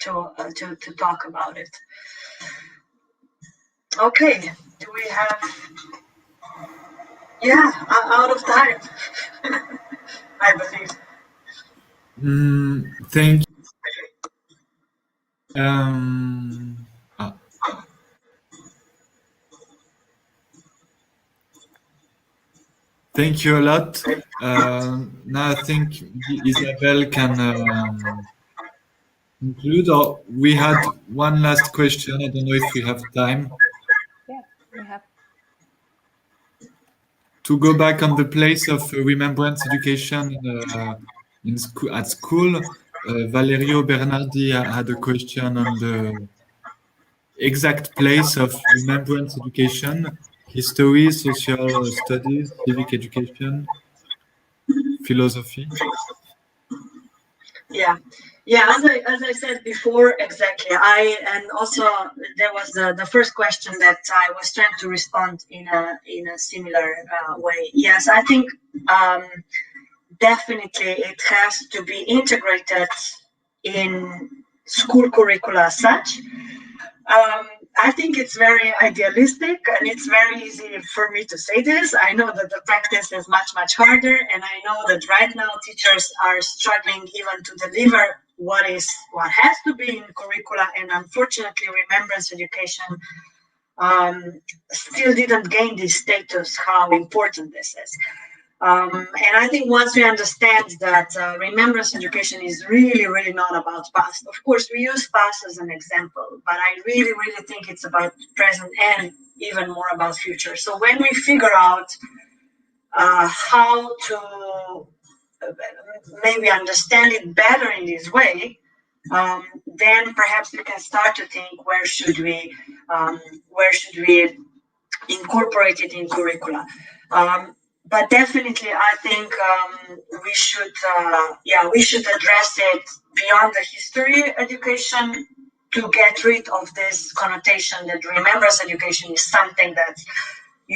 to talk about it. Okay, do we have Yeah, out of time, I believe. Thank you. Thank you a lot. Now I think Isabel can conclude. Or we had one last question. I don't know if we have time. Yeah, we have. To go back on the place of Remembrance Education at school, Valerio Bernardi had a question on the exact place of Remembrance Education: history, social studies, civic education, philosophy. Yeah, as I said before, exactly. And also there was the first question that I was trying to respond in a similar way. Yes, I think definitely it has to be integrated in school curricula as such. I think it's very idealistic and it's very easy for me to say this. I know that the practice is much, much harder. And I know that right now teachers are struggling even to deliver what has to be in curricula. And unfortunately, remembrance education still didn't gain this status, how important this is. And I think once we understand that remembrance education is really, really not about past. Of course, we use past as an example, but I really, really think it's about present and even more about future. So when we figure out how to maybe understand it better in this way, then perhaps we can start to think where should we incorporate it in curricula. But definitely, I think we should address it beyond the history education to get rid of this connotation that remembrance education is something that's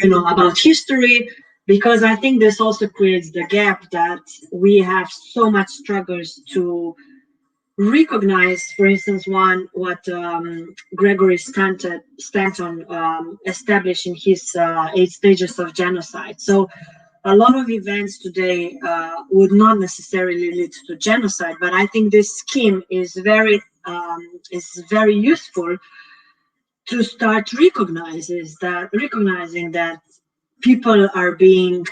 about history, because I think this also creates the gap that we have so much struggles to recognize, for instance, what Gregory Stanton established in his 8 stages of genocide. So a lot of events today would not necessarily lead to genocide, but I think this scheme is very useful to start recognizing that people are being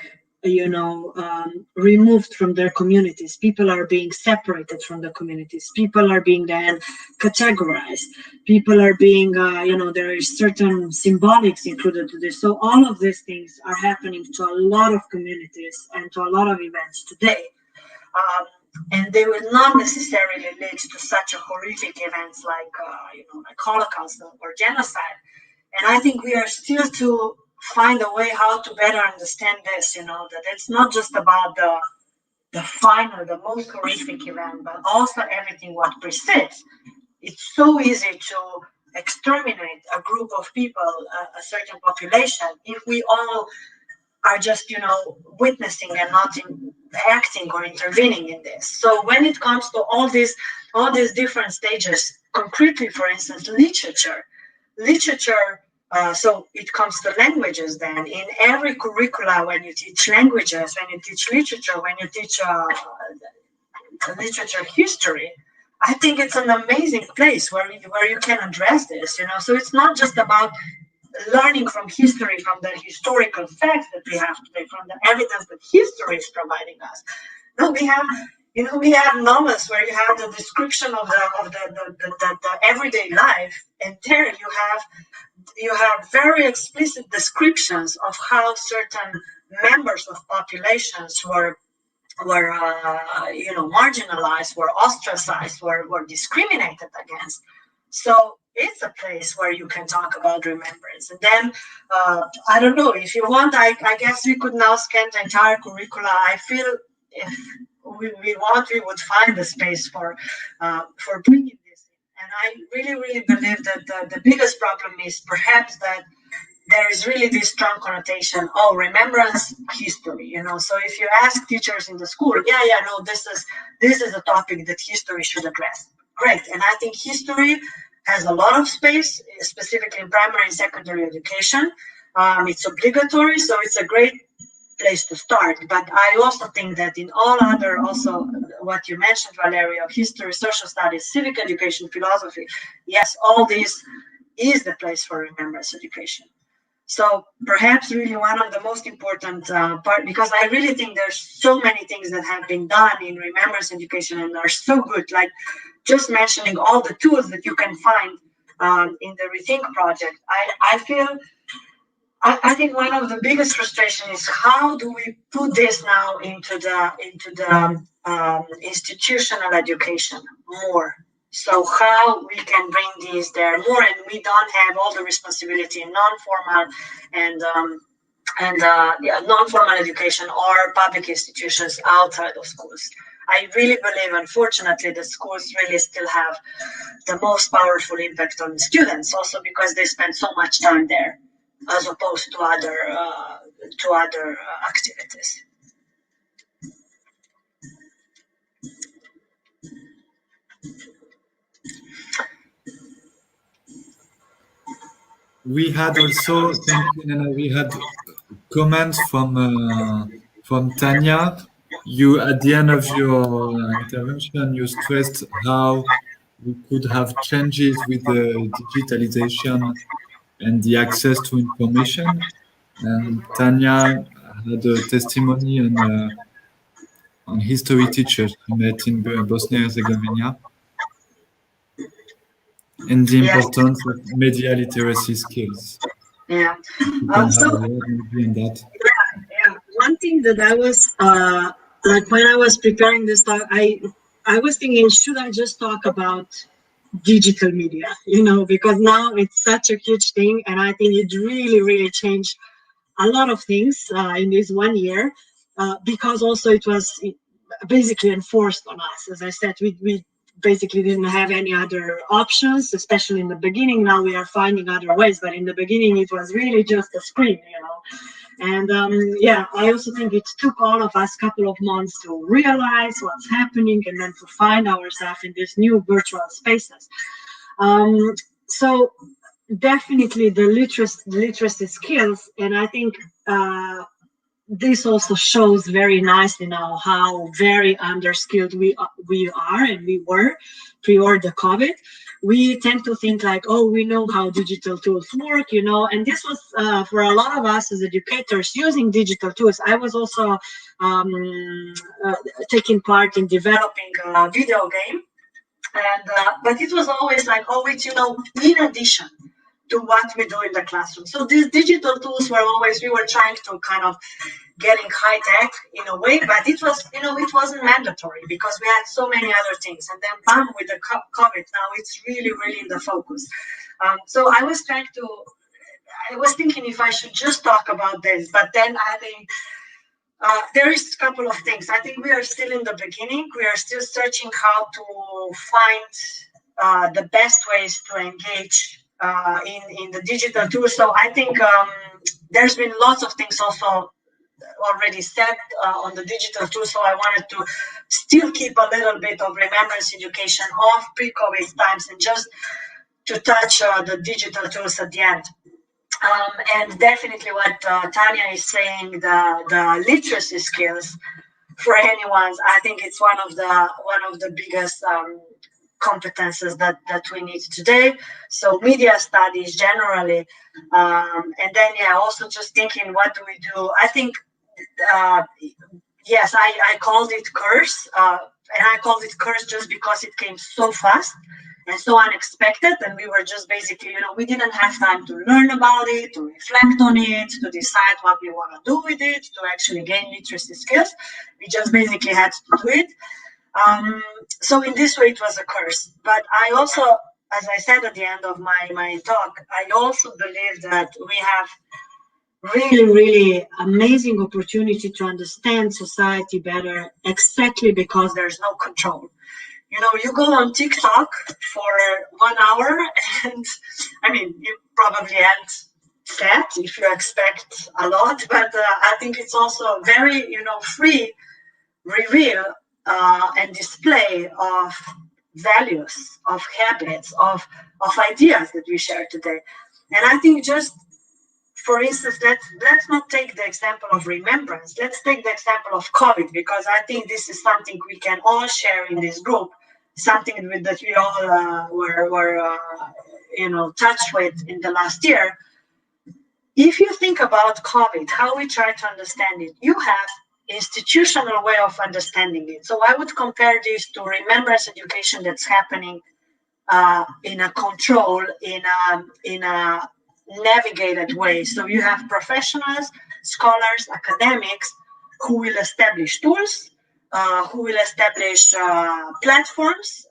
removed from their communities. People are being separated from the communities. People are being then categorized. People are being, there is certain symbolics included to this. So all of these things are happening to a lot of communities and to a lot of events today. And they will not necessarily lead to such a horrific events like Holocaust or genocide. And I think we are still to find a way how to better understand this, that it's not just about the final, the most horrific event, but also everything what precedes. It's so easy to exterminate a group of people, a certain population, if we all are just, witnessing and not acting or intervening in this. So when it comes to all these different stages, concretely, for instance, literature, so it comes to languages then. In every curricula, when you teach languages, when you teach literature, when you teach literature history, I think it's an amazing place where you can address this, So it's not just about learning from history, from the historical facts that we have today, from the evidence that history is providing us. No, we have novels where you have the description of the everyday life, and there you have very explicit descriptions of how certain members of populations were marginalized, were ostracized, were discriminated against. So it's a place where you can talk about remembrance. And then I don't know, if you want, I guess we could now scan the entire curricula. I feel if we want, we would find the space for bringing this in. And I really, really believe that the biggest problem is perhaps that there is really this strong connotation, remembrance, history, So if you ask teachers in the school, this is a topic that history should address. Great. And I think history has a lot of space, specifically in primary and secondary education. It's obligatory, so it's a great place to start. But I also think that in all other, also what you mentioned, Valeria, history, social studies, civic education, philosophy, yes, all this is the place for remembrance education. So perhaps really one of the most important part, because I really think there's so many things that have been done in remembrance education and are so good, like just mentioning all the tools that you can find in the Rethink project. I think one of the biggest frustration is how do we put this now into the institutional education more. So how we can bring these there more, and we don't have all the responsibility in non-formal and non-formal education or public institutions outside of schools. I really believe, unfortunately, the schools really still have the most powerful impact on students, also because they spend so much time there, as opposed to other activities. We had also, thank you, Nana, we had comments from Tanya. You, at the end of your intervention, you stressed how we could have changes with the digitalization and the access to information. And Tanya had a testimony on history teachers she met in Bosnia and Herzegovina, and the importance of media literacy skills. Yeah. You can have a word maybe on that. Yeah. One thing that I was like when I was preparing this talk, I was thinking, should I just talk about digital media? Because now it's such a huge thing, and I think it really changed a lot of things in this 1 year, because also it was basically enforced on us. As I said, we basically didn't have any other options, especially in the beginning. Now we are finding other ways, but in the beginning it was really just a screen, And I also think it took all of us a couple of months to realize what's happening and then to find ourselves in these new virtual spaces. So definitely the literacy skills, and I think this also shows very nicely now how very underskilled we are and we were prior the COVID. We tend to think like, oh, we know how digital tools work, and this was for a lot of us as educators using digital tools. I was also taking part in developing a video game, and but it was always like, always, in addition to what we do in the classroom. So these digital tools were always, we were trying to kind of getting high tech in a way, but it was, it wasn't mandatory because we had so many other things. And then bam, with the COVID, now it's really in the focus. So I was thinking if I should just talk about this, but then I think there is a couple of things. I think we are still in the beginning. We are still searching how to find the best ways to engage in the digital tools. So I think there's been lots of things also already said on the digital tools. So I wanted to still keep a little bit of remembrance education of pre-COVID times and just to touch the digital tools at the end. And definitely what Tanya is saying, the literacy skills for anyone, I think it's one of the biggest competences that we need today. So media studies generally, and then also just thinking, what do we do? I think yes, I called it curse, and I called it curse just because it came so fast and so unexpected, and we were just basically, we didn't have time to learn about it, to reflect on it, to decide what we want to do with it, to actually gain literacy skills. We just basically had to do it. So in this way, it was a curse. But I also, as I said at the end of my talk, I also believe that we have really amazing opportunity to understand society better, exactly because there's no control. You go on TikTok for 1 hour, and I mean, you probably end sad if you expect a lot, but I think it's also very, free reveal and display of values, of habits, of ideas that we share today. And I think just for instance, let's not take the example of remembrance. Let's take the example of COVID, because I think this is something we can all share in this group, something that we all were touched with in the last year. If you think about COVID, how we try to understand it, you have institutional way of understanding it. So I would compare this to remembrance education that's happening in a control, in a navigated way. So you have professionals, scholars, academics who will establish tools, who will establish platforms,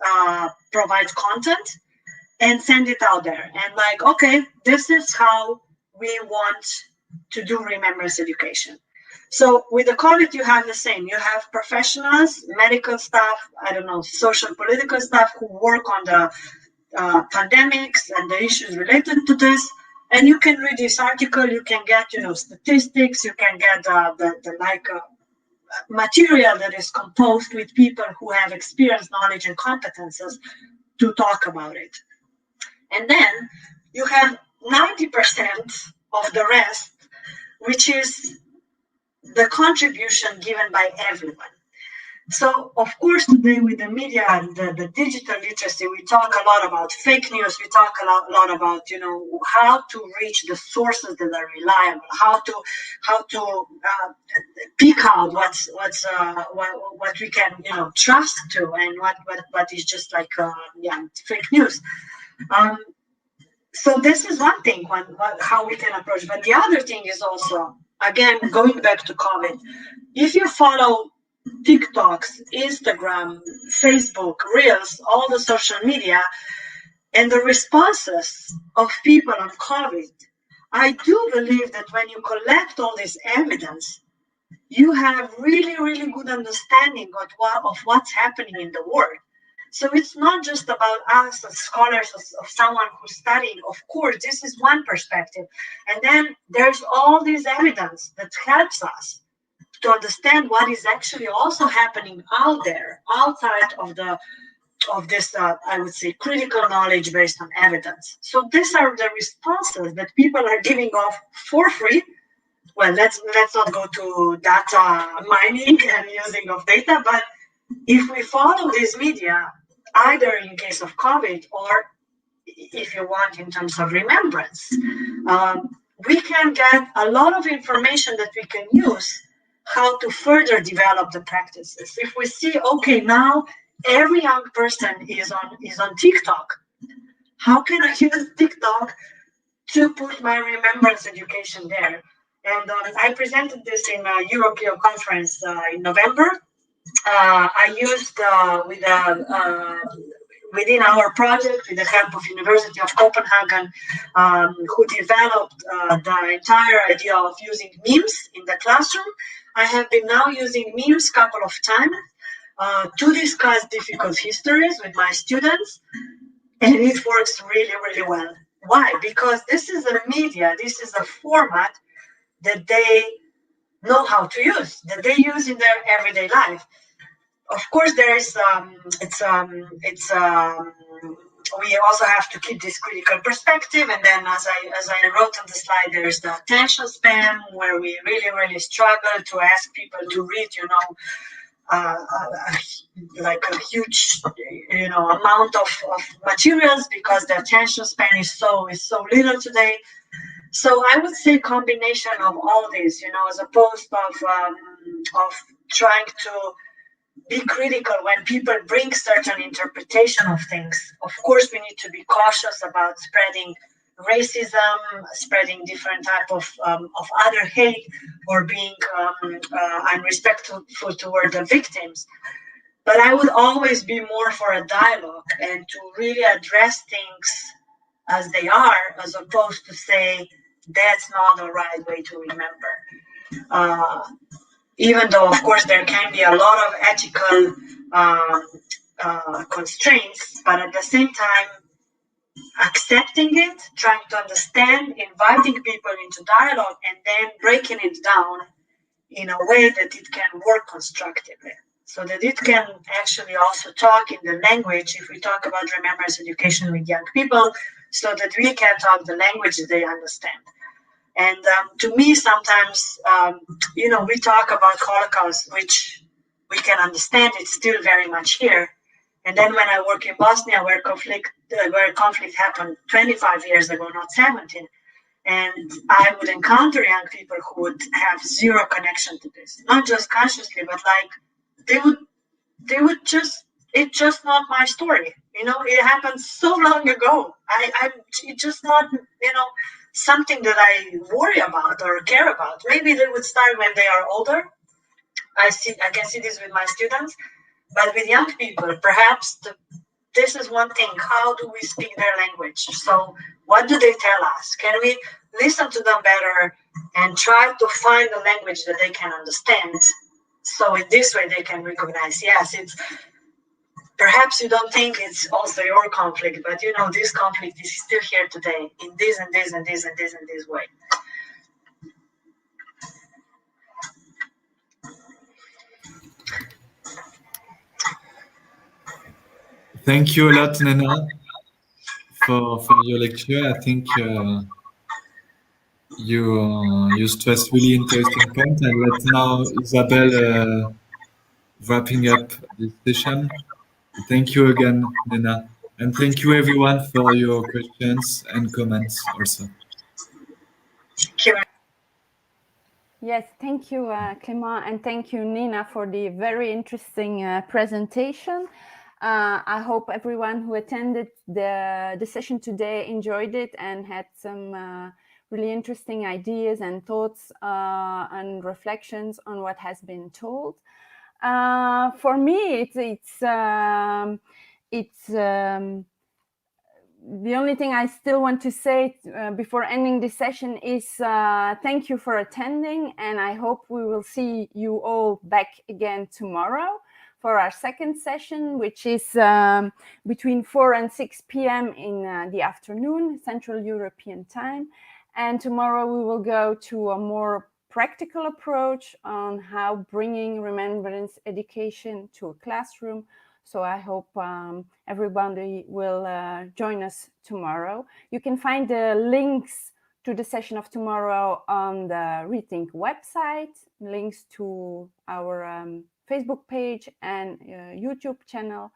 provide content, and send it out there. And like, okay, this is how we want to do remembrance education. So with the COVID, you have the same. You have professionals, medical staff, social, political staff who work on the pandemics and the issues related to this. And you can read this article, you can get, statistics, you can get the material that is composed with people who have experience, knowledge, and competences to talk about it. And then you have 90% of the rest, which is the contribution given by everyone. So, of course, today with the media and the digital literacy, we talk a lot about fake news. We talk a lot about, how to reach the sources that are reliable, how to pick out what we can, trust to, and what is just like, fake news. So this is one thing, how we can approach. But the other thing is also, again, going back to COVID, if you follow TikToks, Instagram, Facebook, Reels, all the social media, and the responses of people on COVID, I do believe that when you collect all this evidence, you have really, really good understanding of what's happening in the world. So it's not just about us as scholars, of someone who's studying. Of course, this is one perspective. And then there's all this evidence that helps us to understand what is actually also happening out there, outside of this, I would say, critical knowledge based on evidence. So these are the responses that people are giving off for free. Well, let's not go to data mining and using of data, but if we follow this media, either in case of COVID or if you want in terms of remembrance, we can get a lot of information that we can use how to further develop the practices. If we see, okay, now every young person is on TikTok, how can I use TikTok to put my remembrance education there? And I presented this in a European conference in November. I used within our project, with the help of University of Copenhagen, who developed the entire idea of using memes in the classroom. I have been now using memes a couple of times to discuss difficult histories with my students, and it works really, really well. Why? Because this is a media, this is a format that they know how to use, that they use in their everyday life. Of course, there is we also have to keep this critical perspective, and then as I wrote on the slide, there is the attention span, where we really, really struggle to ask people to read, like a huge, amount of materials, because the attention span is so little today. So I would say combination of all this, as opposed of trying to be critical when people bring certain interpretation of things. Of course, we need to be cautious about spreading racism, spreading different type of other hate, or being unrespectful toward the victims. But I would always be more for a dialogue and to really address things as they are, as opposed to say that's not the right way to remember. Even though, of course, there can be a lot of ethical constraints, but at the same time, accepting it, trying to understand, inviting people into dialogue, and then breaking it down in a way that it can work constructively, so that it can actually also talk in the language, if we talk about remembrance education with young people, so that we can talk the language that they understand. And to me, sometimes, we talk about Holocaust, which we can understand it's still very much here. And then when I work in Bosnia, where conflict happened 25 years ago, not 17, and I would encounter young people who would have zero connection to this, not just consciously, but like they would just, it's just not my story. It happened so long ago. It's just not, something that I worry about or care about. Maybe they would start when they are older. I can see this with my students, but with young people, perhaps this is one thing. How do we speak their language? So what do they tell us? Can we listen to them better and try to find a language that they can understand? So in this way, they can recognize, yes, it's perhaps you don't think it's also your conflict, but this conflict is still here today in this and this and this and this and this way. Thank you a lot, Nena, for your lecture. I think you stressed really interesting points. And let's now Isabel wrapping up this session. Thank you again, Nena. And thank you everyone for your questions and comments also. Thank you. Yes, thank you, Clément, and thank you, Nina, for the very interesting presentation. I hope everyone who attended the session today enjoyed it and had some really interesting ideas and thoughts and reflections on what has been told. For me, the only thing I still want to say before ending this session is thank you for attending, and I hope we will see you all back again tomorrow for our second session, which is between 4 and 6 p.m. in the afternoon, Central European time. And tomorrow we will go to a more practical approach on how bringing remembrance education to a classroom. So I hope everybody will join us tomorrow. You can find the links to the session of tomorrow on the Rethink website, links to our Facebook page and YouTube channel.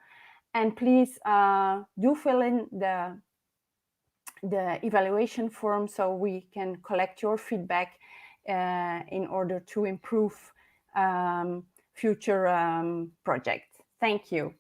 And please do fill in the evaluation form so we can collect your feedback in order to improve future projects. Thank you.